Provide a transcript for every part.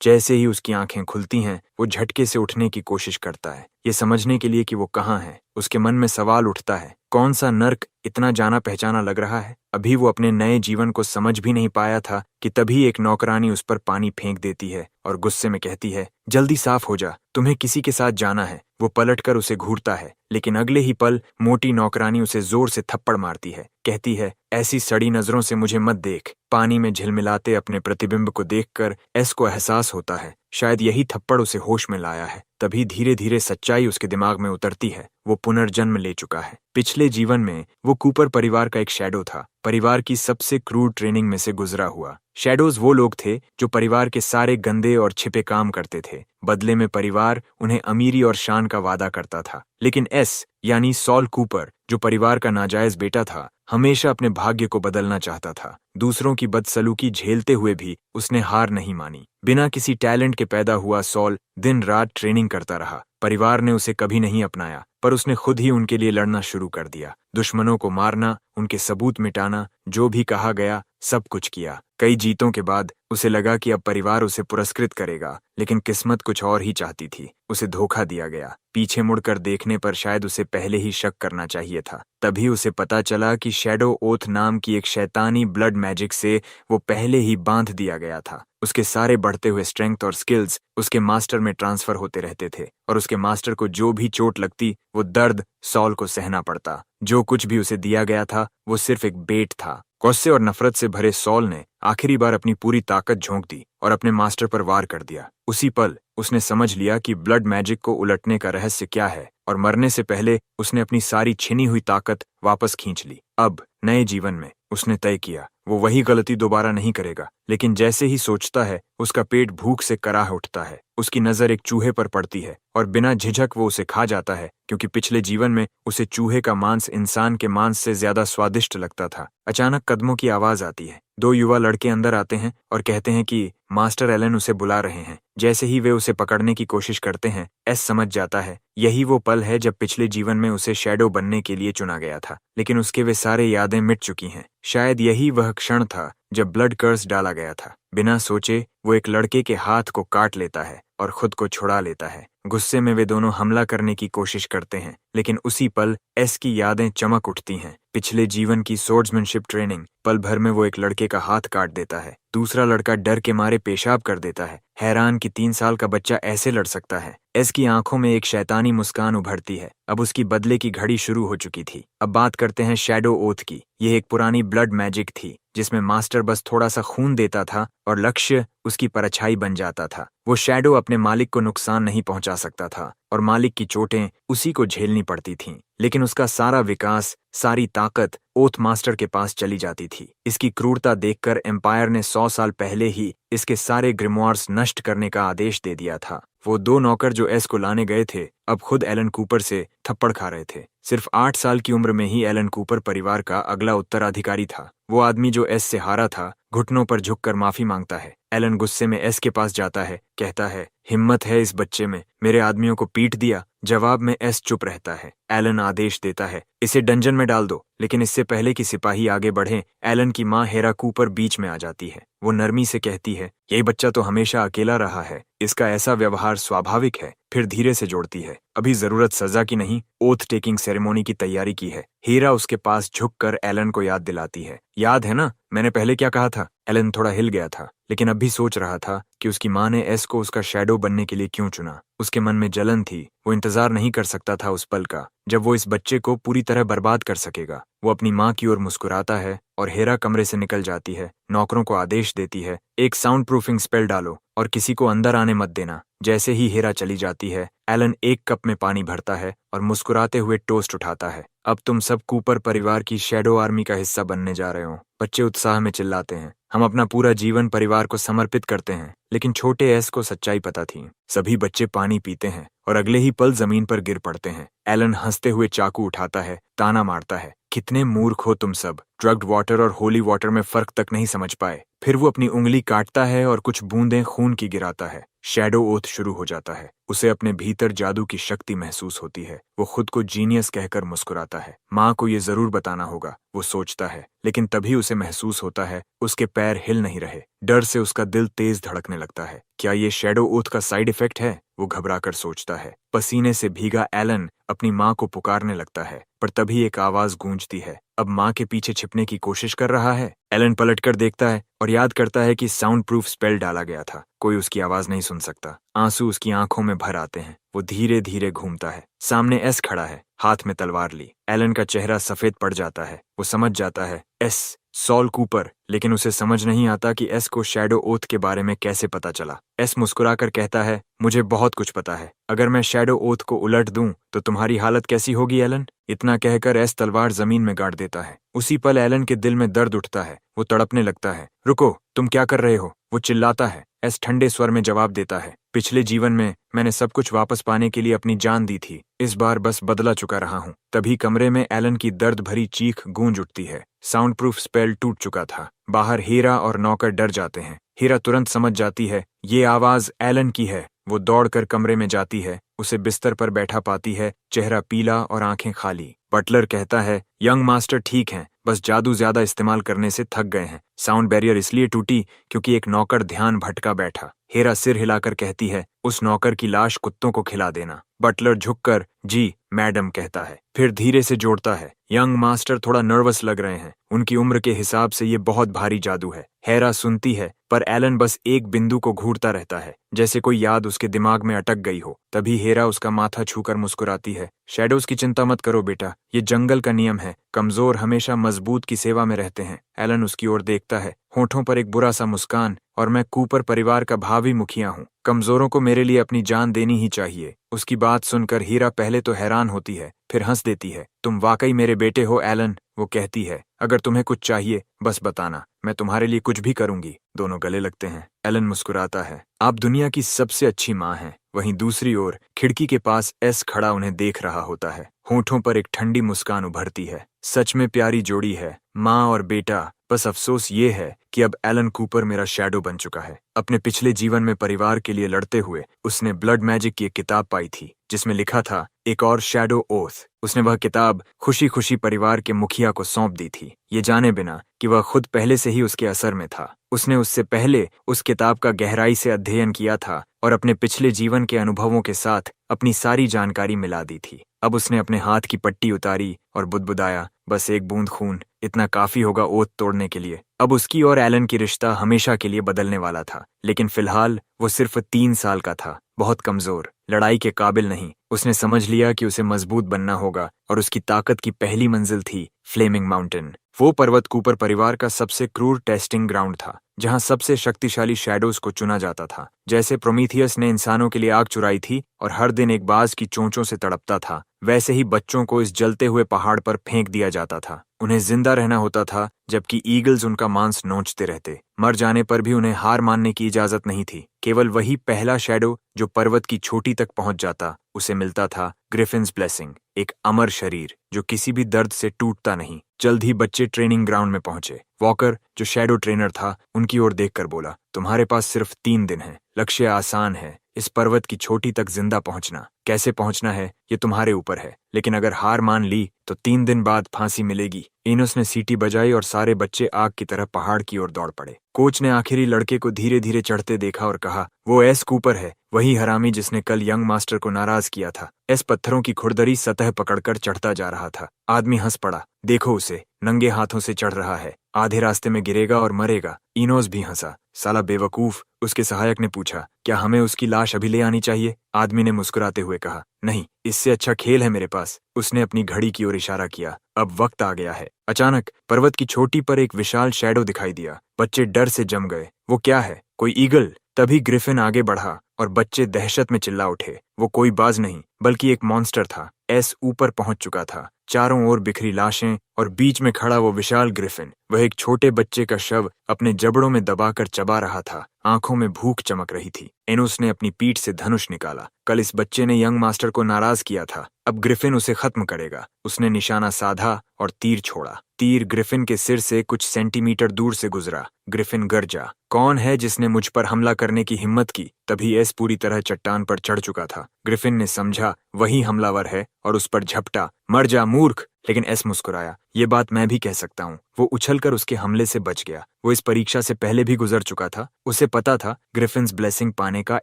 जैसे ही उसकी आंखें खुलती हैं, वो झटके से उठने की कोशिश करता है, ये समझने के लिए कि वो कहाँ है। उसके मन में सवाल उठता है, कौन सा नर्क इतना जाना पहचाना लग रहा है। अभी वो अपने नए जीवन को समझ भी नहीं पाया था कि तभी एक नौकरानी उस पर पानी फेंक देती है और गुस्से में कहती है, जल्दी साफ हो जा, तुम्हें किसी के साथ जाना है। वो पलटकर उसे घूरता है, लेकिन अगले ही पल मोटी नौकरानी उसे जोर से थप्पड़ मारती है। कहती है, ऐसी सड़ी नजरों से मुझे मत देख। पानी में झिलमिलाते अपने प्रतिबिंब को देखकर एस को एहसास होता है, शायद यही थप्पड़ उसे होश में लाया है। तभी धीरे धीरे सच्चाई उसके दिमाग में उतरती है, वो पुनर्जन्म ले चुका है। पिछले जीवन में वो कूपर परिवार का एक शैडो था, परिवार की सबसे क्रूर ट्रेनिंग में से गुजरा हुआ। शैडोज वो लोग थे जो परिवार के सारे गंदे और छिपे काम करते थे। बदले में परिवार उन्हें अमीरी और शान का वादा करता था। लेकिन एस यानी सॉल कूपर, जो परिवार का नाजायज बेटा था, हमेशा अपने भाग्य को बदलना चाहता था। दूसरों की बदसलूकी झेलते हुए भी उसने हार नहीं मानी। बिना किसी टैलेंट के पैदा हुआ सॉल दिन रात ट्रेनिंग करता रहा। परिवार ने उसे कभी नहीं अपनाया, पर उसने खुद ही उनके लिए लड़ना शुरू कर दिया। दुश्मनों को मारना, उनके सबूत मिटाना, जो भी कहा गया सब कुछ किया। कई जीतों के बाद उसे लगा कि अब परिवार उसे पुरस्कृत करेगा, लेकिन किस्मत कुछ और ही चाहती थी। उसे धोखा दिया गया। पीछे मुड़कर देखने पर शायद उसे पहले ही शक करना चाहिए था। तभी उसे पता चला कि शैडो ओथ नाम की एक शैतानी ब्लड मैजिक से वो पहले ही बांध दिया गया था। उसके सारे बढ़ते हुए स्ट्रेंथ और स्किल्स उसके मास्टर में ट्रांसफर होते रहते थे, और उसके मास्टर को जो भी चोट लगती वो दर्द सॉल को सहना पड़ता। जो कुछ भी उसे दिया गया था वो सिर्फ एक बेट था। गुस्से और नफरत से भरे सॉल ने आखिरी बार अपनी पूरी ताकत झोंक दी और अपने मास्टर पर वार कर दिया। उसी पल उसने समझ लिया कि ब्लड मैजिक को उलटने का रहस्य क्या है, और मरने से पहले उसने अपनी सारी छिनी हुई ताकत वापस खींच ली। अब नए जीवन में उसने तय किया वो वही गलती दोबारा नहीं करेगा। लेकिन जैसे ही सोचता है, उसका पेट भूख से कराह उठता है। उसकी नजर एक चूहे पर पड़ती है और बिना झिझक वो उसे खा जाता है, क्योंकि पिछले जीवन में उसे चूहे का मांस इंसान के मांस से ज्यादा स्वादिष्ट लगता था। अचानक कदमों की आवाज आती है। दो युवा लड़के अंदर आते हैं और कहते हैं कि मास्टर एलन उसे बुला रहे हैं। जैसे ही वे उसे पकड़ने की कोशिश करते हैं, एस समझ जाता है यही वो पल है जब पिछले जीवन में उसे शैडो बनने के लिए चुना गया था। लेकिन उसके वे सारे यादें मिट चुकी हैं। शायद यही वह क्षण था जब ब्लड कर्स डाला गया था। बिना सोचे वो एक लड़के के हाथ को काट लेता है और खुद को छुड़ा लेता है। गुस्से में वे दोनों हमला करने की कोशिश करते हैं, लेकिन उसी पल एस की यादें चमक उठती हैं। पिछले जीवन की सोर्ड्समैनशिप ट्रेनिंग, पल भर में वो एक लड़के का हाथ काट देता है। दूसरा लड़का डर के मारे पेशाब कर देता है, हैरान कि 3 साल का बच्चा ऐसे लड़ सकता है। एस की आंखों में एक शैतानी मुस्कान उभरती है। अब उसकी बदले की घड़ी शुरू हो चुकी थी। अब बात करते हैं शैडो ओथ की। यह एक पुरानी ब्लड मैजिक थी, जिसमें मास्टर बस थोड़ा सा खून देता था और लक्ष्य उसकी परछाई बन जाता था। वो शैडो अपने मालिक को नुकसान नहीं पहुंचा सकता था और मालिक की चोटें उसी को झेलनी पड़ती थीं। लेकिन उसका सारा विकास, सारी ताकत ओथ मास्टर के पास चली जाती थी। इसकी क्रूरता देखकर एम्पायर ने 100 साल पहले ही इसके सारे ग्रिमवार्स नष्ट करने का आदेश दे दिया था। वो 2 नौकर जो एस को लाने गए थे, अब खुद एलन कूपर से थप्पड़ खा रहे थे। सिर्फ 8 साल की उम्र में ही एलन कूपर परिवार का अगला उत्तराधिकारी था। वो आदमी जो एस से हारा था, घुटनों पर झुककर माफी मांगता है। एलन गुस्से में एस के पास जाता है, कहता है, हिम्मत है इस बच्चे में, मेरे आदमियों को पीट दिया। जवाब में एस चुप रहता है। एलन आदेश देता है, इसे डंजन में डाल दो। लेकिन इससे पहले कि सिपाही आगे बढ़े, एलन की माँ हेरा कूपर बीच में आ जाती है। वो नरमी से कहती है, यही बच्चा तो हमेशा अकेला रहा है, इसका ऐसा व्यवहार स्वाभाविक है। फिर धीरे से जोड़ती है, अभी जरूरत सजा की नहीं, ओथ टेकिंग सेरेमोनी की तैयारी की है। हीरा उसके पास झुककर एलन को याद दिलाती है, याद है ना मैंने पहले क्या कहा था। एलन थोड़ा हिल गया था, लेकिन अब भी सोच रहा था कि उसकी माँ ने एस को उसका शैडो बनने के लिए क्यों चुना। उसके मन में जलन थी। वो इंतजार नहीं कर सकता था उस पल का जब वो इस बच्चे को पूरी तरह बर्बाद कर सकेगा। वो अपनी माँ की ओर मुस्कुराता है और हेरा कमरे से निकल जाती है। नौकरों को आदेश देती है, एक साउंड प्रूफिंग स्पेल डालो और किसी को अंदर आने मत देना। जैसे ही हेरा चली जाती है, एलन एक कप में पानी भरता है और मुस्कुराते हुए टोस्ट उठाता है, अब तुम सब कूपर परिवार की शैडो आर्मी का हिस्सा बनने जा रहे हो। बच्चे उत्साह में चिल्लाते हैं, हम अपना पूरा जीवन परिवार को समर्पित करते हैं। लेकिन छोटे एस को सच्चाई पता थी। सभी बच्चे पानी पीते हैं और अगले ही पल जमीन पर गिर पड़ते हैं। एलन हंसते हुए चाकू उठाता है, ताना मारता है, कितने मूर्ख हो तुम सब, ड्रग्ड वाटर और होली वाटर में फर्क तक नहीं समझ पाए। फिर वो अपनी उंगली काटता है और कुछ बूंदें खून की गिराता है। शैडो ओथ शुरू हो जाता है। उसे अपने भीतर जादू की शक्ति महसूस होती है। वो खुद को जीनियस कहकर मुस्कुराता है। माँ को ये जरूर बताना होगा, वो सोचता है, लेकिन तभी उसे महसूस होता है उसके पैर हिल नहीं रहे। डर से उसका दिल तेज धड़कने लगता है। क्या ये शैडो ओथ का साइड इफेक्ट है? वो घबराकर सोचता है। पसीने से भीगा एलन अपनी माँ को पुकारने लगता है, पर तभी एक आवाज गूंजती है। अब माँ के पीछे छिपने की कोशिश कर रहा है। एलन पलटकर देखता है और याद करता है कि साउंड प्रूफ स्पेल डाला गया था। कोई उसकी आवाज नहीं सुन सकता। आंसू उसकी आंखों में भर आते हैं। वो धीरे धीरे घूमता है। सामने एस खड़ा है, हाथ में तलवार ली। एलन का चेहरा सफेद पड़ जाता है। वो समझ जाता है एस सॉल कूपर, लेकिन उसे समझ नहीं आता कि एस को शैडो ओथ के बारे में कैसे पता चला। एस मुस्कुराकर कहता है, मुझे बहुत कुछ पता है। अगर मैं शैडो ओथ को उलट दूं तो तुम्हारी हालत कैसी होगी एलन? इतना कहकर एस तलवार जमीन में गाड़ देता है। उसी पल एलन के दिल में दर्द उठता है। वो तड़पने लगता है। रुको, तुम क्या कर रहे हो? वो चिल्लाता है। एस ठंडे स्वर में जवाब देता है, पिछले जीवन में मैंने सब कुछ वापस पाने के लिए अपनी जान दी थी। इस बार बस बदला चुका रहा हूँ। तभी कमरे में एलन की दर्द भरी चीख गूंज उठती है। साउंड प्रूफ स्पेल टूट चुका था। बाहर हीरा और नौकर डर जाते हैं। हीरा तुरंत समझ जाती है ये आवाज एलन की है। वो दौड़कर कमरे में जाती है। उसे बिस्तर पर बैठा पाती है, चेहरा पीला और आंखें खाली। बटलर कहता है, यंग मास्टर ठीक हैं, बस जादू ज्यादा इस्तेमाल करने से थक गए हैं। साउंड बैरियर इसलिए टूटी क्योंकि एक नौकर ध्यान भटका बैठा। हीरा सिर हिलाकर कहती है, उस नौकर की लाश कुत्तों को खिला देना। बटलर झुककर जी मैडम कहता है, फिर धीरे से जोड़ता है, यंग मास्टर थोड़ा नर्वस लग रहे हैं। उनकी उम्र के हिसाब से ये बहुत भारी जादू है। हेरा सुनती है, पर एलन बस एक बिंदु को घूरता रहता है, जैसे कोई याद उसके दिमाग में अटक गई हो। तभी हेरा उसका माथा छूकर मुस्कुराती है। शैडोज की चिंता मत करो बेटा, ये जंगल का नियम है। कमजोर हमेशा मजबूत की सेवा में रहते हैं। एलन उसकी ओर देखता है, होठों पर एक बुरा सा मुस्कान, और मैं कूपर परिवार का भावी मुखिया हूँ। कमजोरों को मेरे लिए अपनी जान देनी ही चाहिए। उसकी बात सुनकर हीरा पहले तो हैरान होती है, फिर हंस देती है। तुम वाकई मेरे बेटे हो एलन, वो कहती है। अगर तुम्हें कुछ चाहिए बस बताना, मैं तुम्हारे लिए कुछ भी करूंगी। दोनों गले लगते हैं। एलन मुस्कुराता है, आप दुनिया की सबसे अच्छी माँ हैं। वहीं दूसरी ओर खिड़की के पास एस खड़ा उन्हें देख रहा होता है। होठों पर एक ठंडी मुस्कान उभरती है। सच में प्यारी जोड़ी है, माँ और बेटा। बस अफसोस ये है कि अब एलन कूपर मेरा शैडो बन चुका है। अपने पिछले जीवन में परिवार के लिए लड़ते हुए उसने ब्लड मैजिक की एक किताब पाई थी, जिसमें लिखा था एक और शैडो ओथ। उसने वह किताब खुशी खुशी परिवार के मुखिया को सौंप दी थी, ये जाने बिना कि वह खुद पहले से ही उसके असर में था। उसने उससे पहले उस किताब का गहराई से अध्ययन किया था और अपने पिछले जीवन के अनुभवों के साथ अपनी सारी जानकारी मिला दी थी। अब उसने अपने हाथ की पट्टी उतारी और बुदबुदाया, बस एक बूंद खून, इतना काफी होगा ओथ तोड़ने के लिए। अब उसकी और एलन की रिश्ता हमेशा के लिए बदलने वाला था, लेकिन फिलहाल वो सिर्फ 3 साल का था, बहुत कमजोर, लड़ाई के काबिल नहीं। उसने समझ लिया कि उसे मजबूत बनना होगा, और उसकी ताकत की पहली मंजिल थी फ्लेमिंग माउंटेन। वो पर्वत कूपर परिवार का सबसे क्रूर टेस्टिंग ग्राउंड था, जहां सबसे शक्तिशाली शैडोज को चुना जाता था। जैसे प्रोमीथियस ने इंसानों के लिए आग चुराई थी और हर दिन एक बाज की चोंचों से तड़पता था, वैसे ही बच्चों को इस जलते हुए पहाड़ पर फेंक दिया जाता था। उन्हें जिंदा रहना होता था, जबकि ईगल्स उनका मांस नोचते रहते। मर जाने पर भी उन्हें हार मानने की इजाजत नहीं थी। केवल वही पहला शैडो जो पर्वत की चोटी तक पहुंच जाता, उसे मिलता था ग्रिफिन्स ब्लेसिंग, एक अमर शरीर जो किसी भी दर्द से टूटता नहीं। जल्द ही बच्चे ट्रेनिंग ग्राउंड में पहुंचे। वॉकर, जो शैडो ट्रेनर था, उनकी ओर देखकर बोला, तुम्हारे पास सिर्फ 3 दिन है। लक्ष्य आसान है, इस पर्वत की चोटी तक जिंदा पहुंचना। कैसे पहुंचना है ये तुम्हारे ऊपर है, लेकिन अगर हार मान ली तो 3 दिन बाद फांसी मिलेगी। इनोस ने सीटी बजाई और सारे बच्चे आग की तरह पहाड़ की ओर दौड़ पड़े। कोच ने आखिरी लड़के को धीरे धीरे चढ़ते देखा और कहा, वो एस कूपर है, वही हरामी जिसने कल यंग मास्टर को नाराज किया था। एस पत्थरों की खुरदरी सतह पकड़कर चढ़ता जा रहा था। आदमी हंस पड़ा, देखो उसे, नंगे हाथों से चढ़ रहा है, आधे रास्ते में गिरेगा और मरेगा। इनोस भी हंसा, साला बेवकूफ। उसके सहायक ने पूछा, क्या हमें उसकी लाश अभी ले आनी चाहिए? आदमी ने मुस्कुराते हुए कहा, नहीं, इससे अच्छा खेल है मेरे पास। उसने अपनी घड़ी की ओर इशारा किया, अब वक्त आ गया है। अचानक पर्वत की चोटी पर एक विशाल शैडो दिखाई दिया। बच्चे डर से जम गए। वो क्या है, कोई ईगल? तभी ग्रिफिन आगे बढ़ा और बच्चे दहशत में चिल्ला उठे। वो कोई बाज नहीं बल्कि एक मॉन्स्टर था। एस ऊपर पहुंच चुका था, चारों ओर बिखरी लाशें और बीच में खड़ा वो विशाल ग्रिफिन। वह एक छोटे बच्चे का शव अपने जबड़ों में दबाकर चबा रहा था। आंखों में भूख चमक रही थी। एनोस ने अपनी पीठ से धनुष निकाला। कल इस बच्चे ने यंग मास्टर को नाराज किया था, अब ग्रिफिन उसे खत्म करेगा। उसने निशाना साधा और तीर छोड़ा। तीर ग्रिफिन के सिर से कुछ सेंटीमीटर दूर से गुजरा। ग्रिफिन गरजा, कौन है जिसने मुझ पर हमला करने की हिम्मत की? तभी एस पूरी तरह चट्टान पर चढ़ चुका था। ग्रिफिन ने समझा वही हमलावर है और उस पर झपटा। मर जा मूर्ख! लेकिन एस मुस्कुराया, ये बात मैं भी कह सकता हूँ। वो उछलकर उसके हमले से बच गया। वो इस परीक्षा से पहले भी गुजर चुका था। उसे पता था ग्रिफिन्स ब्लेसिंग पाने का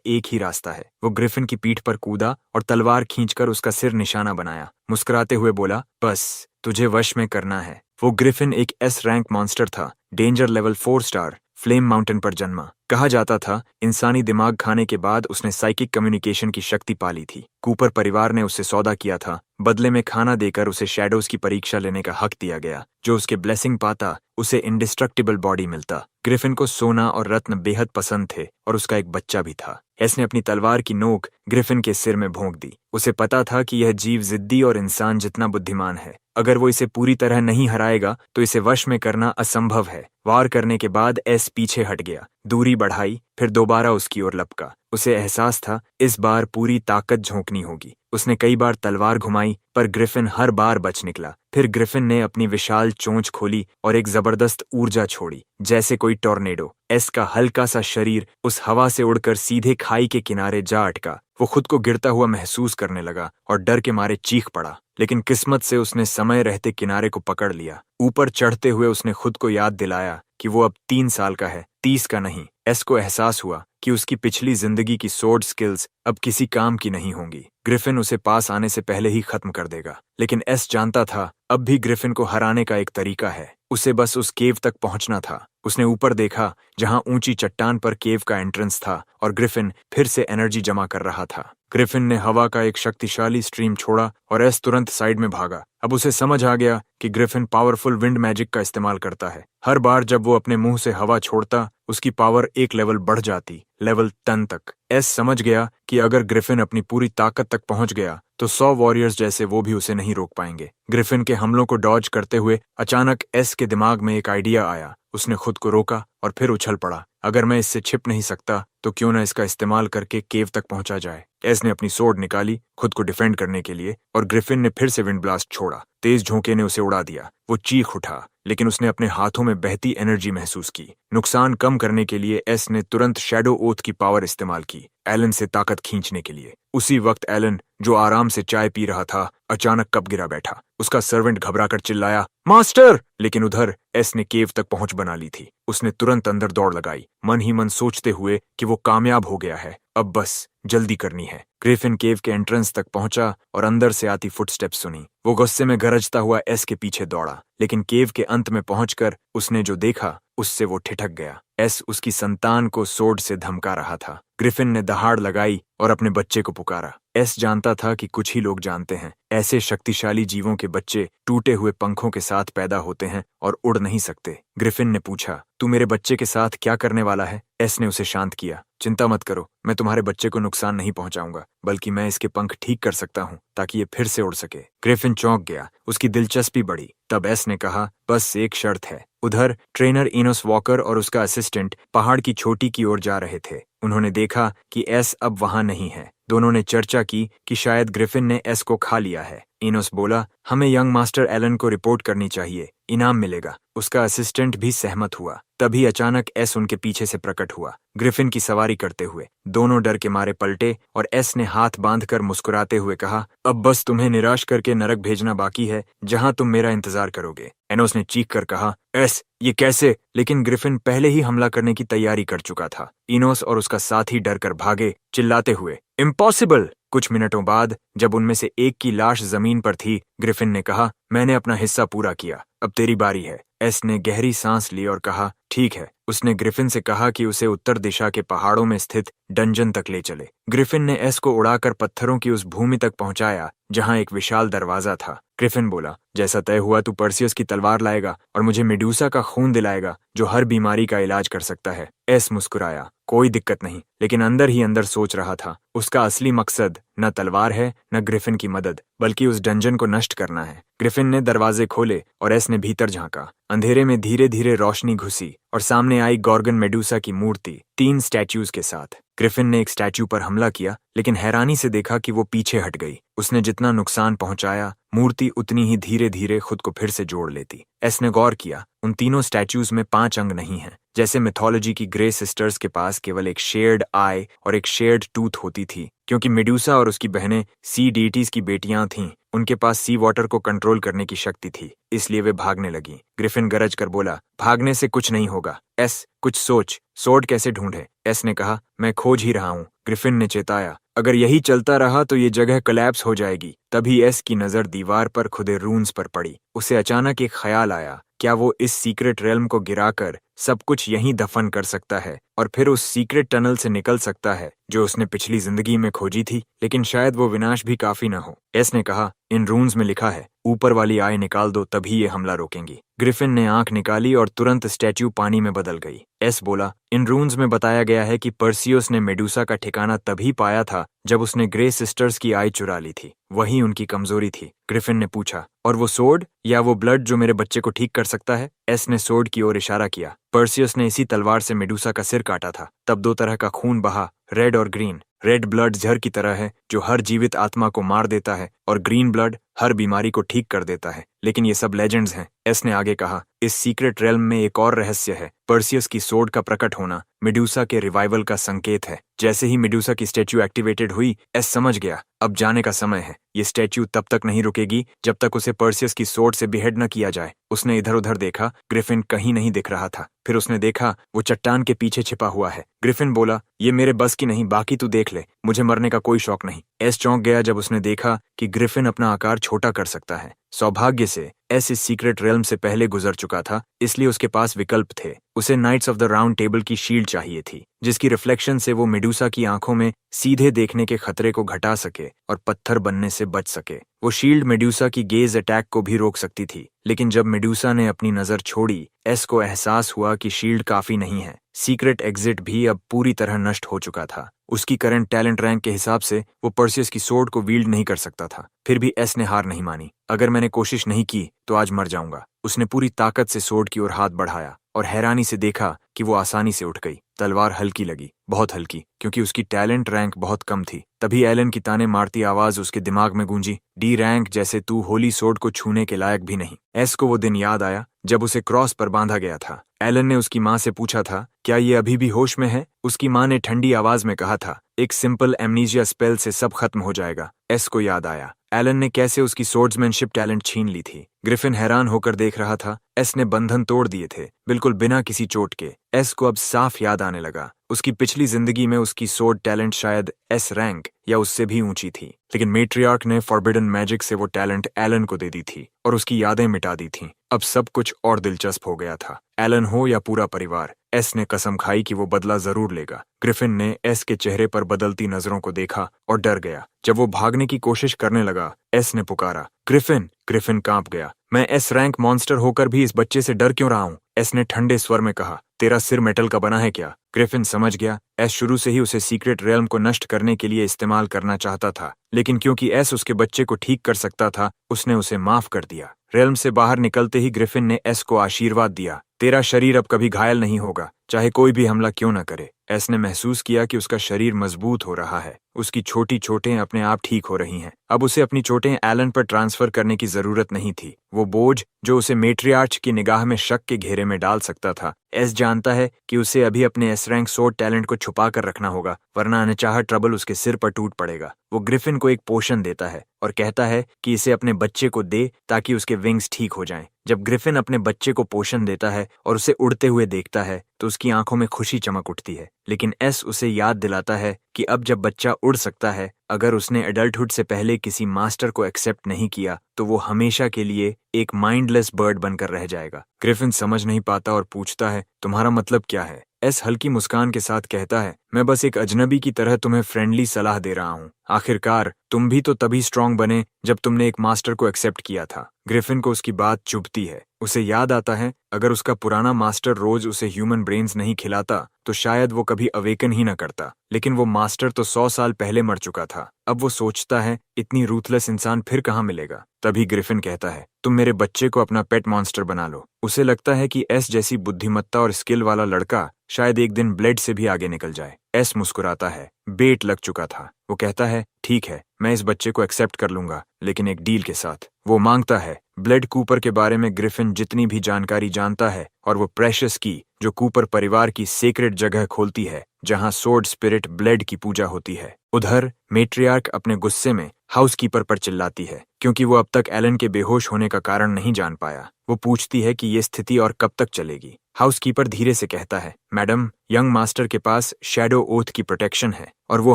एक ही रास्ता है। वो ग्रिफिन की पीठ पर कूदा और तलवार खींचकर उसका सिर निशाना बनाया। मुस्कुराते हुए बोला, बस तुझे वश में करना है। वो ग्रिफिन एक एस रैंक मॉन्स्टर था, danger level 4 star, flame mountain पर जन्मा। कहा जाता था इंसानी दिमाग खाने के बाद उसने साइकिक कम्युनिकेशन की शक्ति पाली थी। कूपर परिवार ने उससे सौदा किया था। बदले में खाना देकर उसे शैडोज की परीक्षा लेने का हक दिया गया। जो उसके ब्लेसिंग पाता उसे इंडिस्ट्रक्टिबल बॉडी मिलता। ग्रिफिन को सोना और रत्न बेहद पसंद थे और उसका एक बच्चा भी था। एस ने अपनी तलवार की नोक ग्रिफिन के सिर में भोंक दी। उसे पता था कि यह जीव जिद्दी और इंसान जितना बुद्धिमान है। अगर वो इसे पूरी तरह नहीं हराएगा तो इसे वश में करना असंभव है। वार करने के बाद एस पीछे हट गया, दूरी बढ़ाई, फिर दोबारा उसकी ओर लपका। उसे एहसास था इस बार पूरी ताकत झोंकनी होगी। उसने कई बार तलवार घुमाई पर ग्रिफिन हर बार बच निकला। फिर ग्रिफिन ने अपनी विशाल चोंच खोली और एक जबरदस्त ऊर्जा छोड़ी, जैसे कोई टॉर्नेडो। एस का हल्का सा शरीर उस हवा से उड़कर सीधे खाई के किनारे जा अटका। वो खुद को गिरता हुआ महसूस करने लगा और डर के मारे चीख पड़ा। लेकिन किस्मत से उसने समय रहते किनारे को पकड़ लिया। ऊपर चढ़ते हुए उसने खुद को याद दिलाया कि वो अब 3 साल का है, 30 का नहीं। एस को एहसास हुआ कि उसकी पिछली जिंदगी की स्वॉर्ड स्किल्स अब किसी काम की नहीं होंगी। ग्रिफिन उसे पास आने से पहले ही खत्म कर देगा। लेकिन एस जानता था अब भी ग्रिफिन को हराने का एक तरीका है। उसे बस उस केव तक पहुंचना था। उसने ऊपर देखा जहां ऊंची चट्टान पर केव का एंट्रेंस था और ग्रिफिन फिर से एनर्जी जमा कर रहा था। ग्रिफिन ने हवा का एक शक्तिशाली स्ट्रीम छोड़ा और एस तुरंत साइड में भागा। अब उसे समझ आ गया कि ग्रिफिन पावरफुल विंड मैजिक का इस्तेमाल करता है। हर बार जब वो अपने मुंह से हवा छोड़ता उसकी पावर एक लेवल बढ़ जाती, लेवल 10 तक। एस समझ गया कि अगर ग्रिफिन अपनी पूरी ताकत तक पहुंच गया तो 100 वॉरियर्स जैसे वो भी उसे नहीं रोक पाएंगे। ग्रिफिन के हमलों को डॉज करते हुए अचानक एस के दिमाग में एक आइडिया आया। उसने खुद को रोका और फिर उछल पड़ा। अगर मैं इससे छिप नहीं सकता तो क्यों न इसका इस्तेमाल करके केव तक पहुंचा जाए। एस ने अपनी सोर्ड निकाली खुद को डिफेंड करने के लिए और ग्रिफिन ने फिर से विंड ब्लास्ट छोड़ा। तेज झोंके ने उसे उड़ा दिया। वो चीख उठा, लेकिन उसने अपने हाथों में बहती एनर्जी महसूस की। नुकसान कम करने के लिए एस ने तुरंत शैडो ओथ की पावर इस्तेमाल की, एलन से ताकत खींचने के लिए। उसी वक्त एलन, जो आराम से चाय पी रहा था, अचानक कब गिरा बैठा। उसका सर्वेंट घबराकर चिल्लाया, मास्टर! लेकिन उधर एस ने केव तक पहुंच बना ली थी। उसने तुरंत अंदर दौड़ लगाई, मन ही मन सोचते हुए कि वो कामयाब हो गया है, अब बस जल्दी करनी है। ग्रिफिन केव के एंट्रेंस तक पहुंचा और अंदर से आती फुटस्टेप्स सुनी। वो गुस्से में गरजता हुआ एस के पीछे दौड़ा, लेकिन केव के अंत में पहुंचकर उसने जो देखा उससे वो ठिठक गया। एस उसकी संतान को सोर्ड से धमका रहा था। ग्रिफिन ने दहाड़ लगाई और अपने बच्चे को पुकारा। एस जानता था कि कुछ ही लोग जानते हैं, ऐसे शक्तिशाली जीवों के बच्चे टूटे हुए पंखों के साथ पैदा होते हैं और उड़ नहीं सकते। ग्रिफिन ने पूछा, तू मेरे बच्चे के साथ क्या करने वाला है? एस ने उसे शांत किया, चिंता मत करो, मैं तुम्हारे बच्चे को नुकसान नहीं पहुंचाऊंगा, बल्कि मैं इसके पंख ठीक कर सकता हूं ताकि ये फिर से उड़ सके। ग्रिफिन चौंक गया, उसकी दिलचस्पी बढ़ी। तब एस ने कहा, बस एक शर्त है। उधर ट्रेनर इनोस वॉकर और उसका असिस्टेंट पहाड़ की चोटी की ओर जा रहे थे। उन्होंने देखा कि एस अब वहां नहीं है। दोनों ने चर्चा की कि शायद ग्रिफिन ने एस को खा लिया है। इनोस बोला, हमें यंग मास्टर एलन को रिपोर्ट करनी चाहिए, इनाम मिलेगा। उसका असिस्टेंट भी सहमत हुआ। तभी अचानक एस उनके पीछे से प्रकट हुआ, ग्रिफिन की सवारी करते हुए। दोनों डर के मारे पलटे और एस ने हाथ बांधकर मुस्कुराते हुए कहा, अब बस तुम्हें निराश करके नरक भेजना बाकी है, जहां तुम मेरा इंतजार करोगे। एनोस ने चीख कर कहा, एस ये कैसे? लेकिन ग्रिफिन पहले ही हमला करने की तैयारी कर चुका था। इनोस और उसका साथी डर कर भागे, चिल्लाते हुए, इम्पॉसिबल! कुछ मिनटों बाद जब उनमें से एक की लाश जमीन पर थी, ग्रिफिन ने कहा, मैंने अपना हिस्सा पूरा किया, अब तेरी बारी है। एस ने गहरी सांस ली और कहा, ठीक है, उसने ग्रिफिन से कहा कि उसे उत्तर दिशा के पहाड़ों में स्थित डंजन तक ले चले। ग्रिफिन ने एस को उड़ाकर पत्थरों की उस भूमि तक पहुंचाया जहां एक विशाल दरवाजा था। ग्रिफिन बोला, जैसा तय हुआ तू पर्सियस की तलवार लाएगा और मुझे मेडूसा का खून दिलाएगा जो हर बीमारी का इलाज कर सकता है। एस मुस्कुराया, कोई दिक्कत नहीं, लेकिन अंदर ही अंदर सोच रहा था उसका असली मकसद न तलवार है न ग्रिफिन की मदद, बल्कि उस डंजन को नष्ट करना है। ग्रिफिन ने दरवाजे खोले और एस ने भीतर झांका। अंधेरे में धीरे धीरे रोशनी घुसी और सामने आई गॉर्गन मेडूसा की मूर्ति 3 स्टैच्यूज के साथ। ग्रिफिन ने एक स्टैच्यू पर हमला किया, लेकिन हैरानी से देखा कि वो पीछे हट गई। उसने जितना नुकसान पहुंचाया, मूर्ति उतनी ही धीरे धीरे खुद को फिर से जोड़ लेती। एस ने गौर किया, उन तीनों स्टैच्यूज में 5 अंग नहीं हैं। जैसे मिथोलॉजी की ग्रे सिस्टर्स के पास केवल एक शेयर्ड आई और एक शेयर्ड टूथ होती थी। क्योंकि मेडूसा और उसकी बहनें सी डीटीज की बेटियां थीं, उनके पास सी वाटर को कंट्रोल करने की शक्ति थी, इसलिए वे भागने लगी। ग्रिफिन गरज कर बोला, भागने से कुछ नहीं होगा। एस, कुछ सोच, सोर्ड कैसे ढूंढे? एस ने कहा, मैं खोज ही रहा हूं। ग्रिफिन ने चेताया, अगर यही चलता रहा तो ये जगह कोलैप्स हो जाएगी। तभी एस की नजर दीवार पर खुदे रून्स पर पड़ी। उसे अचानक एक ख्याल आया, क्या वो इस सीक्रेट रेल्म को गिराकर सब कुछ यहीं दफन कर सकता है और फिर उस सीक्रेट टनल से निकल सकता है जो उसने पिछली जिंदगी में खोजी थी? लेकिन शायद वो विनाश भी काफी न हो। एस ने कहा, इन रून्स में लिखा है, ऊपर वाली आय निकाल दो तभी ये हमला रोकेंगी। ग्रिफिन ने आंख निकाली और तुरंत स्टैच्यू पानी में बदल गई। एस बोला, इन रून्स में बताया गया है कि पर्सियस ने मेडूसा का ठिकाना तभी पाया था जब उसने ग्रे सिस्टर्स की आई चुरा ली थी। वही उनकी कमजोरी थी। ग्रिफिन ने पूछा, और वो सोर्ड या वो ब्लड जो मेरे बच्चे को ठीक कर सकता है? एस ने सोर्ड की ओर इशारा किया। पर्सियस ने इसी तलवार से मेडूसा का सिर काटा था। तब 2 तरह का खून बहा, रेड और ग्रीन। रेड ब्लड जहर की तरह है जो हर जीवित आत्मा को मार देता है, और ग्रीन ब्लड हर बीमारी को ठीक कर देता है। लेकिन ये सब लेजेंड्स हैं। एस ने आगे कहा, इस सीक्रेट रेल्म में एक और रहस्य है। पर्सियस की सोर्ड का प्रकट होना मेडूसा के रिवाइवल का संकेत है। जैसे ही मेडूसा की स्टैच्यू एक्टिवेटेड हुई, एस समझ गया, अब जाने का समय है। ये स्टैच्यू तब तक नहीं रुकेगी जब तक उसे पर्सियस की सोर्ड से बिहेड न किया जाए। उसने इधर उधर देखा, ग्रिफिन कहीं नहीं दिख रहा था। फिर उसने देखा वो चट्टान के पीछे छिपा हुआ है। ग्रिफिन बोला, ये मेरे बस की नहीं, बाकी तू देख ले, मुझे मरने का कोई शौक नहीं। एस चौंक गया जब उसने देखा कि ग्रिफिन अपना आकार छोटा कर सकता है। सौभाग्य से एस इस सीक्रेट रेल्म से पहले गुजर चुका था, इसलिए उसके पास विकल्प थे। उसे knights of the round table की शील्ड चाहिए थी, जिसकी रिफ्लेक्शन से वो मेडूसा की आंखों में सीधे देखने के खतरे को घटा सके और पत्थर बनने से बच सके। वो शील्ड मेडूसा की गेज अटैक को भी रोक सकती थी। लेकिन जब मेडूसा ने अपनी नजर छोड़ी, एस को एहसास हुआ कि शील्ड काफी नहीं है। सीक्रेट एग्जिट भी अब पूरी तरह नष्ट हो चुका था। उसकी करंट टैलेंट रैंक के हिसाब से वो पर्सियस की सोर्ड को वील्ड नहीं कर सकता था। फिर भी एस ने हार नहीं मानी। अगर मैंने कोशिश नहीं की तो आज मर जाऊंगा। उसने पूरी ताकत से सोर्ड की ओर हाथ बढ़ाया और हैरानी से देखा कि वो आसानी से उठ गई। तलवार हल्की लगी, बहुत हल्की, क्योंकि उसकी टैलेंट रैंक बहुत कम थी। तभी एलन की ताने मारती आवाज उसके दिमाग में गूंजी, डी रैंक जैसे तू होली सोर्ड को छूने के लायक भी नहीं। एस को वो दिन याद आया जब उसे क्रॉस पर बांधा गया था। एलन ने उसकी माँ से पूछा था, क्या ये अभी भी होश में है? उसकी माँ ने ठंडी आवाज में कहा था, एक सिंपल एमनीजिया स्पेल से सब खत्म हो जाएगा। एस को याद आया एलन ने कैसे उसकी सोर्ड्समैनशिप टैलेंट छीन ली थी। ग्रिफिन हैरान होकर देख रहा था। एस ने बंधन तोड़ दिए थे, बिल्कुल बिना किसी चोट के। एस को अब साफ याद आने लगा, उसकी पिछली जिंदगी में उसकी सोर्ड टैलेंट शायद एस रैंक या उससे भी ऊंची थी। लेकिन मेट्रियार्क ने फॉरबिडन मैजिक से वो टैलेंट एलन को दे दी थी और उसकी यादें मिटा दी थी। अब सब कुछ और दिलचस्प हो गया था। एलन हो या पूरा परिवार, एस ने कसम खाई कि वो बदला जरूर लेगा। ग्रिफिन ने एस के चेहरे पर बदलती नजरों को देखा और डर गया। जब वो भागने की कोशिश करने लगा, एस ने पुकारा, ग्रिफिन। ग्रिफिन कांप गया। मैं एस रैंक मॉन्स्टर होकर भी इस बच्चे से डर क्यों रहा हूँ? एस ने ठंडे स्वर में कहा, तेरा सिर मेटल का बना है क्या? ग्रिफिन समझ गया, एस शुरू से ही उसे सीक्रेट रेल्म को नष्ट करने के लिए इस्तेमाल करना चाहता था। लेकिन क्योंकि एस उसके बच्चे को ठीक कर सकता था, उसने उसे माफ कर दिया। रेल्म से बाहर निकलते ही ग्रिफिन ने एस को आशीर्वाद दिया, तेरा शरीर अब कभी घायल नहीं होगा, चाहे कोई भी हमला क्यों न करे। एस ने महसूस किया कि उसका शरीर मजबूत हो रहा है। उसकी छोटी चोटें अपने आप ठीक हो रही हैं। अब उसे अपनी चोटें एलन पर ट्रांसफर करने की जरूरत नहीं थी। वो बोझ जो उसे मेट्रियार्च की निगाह में शक के घेरे में डाल सकता था। एस जानता है कि उसे अभी अपने एस रैंक सोर्ड टैलेंट को छुपा कर रखना होगा, वरना अनचाहा ट्रबल उसके सिर पर टूट पड़ेगा। वो ग्रिफिन को एक पोशन देता है और कहता है कि इसे अपने बच्चे को दे ताकि उसके विंग्स ठीक हो जाएं। जब ग्रिफिन अपने बच्चे को पोषण देता है और उसे उड़ते हुए देखता है तो उसकी आंखों में खुशी चमक उठती है। लेकिन एस उसे याद दिलाता है कि अब जब बच्चा उड़ सकता है अगर उसने एडल्टहुड से पहले किसी मास्टर को एक्सेप्ट नहीं किया तो वो हमेशा के लिए एक माइंडलेस बर्ड बनकर रह जाएगा। ग्रिफिन समझ नहीं पाता और पूछता है, तुम्हारा मतलब क्या है? एस हल्की मुस्कान के साथ कहता है, मैं बस एक अजनबी की तरह तुम्हें फ्रेंडली सलाह दे रहा हूँ। आखिरकार तुम भी तो तभी स्ट्रांग बने जब तुमने एक मास्टर को एक्सेप्ट किया था। ग्रिफिन को उसकी बात चुभती है। उसे याद आता है, अगर उसका पुराना मास्टर रोज उसे ह्यूमन ब्रेन्स नहीं खिलाता तो शायद वो कभी अवेकन ही न करता। लेकिन वो मास्टर तो 100 साल पहले मर चुका था। अब वो सोचता है, इतनी रूथलेस इंसान फिर कहाँ मिलेगा। तभी ग्रिफिन कहता है, तुम मेरे बच्चे को अपना पेट मॉन्स्टर बना लो। उसे लगता है कि एस जैसी बुद्धिमत्ता और स्किल वाला लड़का शायद एक दिन ब्लेड से भी आगे निकल जाए। एस मुस्कुराता है, बेट लग चुका था। वो कहता है, ठीक है, मैं इस बच्चे को एक्सेप्ट कर लूंगा, लेकिन एक डील के साथ। वो मांगता है ब्लेड कूपर के बारे में ग्रिफिन जितनी भी जानकारी जानता है और वो प्रेशियस की जो कूपर परिवार की सीक्रेट जगह खोलती है जहां सोर्ड स्पिरिट ब्लेड की पूजा होती है। उधर मेट्रियार्क अपने गुस्से में हाउसकीपर पर चिल्लाती है क्योंकि वो अब तक एलन के बेहोश होने का कारण नहीं जान पाया। वो पूछती है कि ये स्थिति और कब तक चलेगी। हाउसकीपर धीरे से कहता है, मैडम, यंग मास्टर के पास शैडो ओथ की प्रोटेक्शन है और वो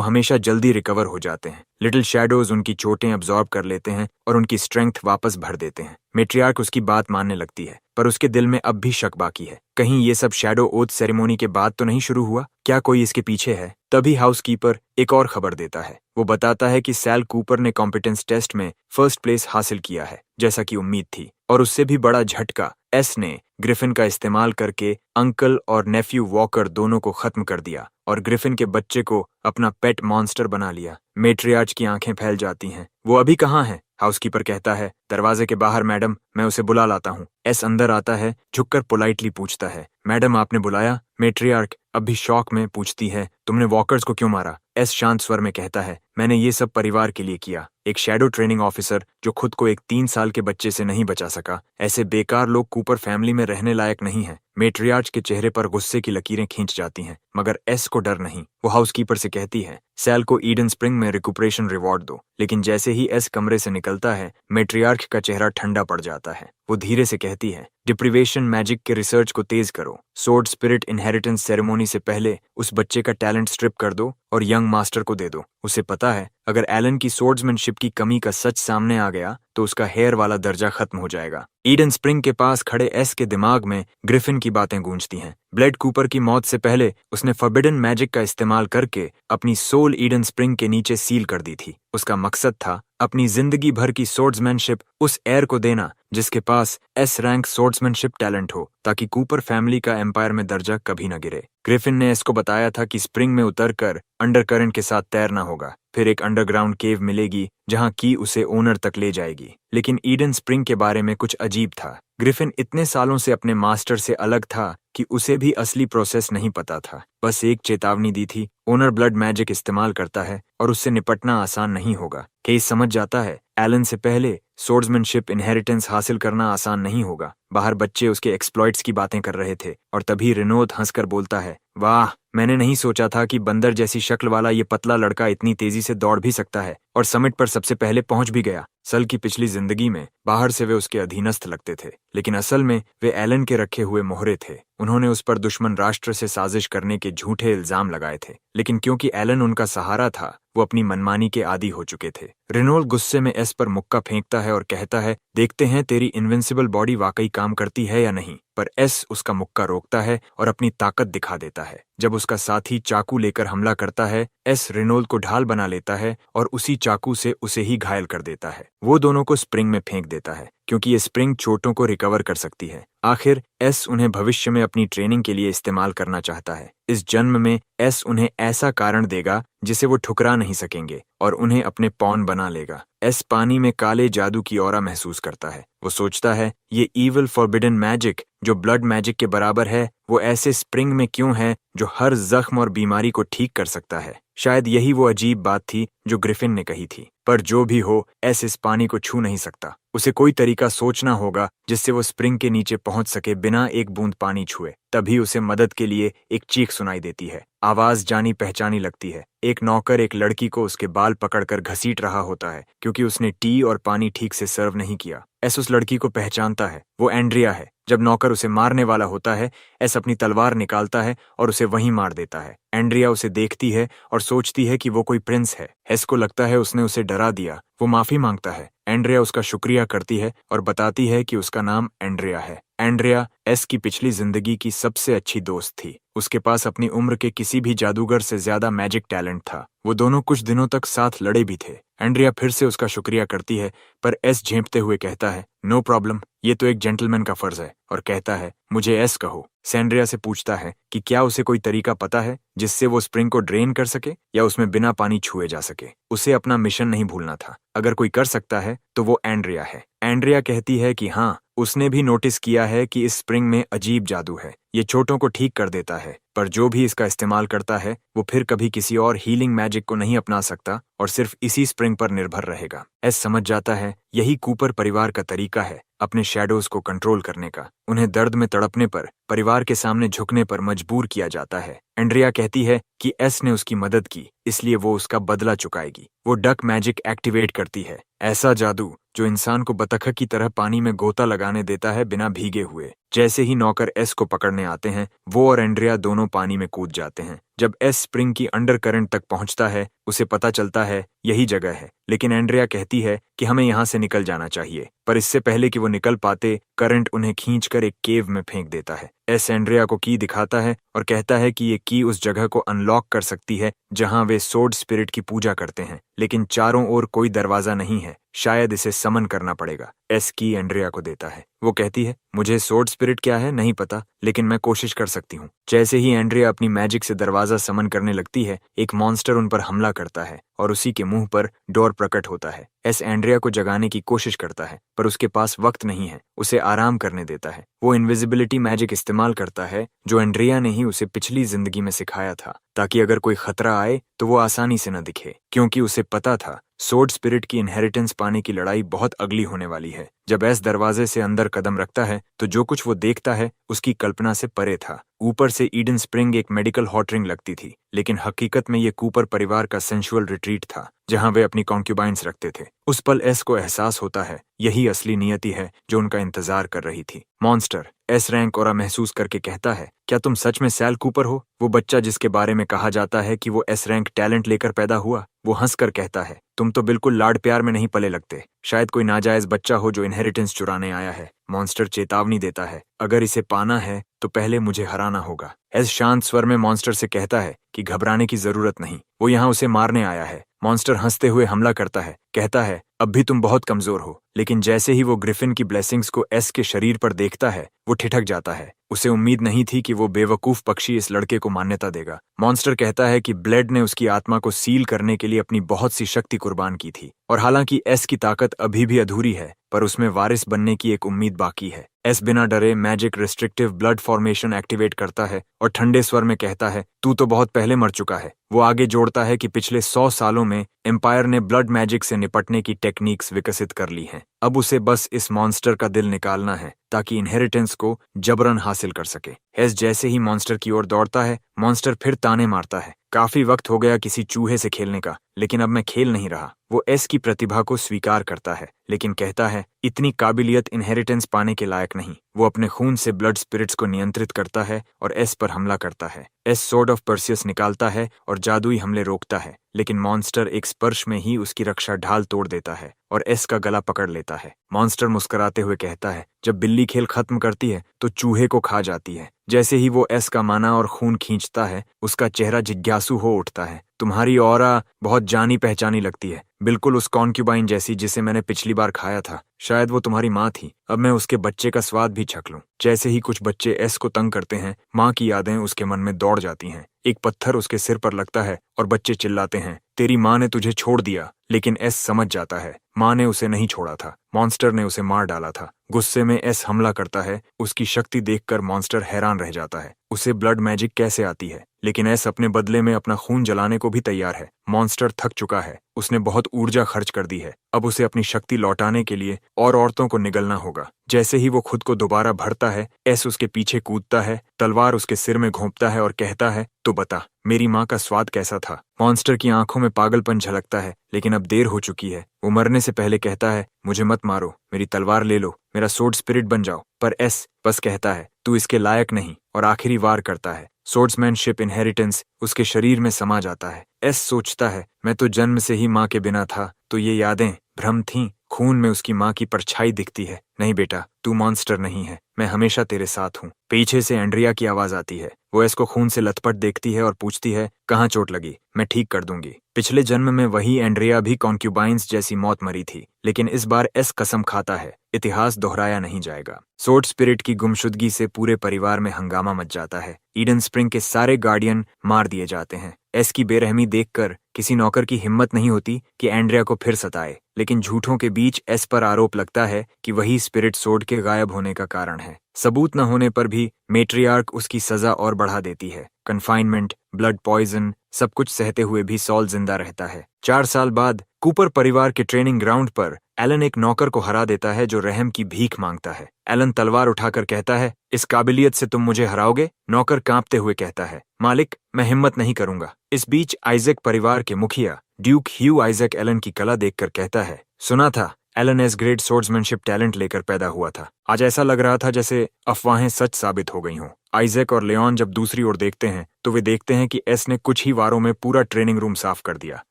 हमेशा जल्दी रिकवर हो जाते हैं। लिटिल शैडोज उनकी चोटें अब्जॉर्ब कर लेते हैं और उनकी स्ट्रेंथ वापस भर देते हैं। मेट्रियार्क उसकी बात मानने लगती है, पर उसके दिल में अब भी शक बाकी है। कहीं ये सब शैडो ओथ सेरेमोनी के बाद तो नहीं शुरू हुआ? क्या कोई इसके पीछे है? तभी हाउसकीपर एक और खबर देता है। वो बताता है कि सैल कूपर ने कॉम्पिटेंस टेस्ट में फर्स्ट प्लेस हासिल किया है, जैसा कि उम्मीद थी। और उससे भी बड़ा झटका, एस ने ग्रिफिन का इस्तेमाल करके अंकल और नेफ्यू वॉकर दोनों को खत्म कर दिया और ग्रिफिन के बच्चे को अपना पेट मॉन्स्टर बना लिया। मेट्रियार्च की आंखें फैल जाती हैं। वो अभी कहाँ है? हाउसकीपर कहता है, दरवाजे के बाहर मैडम, मैं उसे बुला लाता हूँ। एस अंदर आता है, झुककर पोलाइटली पूछता है, मैडम आपने बुलाया? मेट्रियार्क अब भी शॉक में पूछती है, तुमने वॉकर्स को क्यों मारा? एस शांत स्वर में कहता है, मैंने ये सब परिवार के लिए किया। एक शैडो ट्रेनिंग ऑफिसर जो खुद को एक 3 साल के बच्चे से नहीं बचा सका, ऐसे बेकार लोग कूपर फैमिली में रहने लायक नहीं है। मेट्रियार्च के चेहरे पर गुस्से की लकीरें खींच जाती हैं, मगर एस को डर नहीं। वो हाउसकीपर से कहती है, सैल को ईडन स्प्रिंग में रिकुपरेशन रिवॉर्ड दो। लेकिन जैसे ही एस कमरे से निकलता है, मेट्रियार्क का चेहरा ठंडा पड़ जाता है। वो धीरे से कहती है, डिप्रिवेशन मैजिक के रिसर्च को तेज करो। सोर्ड स्पिरिट इनहेरिटेंस सेरेमोनी से पहले उस बच्चे का टैलेंट स्ट्रिप कर दो और यंग मास्टर को दे दो। उसे पता है, अगर एलन की सोर्ड्समैनशिप की कमी का सच सामने आ गया तो उसका हेयर वाला दर्जा खत्म हो जाएगा। ईडन स्प्रिंग के पास खड़े एस के दिमाग में ग्रिफिन की बातें गूंजती हैं। ब्लेड कूपर की मौत से पहले उसने फॉरबिडन मैजिक का इस्तेमाल करके अपनी सोल ईडन स्प्रिंग के नीचे सील कर दी थी। उसका मकसद था अपनी जिंदगी भर की सोर्ड्समैनशिप उस एयर को देना जिसके पास एस रैंक सोर्ड्समैनशिप टैलेंट हो, ताकि कूपर फैमिली का एम्पायर में दर्जा कभी न गिरे। ग्रिफिन ने एस को बताया था कि स्प्रिंग में उतरकर अंडरकरंट के साथ तैरना होगा, फिर एक अंडरग्राउंड केव मिलेगी जहां की उसे ओनर तक ले जाएगी। लेकिन ईडन स्प्रिंग के बारे में कुछ अजीब था। ग्रिफिन इतने सालों से अपने मास्टर से अलग था कि उसे भी असली प्रोसेस नहीं पता था। बस एक चेतावनी दी थी, ओनर ब्लड मैजिक इस्तेमाल करता है और उससे निपटना आसान नहीं होगा। केस समझ जाता है, एलन से पहले सोर्ड्समैनशिप इनहेरिटेंस हासिल करना आसान नहीं होगा। बाहर बच्चे उसके एक्सप्लॉइट्स की बातें कर रहे थे और तभी रेनोद हंसकर बोलता है, वाह, मैंने नहीं सोचा था कि बंदर जैसी शक्ल वाला ये पतला लड़का इतनी तेजी से दौड़ भी सकता है और समिट पर सबसे पहले पहुंच भी गया। सल की पिछली जिंदगी में बाहर से वे उसके अधीनस्थ लगते थे, लेकिन असल में वे एलन के रखे हुए मोहरे थे। उन्होंने उस पर दुश्मन राष्ट्र से साजिश करने के झूठे इल्जाम लगाए थे, लेकिन क्योंकि एलन उनका सहारा था, वो अपनी मनमानी के आदी हो चुके थे। रेनोल्ड गुस्से में एस पर मुक्का फेंकता है और कहता है, देखते हैं तेरी इनविंसिबल बॉडी वाकई काम करती है या नहीं। पर एस उसका मुक्का रोकता है और अपनी ताकत दिखा देता है। जब उसका साथी चाकू लेकर हमला करता है, एस रेनोल्ड को ढाल बना लेता है और उसी चाकू से उसे ही घायल कर देता है। वो दोनों को स्प्रिंग में फेंक देता है क्योंकि ये स्प्रिंग चोटों को रिकवर कर सकती है। आखिर एस उन्हें भविष्य में अपनी ट्रेनिंग के लिए इस्तेमाल करना चाहता है। इस जन्म में एस उन्हें ऐसा कारण देगा जिसे वो ठुकरा नहीं सकेंगे और उन्हें अपने पॉन बना लेगा। एस पानी में काले जादू की ऑरा महसूस करता है। वो सोचता है, ये ईविल फॉरबिडन मैजिक जो ब्लड मैजिक के बराबर है, वो ऐसे स्प्रिंग में क्यों है जो हर जख्म और बीमारी को ठीक कर सकता है। शायद यही वो अजीब बात थी जो ग्रिफिन ने कही थी। पर जो भी हो, एस इस पानी को छू नहीं सकता। उसे कोई तरीका सोचना होगा जिससे वो स्प्रिंग के नीचे पहुंच सके बिना एक बूंद पानी छुए। तभी उसे मदद के लिए एक चीख सुनाई देती है। आवाज जानी पहचानी लगती है। एक नौकर एक लड़की को उसके बाल पकड़कर घसीट रहा होता है क्योंकि उसने टी और पानी ठीक से सर्व नहीं किया। एस उस लड़की को पहचानता है, वो एंड्रिया है। जब नौकर उसे मारने वाला होता है, एस अपनी तलवार निकालता है और उसे वहीं मार देता है। एंड्रिया उसे देखती है और सोचती है कि वो कोई प्रिंस है। एस को लगता है उसने उसे डरा दिया। वो माफी मांगता है। एंड्रिया उसका शुक्रिया करती है और बताती है कि उसका नाम एंड्रिया है। एंड्रिया एस की पिछली जिंदगी की सबसे अच्छी दोस्त थी। उसके पास अपनी उम्र के किसी भी जादूगर से ज्यादा मैजिक टैलेंट था। वो दोनों कुछ दिनों तक साथ लड़े भी थे। एंड्रिया फिर से उसका शुक्रिया करती है, पर एस झेंपते हुए कहता है, नो प्रॉब्लम, ये तो एक जेंटलमैन का फर्ज है, और कहता है, मुझे एस कहो। सैंड्रिया से पूछता है कि क्या उसे कोई तरीका पता है जिससे वो स्प्रिंग को ड्रेन कर सके या उसमें बिना पानी छुए जा सके। उसे अपना मिशन नहीं भूलना था। अगर कोई कर सकता है तो वो एंड्रिया है। एंड्रिया कहती है कि हाँ, उसने भी नोटिस किया है कि इस स्प्रिंग में अजीब जादू है। ये चोटों को ठीक कर देता है, पर जो भी इसका इस्तेमाल करता है वो फिर कभी किसी और हीलिंग मैजिक को नहीं अपना सकता और सिर्फ इसी स्प्रिंग पर निर्भर रहेगा। एस समझ जाता है यही कूपर परिवार का तरीका है अपने शैडोज को कंट्रोल करने का। उन्हें दर्द में तड़पने पर, परिवार के सामने झुकने पर मजबूर किया जाता है। एंड्रिया कहती है कि एस ने उसकी मदद की, इसलिए वो उसका बदला चुकाएगी। वो डक मैजिक एक्टिवेट करती है, ऐसा जादू जो इंसान को बतख की तरह पानी में गोता लगाने देता है बिना भीगे हुए। जैसे ही नौकर एस को पकड़ने आते हैं, वो और एंड्रिया दोनों पानी में कूद जाते हैं। जब एस स्प्रिंग की अंडर करंट तक पहुंचता है, उसे पता चलता है यही जगह है, लेकिन एंड्रिया कहती है कि हमें यहाँ से निकल जाना चाहिए। पर इससे पहले कि वो निकल पाते, करंट उन्हें खींचकर एक केव में फेंक देता है। एस एंड्रिया को की दिखाता है और कहता है कि ये की उस जगह को अनलॉक कर सकती है जहां वे सोर्ड स्पिरिट की पूजा करते हैं, लेकिन चारों ओर कोई दरवाजा नहीं है, शायद इसे समन करना पड़ेगा। एस की एंड्रिया को देता है। वो कहती है, मुझे सोर्ड स्पिरिट क्या है नहीं पता, लेकिन मैं कोशिश कर सकती हूँ। जैसे ही एंड्रिया अपनी मैजिक से दरवाजा समन करने लगती है, एक मॉन्स्टर उन पर हमला करता है और उसी के मुंह पर डोर प्रकट होता है। एस एंड्रिया को जगाने की कोशिश करता है, पर उसके पास वक्त नहीं है, उसे आराम करने देता है। वो इनविजिबिलिटी मैजिक इस्तेमाल करता है जो एंड्रिया ने ही उसे पिछली जिंदगी में सिखाया था, ताकि अगर कोई खतरा आए तो वो आसानी से न दिखे, क्योंकि उसे पता था सोर्ड स्पिरिट की इनहेरिटेंस पाने की लड़ाई बहुत अगली होने वाली है। जब एस दरवाजे से अंदर कदम रखता है तो जो कुछ वो देखता है उसकी कल्पना से परे था। ऊपर से ईडन स्प्रिंग एक मेडिकल हॉट रिंग लगती थी, लेकिन हकीकत में ये कूपर परिवार का सेंसुअल रिट्रीट था जहां वे अपनी कॉन्क्यूबाइंस रखते थे। उस पल एस को एहसास होता है यही असली नियति है जो उनका इंतजार कर रही थी। मॉन्स्टर एस रैंक और महसूस करके कहता है, क्या तुम सच में सैल कूपर हो, वो बच्चा जिसके बारे में कहा जाता है कि वो एस रैंक टैलेंट लेकर पैदा हुआ? वो हंसकर कहता है, तुम तो बिल्कुल लाड प्यार में नहीं पले लगते, शायद कोई नाजायज बच्चा हो जो इनहेरिटेंस चुराने आया है। मॉन्स्टर चेतावनी देता है, अगर इसे पाना है तो पहले मुझे हराना होगा। एस शांत स्वर में मॉन्स्टर से कहता है कि घबराने की जरूरत नहीं, वो यहाँ उसे मारने आया है। मॉन्स्टर हंसते हुए हमला करता है, कहता है, अब भी तुम बहुत कमजोर हो। लेकिन जैसे ही वो ग्रिफिन की ब्लेसिंग्स को एस के शरीर पर देखता है, वो ठिठक जाता है। उसे उम्मीद नहीं थी कि वो बेवकूफ पक्षी इस लड़के को मान्यता देगा। मॉन्स्टर कहता है कि ब्लेड ने उसकी आत्मा को सील करने के लिए अपनी बहुत सी शक्ति कुर्बान की थी, और हालांकि एस की ताकत अभी भी अधूरी है, पर उसमें वारिस बनने की एक उम्मीद बाकी है। एस बिना डरे magic restrictive blood formation activate करता है और ठंडे स्वर में कहता है, तू तो बहुत पहले मर चुका है। वो आगे जोड़ता है कि पिछले 100 सालों में एम्पायर ने ब्लड मैजिक से निपटने की टेक्निक्स विकसित कर ली हैं। अब उसे बस इस मॉन्स्टर का दिल निकालना है ताकि इनहेरिटेंस को जबरन हासिल कर सके। एस जैसे ही मॉन्स्टर की ओर दौड़ता है, मॉन्स्टर फिर ताने मारता है, काफी वक्त हो गया किसी चूहे से खेलने का, लेकिन अब मैं खेल नहीं रहा। वो एस की प्रतिभा को स्वीकार करता है, लेकिन कहता है, इतनी काबिलियत इनहेरिटेंस पाने के लायक नहीं। वो अपने खून से ब्लड स्पिरिट्स को नियंत्रित करता है और एस पर हमला करता है। एस सोर्ड ऑफ पर्सियस निकालता है और जादुई हमले रोकता है, लेकिन मॉन्स्टर एक स्पर्श में ही उसकी रक्षा ढाल तोड़ देता है और एस का गला पकड़ लेता है। मॉन्स्टर मुस्कुराते हुए कहता है, जब बिल्ली खेल खत्म करती है तो चूहे को खा जाती है। जैसे ही वो एस का माना और खून खींचता है, उसका चेहरा जिज्ञासु हो उठता है। तुम्हारी ऑरा बहुत जानी पहचानी लगती है, बिल्कुल उस कॉन्क्यूबाइन जैसी जिसे मैंने पिछली बार खाया था। शायद वो तुम्हारी माँ थी। अब मैं उसके बच्चे का स्वाद भी चख लूं। जैसे ही कुछ बच्चे एस को तंग करते हैं, माँ की यादें उसके मन में दौड़ जाती हैं। एक पत्थर उसके सिर पर लगता है और बच्चे चिल्लाते हैं, तेरी माँ ने तुझे छोड़ दिया। लेकिन एस समझ जाता है, माँ ने उसे नहीं छोड़ा था, मॉन्स्टर ने उसे मार डाला था। गुस्से में एस हमला करता है। उसकी शक्ति देखकर मॉन्स्टर हैरान रह जाता है, उसे ब्लड मैजिक कैसे आती है। लेकिन एस अपने बदले में अपना खून जलाने को भी तैयार है। मॉन्स्टर थक चुका है, उसने बहुत ऊर्जा खर्च कर दी है। अब उसे अपनी शक्ति लौटाने के लिए और औरतों को निगलना होगा। जैसे ही वो खुद को दोबारा भरता है, एस उसके पीछे कूदता है, तलवार उसके सिर में घोंपता है और कहता है, तो बता, मेरी माँ का स्वाद कैसा था। मॉन्स्टर की आंखों में पागलपन झलकता है, लेकिन अब देर हो चुकी है। वो मरने से पहले कहता है, मुझे मत मारो, मेरी तलवार ले लो, मेरा सोर्ड स्पिरिट बन जाओ। पर एस बस कहता है, तू इसके लायक नहीं, और आखिरी वार करता है। सोर्ड्समैनशिप इनहेरिटेंस उसके शरीर में समा जाता है। एस सोचता है, मैं तो जन्म से ही माँ के बिना था, तो ये यादें भ्रम थीं। खून में उसकी माँ की परछाई दिखती है। नहीं बेटा, तू मॉन्स्टर नहीं है, मैं हमेशा तेरे साथ हूँ। पीछे से एंड्रिया की आवाज आती है। वो एस को खून से लथपथ देखती है और पूछती है, कहाँ चोट लगी? मैं ठीक कर दूंगी। पिछले जन्म में वही एंड्रिया भी कॉन्क्यूबाइंस जैसी मौत मरी थी, लेकिन इस बार एस कसम खाता है, इतिहास दोहराया नहीं जाएगा। सोर्ड स्पिरिट की गुमशुदगी से पूरे परिवार में हंगामा मच जाता है। ईडन स्प्रिंग के सारे गार्डियन मार दिए जाते हैं। एस की बेरहमी देखकर किसी नौकर की हिम्मत नहीं होती कि एंड्रिया को फिर सताए, लेकिन झूठों के बीच एस पर आरोप लगता है कि वही स्पिरिट सोर्ड के गायब होने का कारण है। सबूत न होने पर भी मेट्रियार्क उसकी सजा और बढ़ा देती है। कन्फाइनमेंट, ब्लड पॉइजन, सब कुछ सहते हुए भी सॉल जिंदा रहता है। 4 साल बाद कूपर परिवार के ट्रेनिंग ग्राउंड पर एलन एक नौकर को हरा देता है जो रहम की भीख मांगता है। एलन तलवार उठाकर कहता है, इस काबिलियत से तुम मुझे हराओगे? नौकर कांपते हुए कहता है, मालिक, मैं हिम्मत नहीं करूंगा। इस बीच आइजैक परिवार के मुखिया ड्यूक ह्यू आइजैक एलन की कला देखकर कहता है, सुना था एलन एस ग्रेट सोर्ड्समैनशिप टैलेंट लेकर पैदा हुआ था। आज ऐसा लग रहा था जैसे अफवाहें सच साबित हो गई हों। आइजैक और लियोन जब दूसरी ओर देखते हैं तो वे देखते हैं कि एस ने कुछ ही वारों में पूरा ट्रेनिंग रूम साफ कर दिया।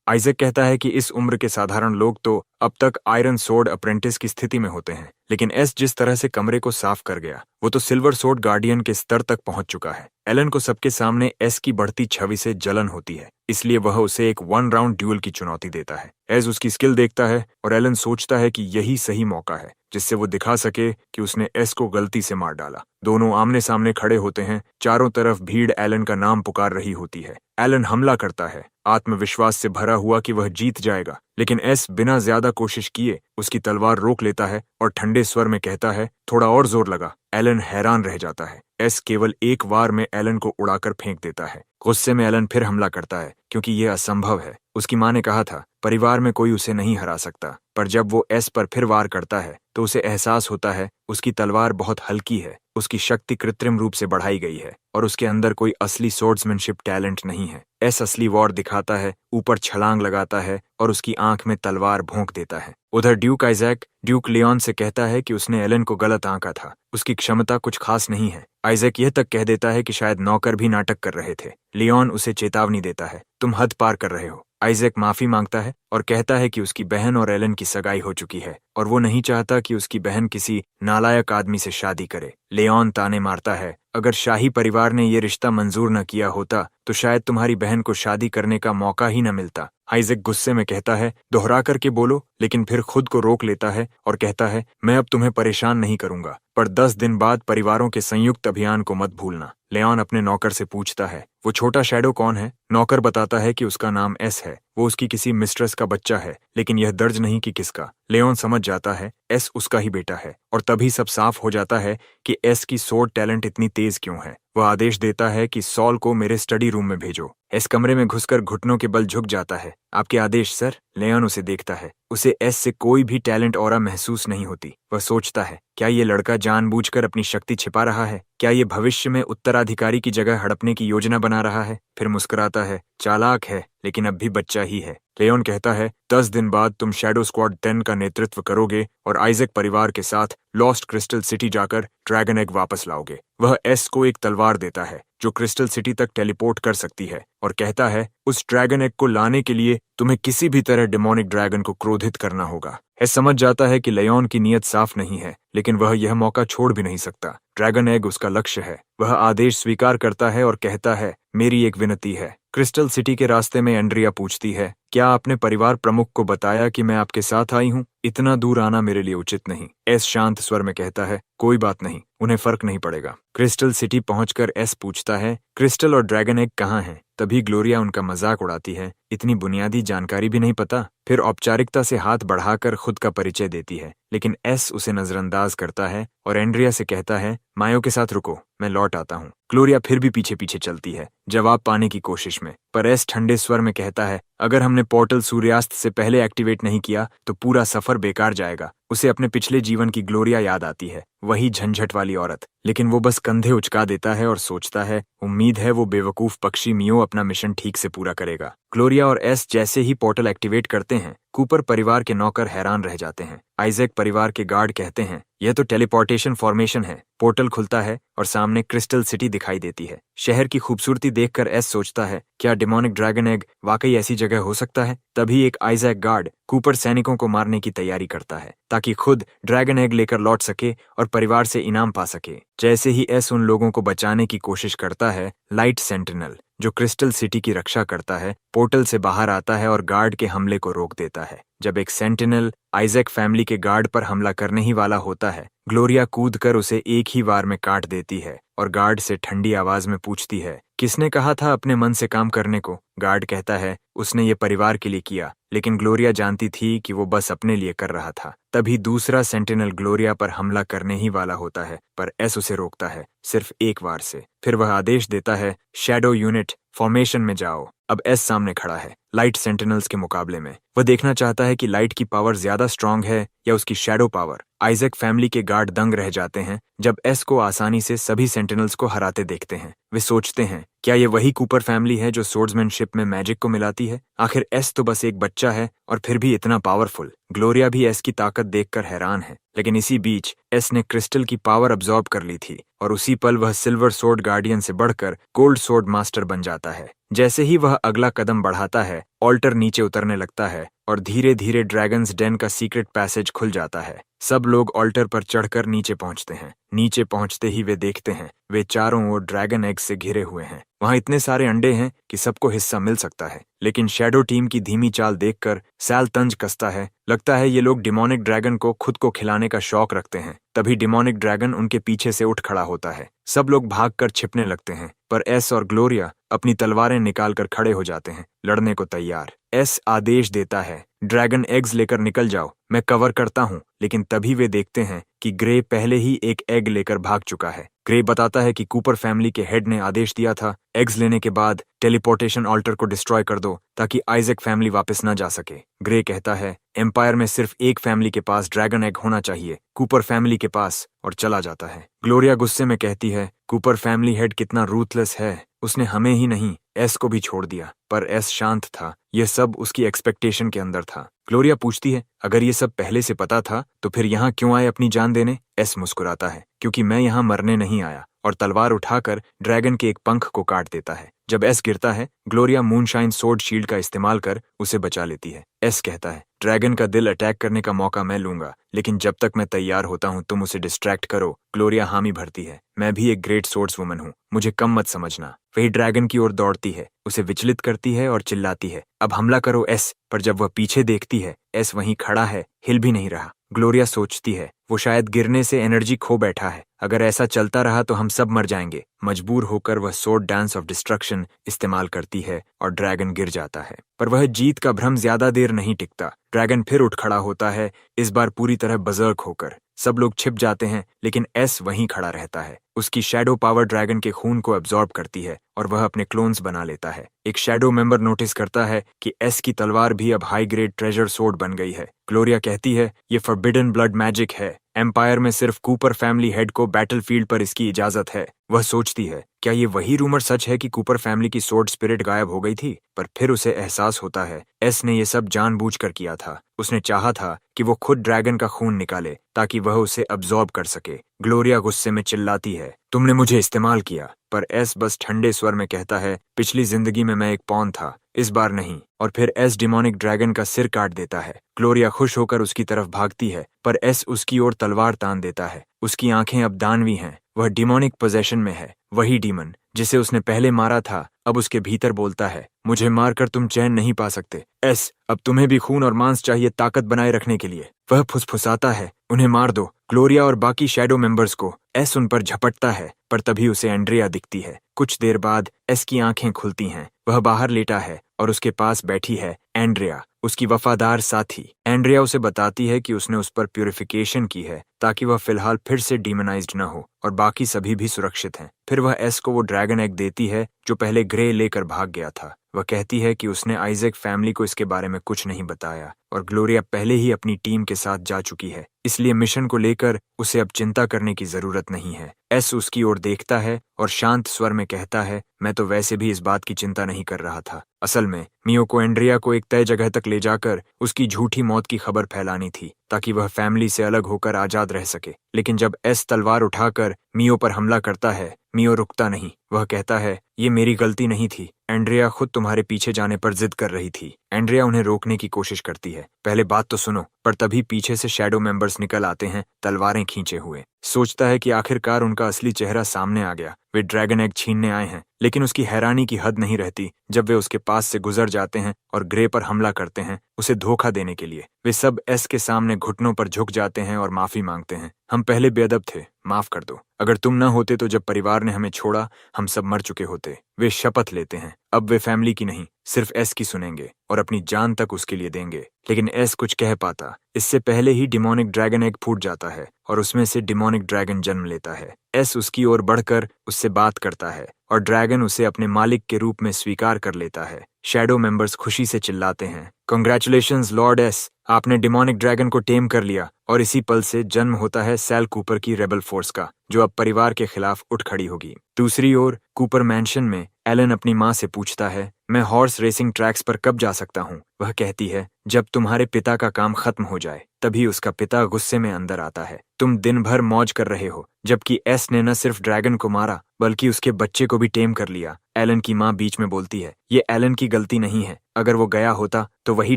आइजैक कहता है कि इस उम्र के साधारण लोग तो अब तक आयरन सोर्ड अप्रेंटिस की स्थिति में होते हैं, लेकिन एस जिस तरह से कमरे को साफ कर गया, वो तो सिल्वर सोर्ड गार्डियन के स्तर तक पहुंच चुका है। एलन को सबके सामने एस की बढ़ती छवि से जलन होती है, इसलिए वह उसे एक 1 राउंड ड्यूल की चुनौती देता है। एस उसकी स्किल देखता है और एलन सोचता है कि यही सही मौका है जिससे वो दिखा सके कि उसने एस को गलती से मार डाला। दोनों आमने सामने खड़े होते हैं। चारों तरफ भीड़ एलन का नाम पुकार रही होती है। एलन हमला करता है, आत्मविश्वास से भरा हुआ कि वह जीत जाएगा, लेकिन एस बिना ज्यादा कोशिश किए उसकी तलवार रोक लेता है और ठंडे स्वर में कहता है, थोड़ा और जोर लगा। एलन हैरान रह जाता है। एस केवल एक वार में एलन को उड़ाकर फेंक देता है। गुस्से में एलन फिर हमला करता है, क्योंकि यह असंभव है। उसकी माँ ने कहा था, परिवार में कोई उसे नहीं हरा सकता। पर जब वो एस पर फिर वार करता है तो उसे एहसास होता है उसकी तलवार बहुत हल्की है, उसकी शक्ति कृत्रिम रूप से बढ़ाई गई है और उसके अंदर कोई असली सोर्ड्समैनशिप टैलेंट नहीं है। एस असली वॉर दिखाता है, ऊपर छलांग लगाता है और उसकी आंख में तलवार भोंक देता है। उधर ड्यूक आइजैक ड्यूक लियोन से कहता है कि उसने एलन को गलत आंका था, उसकी क्षमता कुछ खास नहीं है। आइजैक यह तक कह देता है कि शायद नौकर भी नाटक कर रहे थे। लियोन उसे चेतावनी देता है, तुम हद पार कर रहे हो। आइजैक माफी मांगता है और कहता है कि उसकी बहन और एलन की सगाई हो चुकी है और वो नहीं चाहता कि उसकी बहन किसी नालायक आदमी से शादी करे। लियोन ताने मारता है, अगर शाही परिवार ने ये रिश्ता मंजूर न किया होता तो शायद तुम्हारी बहन को शादी करने का मौका ही न मिलता। आइजैक गुस्से में कहता है, दोहरा करके बोलो, लेकिन फिर खुद को रोक लेता है और कहता है, मैं अब तुम्हें परेशान नहीं करूंगा, पर 10 दिन बाद परिवारों के संयुक्त अभियान को मत भूलना। लियोन अपने नौकर से पूछता है, वो छोटा शैडो कौन है? नौकर बताता है कि उसका नाम एस है, वो उसकी किसी मिस्ट्रेस का बच्चा है, लेकिन यह दर्ज नहीं कि किसका। लियोन समझ जाता है एस उसका ही बेटा है, और तभी सब साफ हो जाता है कि एस की सोर्ड टैलेंट इतनी तेज क्यों है। वह आदेश देता है कि सॉल को मेरे स्टडी रूम में भेजो। एस कमरे में घुसकर घुटनों के बल झुक जाता है। आपके आदेश सर। लियोन उसे देखता है। उसे एस से कोई भी टैलेंट ऑरा महसूस नहीं होती। वह सोचता है, क्या ये लड़का जानबूझकर अपनी शक्ति छिपा रहा है? क्या ये भविष्य में उत्तराधिकारी की जगह हड़पने की योजना बना रहा है? फिर मुस्कुराता है, चालाक है लेकिन अब भी बच्चा ही है। लियोन कहता है, 10 दिन बाद तुम शैडो स्क्वाड 10 का नेतृत्व करोगे और आइजैक परिवार के साथ लॉस्ट क्रिस्टल सिटी जाकर ड्रैगन एग वापस लाओगे। वह एस को एक तलवार देता है जो क्रिस्टल सिटी तक टेलीपोर्ट कर सकती है और कहता है, उस ड्रैगन एग को लाने के लिए तुम्हें किसी भी तरह डेमोनिक ड्रैगन को क्रोधित करना होगा। एस समझ जाता है कि लियोन की नीयत साफ नहीं है, लेकिन वह यह मौका छोड़ भी नहीं सकता। ड्रैगन एग उसका लक्ष्य है। वह आदेश स्वीकार करता है और कहता है, मेरी एक विनती है। क्रिस्टल सिटी के रास्ते में एंड्रिया पूछती है, क्या आपने परिवार प्रमुख को बताया कि मैं आपके साथ आई हूँ? इतना दूर आना मेरे लिए उचित नहीं। एस शांत स्वर में कहता है, कोई बात नहीं, उन्हें फर्क नहीं पड़ेगा। क्रिस्टल सिटी पहुंचकर एस पूछता है, क्रिस्टल और ड्रैगन एग कहाँ हैं? तभी ग्लोरिया उनका मजाक उड़ाती है, इतनी बुनियादी जानकारी भी नहीं पता। फिर औपचारिकता से हाथ बढ़ाकर खुद का परिचय देती है, लेकिन एस उसे नजरअंदाज करता है और एंड्रिया से कहता है, मायो के साथ रुको, मैं लौट आता हूँ। ग्लोरिया फिर भी पीछे पीछे चलती है, जवाब पाने की कोशिश में, पर एस ठंडे स्वर में कहता है, अगर हमने पोर्टल सूर्यास्त से पहले एक्टिवेट नहीं किया तो पूरा सफर बेकार जाएगा। उसे अपने पिछले जीवन की ग्लोरिया याद आती है, वही झंझट वाली औरत। लेकिन वो बस कंधे उचका देता है और सोचता है, उम्मीद है वो बेवकूफ पक्षी मियो अपना मिशन ठीक से पूरा करेगा। ग्लोरिया और एस जैसे ही पोर्टल एक्टिवेट करते हैं, कूपर परिवार के नौकर हैरान रह जाते हैं। आइजैक परिवार के गार्ड कहते हैं, यह तो टेलीपोर्टेशन फॉर्मेशन है। पोर्टल खुलता है और सामने क्रिस्टल सिटी दिखाई देती है। शहर की खूबसूरती देखकर एस सोचता है, क्या डिमोनिक ड्रैगन एग वाकई ऐसी जगह हो सकता है? तभी एक आइजैक गार्ड कूपर सैनिकों को मारने की तैयारी करता है ताकि खुद ड्रैगन एग लेकर लौट सके और परिवार से इनाम पा सके। जैसे ही एस उन लोगों को बचाने की कोशिश करता है, लाइट सेंटिनल जो क्रिस्टल सिटी की रक्षा करता है, पोर्टल से बाहर आता है और गार्ड के हमले को रोक देता है। जब एक सेंटिनल आइजैक फैमिली के गार्ड पर हमला करने ही वाला होता है, ग्लोरिया कूदकर उसे एक ही बार में काट देती है और गार्ड से ठंडी आवाज में पूछती है, किसने कहा था अपने मन से काम करने को? गार्ड कहता है, उसने ये परिवार के लिए किया, लेकिन ग्लोरिया जानती थी कि वो बस अपने लिए कर रहा था। तभी दूसरा सेंटिनल ग्लोरिया पर हमला करने ही वाला होता है, पर एस उसे रोकता है, सिर्फ एक वार से। फिर वह आदेश देता है, शैडो यूनिट फॉर्मेशन में जाओ। अब एस सामने खड़ा है, लाइट सेंटिनल्स के मुकाबले में। वह देखना चाहता है कि लाइट की पावर ज्यादा स्ट्रांग है या उसकी शैडो पावर। आइजैक फैमिली के गार्ड दंग रह जाते हैं जब एस को आसानी से सभी सेंटिनल्स को हराते देखते हैं। वे सोचते हैं, क्या ये वही कूपर फैमिली है जो सोर्ड्समैनशिप में मैजिक को मिलाती है? आखिर एस तो बस एक बच्चा है और फिर भी इतना पावरफुल। ग्लोरिया भी एस की ताकत देखकर हैरान है, लेकिन इसी बीच एस ने क्रिस्टल की पावर अब्सॉर्ब कर ली थी और उसी पल वह सिल्वर सोर्ड गार्डियन से बढ़कर गोल्ड सोर्ड मास्टर बन जाता है। जैसे ही वह अगला कदम बढ़ाता है, ऑल्टर नीचे उतरने लगता है और धीरे धीरे ड्रैगन्स डेन का सीक्रेट पैसेज खुल जाता है। सब लोग ऑल्टर पर चढ़कर नीचे पहुंचते हैं। नीचे पहुंचते ही वे देखते हैं, वे चारों ओर ड्रैगन एग से घिरे हुए हैं। वहां इतने सारे अंडे हैं कि सबको हिस्सा मिल सकता है, लेकिन शैडो टीम की धीमी चाल देखकर सैल तंज कसता है। लगता है ये लोग डिमोनिक ड्रैगन को खुद को खिलाने का शौक रखते हैं। तभी डिमोनिक ड्रैगन उनके पीछे से उठ खड़ा होता है। सब लोग भागकर छिपने लगते हैं, पर एस और ग्लोरिया अपनी तलवारें निकालकर खड़े हो जाते हैं, लड़ने को तैयार। एस आदेश देता है, ड्रैगन एग्स लेकर निकल जाओ, मैं कवर करता हूँ। लेकिन तभी वे देखते हैं कि ग्रे पहले ही एक एग लेकर भाग चुका है। ग्रे बताता है कि कूपर फैमिली के हेड ने आदेश दिया था, एग्स लेने के बाद टेलीपोर्टेशन ऑल्टर को डिस्ट्रॉय कर दो ताकि आइजैक फैमिली वापस न जा सके। ग्रे कहता है, एम्पायर में सिर्फ एक फैमिली के पास ड्रैगन एग होना चाहिए, कूपर फैमिली के पास, और चला जाता है। ग्लोरिया गुस्से में कहती है, कूपर फैमिली हेड कितना रूथलेस है, उसने हमें ही नहीं एस को भी छोड़ दिया। पर एस शांत था, यह सब उसकी एक्सपेक्टेशन के अंदर था। ग्लोरिया पूछती है, अगर ये सब पहले से पता था तो फिर यहाँ क्यों आए अपनी जान देने? एस मुस्कुराता है, क्योंकि मैं यहाँ मरने नहीं आया, और तलवार उठाकर ड्रैगन के एक पंख को काट देता है। जब एस गिरता है, ग्लोरिया मूनशाइन सोर्ड शील्ड का इस्तेमाल कर उसे बचा लेती है। एस कहता है, ड्रैगन का दिल अटैक करने का मौका मैं लूंगा, लेकिन जब तक मैं तैयार होता हूँ तुम उसे डिस्ट्रैक्ट करो। ग्लोरिया हामी भरती है, मैं भी एक ग्रेट सोर्ड्स वुमन हूँ, मुझे कम मत समझना। वही ड्रैगन की ओर दौड़ती है, उसे विचलित करती है और चिल्लाती है, अब हमला करो एस। पर जब वह पीछे देखती है, एस वहीं खड़ा है, हिल भी नहीं रहा। ग्लोरिया सोचती है, वो शायद गिरने से एनर्जी खो बैठा है, अगर ऐसा चलता रहा तो हम सब मर जाएंगे। मजबूर होकर वह सोर्ड डांस ऑफ डिस्ट्रक्शन इस्तेमाल करती है और ड्रैगन गिर जाता है। पर वह जीत का भ्रम ज्यादा देर नहीं टिकता। ड्रैगन फिर उठ खड़ा होता है, इस बार पूरी तरह बजर्क होकर। सब लोग छिप जाते हैं, लेकिन एस वहीं खड़ा रहता है। उसकी शैडो पावर ड्रैगन के खून को एब्जॉर्ब करती है और वह अपने क्लोन्स बना लेता है। एक शैडो मेंबर नोटिस करता है कि एस की तलवार भी अब हाई ग्रेड ट्रेजर सोर्ड बन गई है। ग्लोरिया कहती है, ये फॉरबिडन ब्लड मैजिक है, एम्पायर में सिर्फ कूपर फैमिली हेड को बैटलफील्ड पर इसकी इजाजत है। वह सोचती है, क्या ये वही रूमर सच है कि कूपर फैमिली की सोर्ड स्पिरिट गायब हो गई थी? पर फिर उसे एहसास होता है, एस ने ये सब जानबूझकर किया था। उसने चाहा था कि वो खुद ड्रैगन का खून निकाले ताकि वह उसे अब्सॉर्ब कर सके। ग्लोरिया गुस्से में चिल्लाती है, तुमने मुझे इस्तेमाल किया। पर एस बस ठंडे स्वर में कहता है, पिछली जिंदगी में मैं एक पॉन था, इस बार नहीं। और फिर एस डिमोनिक ड्रैगन का सिर काट देता है। ग्लोरिया खुश होकर उसकी तरफ भागती है, पर एस उसकी ओर तलवार तान देता है। उसकी आंखें अब दानवी हैं, वह डिमोनिक पोजेशन में है। वही डीमन जिसे उसने पहले मारा था अब उसके भीतर बोलता है, मुझे मारकर तुम चैन नहीं पा सकते एस, अब तुम्हें भी खून और मांस चाहिए ताकत बनाए रखने के लिए। वह फुसफुसाता है, उन्हें मार दो, ग्लोरिया और बाकी शैडो मेंबर्स को। एस उन पर झपटता है, पर तभी उसे एंड्रिया दिखती है। कुछ देर बाद एस की आंखें खुलती हैं, वह बाहर लेटा है और उसके पास बैठी है एंड्रिया, उसकी वफादार साथी। एंड्रिया उसे बताती है कि उसने उस पर प्यूरिफिकेशन की है ताकि वह फिलहाल फिर से डीमनाइज्ड न हो और बाकी सभी भी सुरक्षित हैं। फिर वह एस को वो ड्रैगन एग देती है जो पहले ग्रे लेकर भाग गया था। वह कहती है कि उसने आइजैक फैमिली को इसके बारे में कुछ नहीं बताया और ग्लोरिया पहले ही अपनी टीम के साथ जा चुकी है, इसलिए मिशन को लेकर उसे अब चिंता करने की जरूरत नहीं है। एस उसकी ओर देखता है और शांत स्वर में कहता है, मैं तो वैसे भी इस बात की चिंता नहीं कर रहा था। असल में मियो को एंड्रिया को एक तय जगह तक ले जाकर उसकी झूठी मौत की खबर फैलानी थी ताकि वह फैमिली से अलग होकर आजाद रह सके। लेकिन जब एस तलवार उठाकर मियो पर हमला करता है, मियो रुकता नहीं। वह कहता है, ये मेरी गलती नहीं थी, एंड्रिया खुद तुम्हारे पीछे जाने पर जिद कर रही थी। एंड्रिया उन्हें रोकने की कोशिश करती है, पहले बात तो सुनो। पर तभी पीछे से शैडो मेंबर्स निकल आते हैं, तलवारें खींचे हुए। सोचता है कि आखिरकार उनका असली चेहरा सामने आ गया, वे ड्रैगन एग छीनने आए हैं। लेकिन उसकी हैरानी की हद नहीं रहती जब वे उसके पास से गुजर जाते हैं और ग्रे पर हमला करते हैं, उसे धोखा देने के लिए। वे सब एस के सामने घुटनों पर झुक जाते हैं और माफी मांगते हैं। हम पहले बेअदब थे, माफ कर दो। अगर तुम न होते तो जब परिवार ने हमें छोड़ा, हम सब मर चुके होते। वे शपथ लेते हैं, अब वे फैमिली की नहीं, सिर्फ एस की सुनेंगे और अपनी जान तक उसके लिए देंगे। लेकिन एस कुछ कह पाता, इससे पहले ही डिमोनिक ड्रैगन एग फूट जाता है और उसमें से डिमोनिक ड्रैगन जन्म लेता है। एस उसकी ओर बढ़कर उससे बात करता है और ड्रैगन उसे अपने मालिक के रूप में स्वीकार कर लेता है। शैडो मेंबर्स खुशी से चिल्लाते हैं, कांग्रेचुलेशंस लॉर्ड एस, आपने डिमोनिक ड्रैगन को टेम कर लिया। और इसी पल से जन्म होता है सैल कूपर की रेबल फोर्स का, जो अब परिवार के खिलाफ उठ खड़ी होगी। दूसरी ओर कूपर मैंशन में एलन अपनी माँ से पूछता है, मैं हॉर्स रेसिंग ट्रैक्स पर कब जा सकता हूँ? वह कहती है, जब तुम्हारे पिता का काम खत्म हो जाए। तभी उसका पिता गुस्से में अंदर आता है, तुम दिन भर मौज कर रहे हो, जबकि एस ने न सिर्फ ड्रैगन को मारा बल्कि उसके बच्चे को भी टेम कर लिया। एलन की माँ बीच में बोलती है, ये एलन की गलती नहीं है, अगर वो गया होता तो वही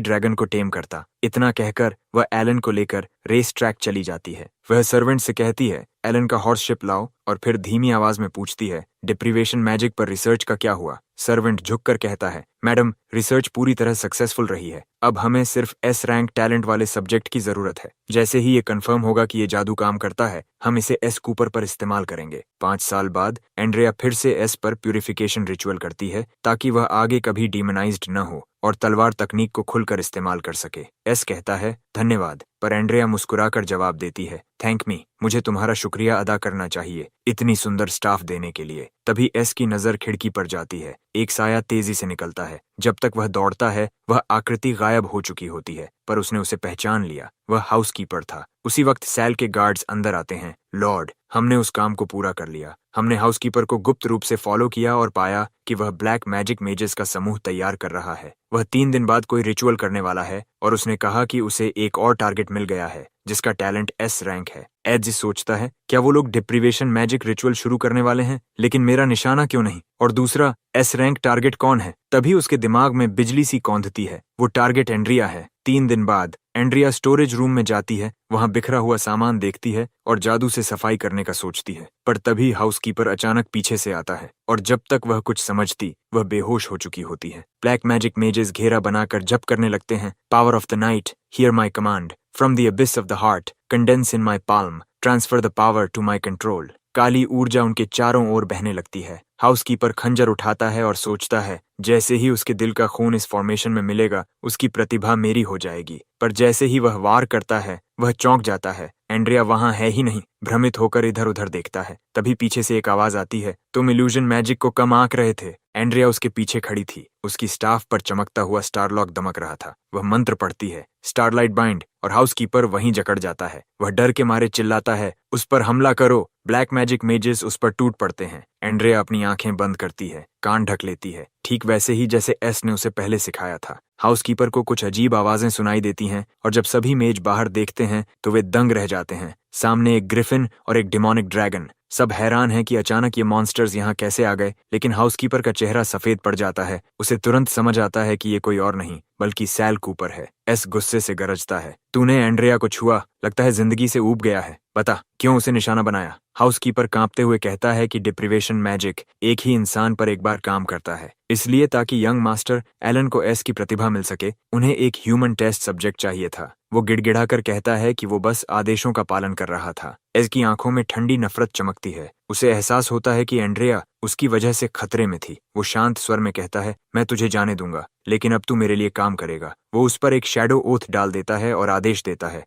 ड्रैगन को टेम करता। इतना कहकर वह एलन को लेकर रेस ट्रैक चली जाती है। वह सर्वेंट से कहती है, एलन का हॉर्स शिप लाओ, और फिर धीमी आवाज में पूछती है, डिप्रीवेशन मैजिक पर रिसर्च का क्या हुआ? सर्वेंट झुककर कहता है, मैडम, रिसर्च पूरी तरह सक्सेसफुल रही है। अब हमें सिर्फ एस रैंक टैलेंट वाले सब्जेक्ट की जरूरत है। जैसे ही ये कंफर्म होगा कि ये जादू काम करता है, हम इसे एस कूपर पर इस्तेमाल करेंगे। 5 साल बाद एंड्रिया फिर से एस पर प्यूरिफिकेशन रिचुअल करती है ताकि वह आगे कभी डीमनाइज्ड न हो और तलवार तकनीक को खुलकर इस्तेमाल कर सके। एस कहता है, धन्यवाद, पर एंड्रिया मुस्कुराकर जवाब देती है, थैंक मी, मुझे तुम्हारा शुक्रिया अदा करना चाहिए इतनी सुंदर स्टाफ देने के लिए। तभी एस की नजर खिड़की पर जाती है, एक साया तेजी से निकलता है। जब तक वह दौड़ता है, वह आकृति गायब हो चुकी होती है, पर उसने उसे पहचान लिया, वह हाउसकीपर था। उसी वक्त सैल के गार्ड्स अंदर आते हैं, लॉर्ड, हमने उस काम को पूरा कर लिया। हमने हाउसकीपर को गुप्त रूप से फॉलो किया और पाया कि वह ब्लैक मैजिक मेजेस का समूह तैयार कर रहा है। वह 3 दिन बाद कोई रिचुअल करने वाला है और उसने कहा कि उसे एक और टारगेट मिल गया है जिसका टैलेंट एस रैंक है। एज सोचता है, क्या वो लोग डिप्रीवेशन मैजिक रिचुअल शुरू करने वाले हैं? लेकिन मेरा निशाना क्यों नहीं? और दूसरा, एस रैंक टारगेट कौन है? तभी उसके दिमाग में बिजली सी कौंधती है, वो टारगेट एंड्रिया है। 3 दिन बाद एंड्रिया स्टोरेज रूम में जाती है, वहां बिखरा हुआ सामान देखती है और जादू से सफाई करने का सोचती है। पर तभी हाउसकीपर अचानक पीछे से आता है और जब तक वह कुछ समझती, वह बेहोश हो चुकी होती है। ब्लैक मैजिक मेजेस घेरा बनाकर जप करने लगते हैं, power of the night, hear my command, from the abyss of the heart, condense in my palm, transfer the power to my control. Kali ऊर्जा उनके चारों ओर बहने लगती है। हाउसकीपर खंजर उठाता है और सोचता है, जैसे ही उसके दिल का खून इस फॉर्मेशन में मिलेगा, उसकी प्रतिभा मेरी हो जाएगी। पर जैसे ही वह वार करता है, वह चौंक जाता है, एंड्रिया वहां है ही नहीं। भ्रमित होकर इधर उधर देखता है, तभी पीछे से एक आवाज आती है, तुम इल्यूजन मैजिक को कम आंक रहे थे। एंड्रिया उसके पीछे खड़ी थी, उसकी स्टाफ पर चमकता हुआ स्टारलॉक दमक रहा था। वह मंत्र पढ़ती है, स्टारलाइट बाइंड, और हाउसकीपर वहीं जकड़ जाता है। वह डर के मारे चिल्लाता है, उस पर हमला करो। ब्लैक मैजिक मेजेस उस पर टूट पड़ते हैं। एंड्रिया अपनी आंखें बंद करती है, कान ढक लेती है, ठीक वैसे ही जैसे एस ने उसे पहले सिखाया था। हाउसकीपर को कुछ अजीब आवाजें सुनाई देती हैं और जब सभी मेज बाहर देखते हैं तो वे दंग रह जाते हैं। सामने एक ग्रिफिन और एक डिमोनिक ड्रैगन। सब हैरान हैं कि अचानक ये मॉन्स्टर्स यहाँ कैसे आ गए, लेकिन हाउसकीपर का चेहरा सफेद पड़ जाता है। उसे तुरंत समझ आता है कि ये कोई और नहीं बल्कि सैल कूपर है। एस गुस्से से गरजता है, तूने एंड्रिया को छुआ, लगता है जिंदगी से ऊब गया है, बता क्यों उसे निशाना बनाया? हाउसकीपर कांपते हुए कहता है कि डिप्रीवेशन मैजिक एक ही इंसान पर एक बार काम करता है, इसलिए ताकि यंग मास्टर एलन को एस की प्रतिभा मिल सके, उन्हें एक ह्यूमन टेस्ट सब्जेक्ट चाहिए था। वो गिड़गिड़ाकर कहता है कि वो बस आदेशों का पालन कर रहा था। एस की आंखों में ठंडी नफरत चमकती है। उसे एहसास होता है कि एंड्रिया उसकी वजह से खतरे में थी। वो शांत स्वर में कहता है, मैं तुझे जाने दूंगा, लेकिन अब तू मेरे लिए काम करेगा। वो उस पर एक शैडो ओथ डाल देता है और आदेश देता है,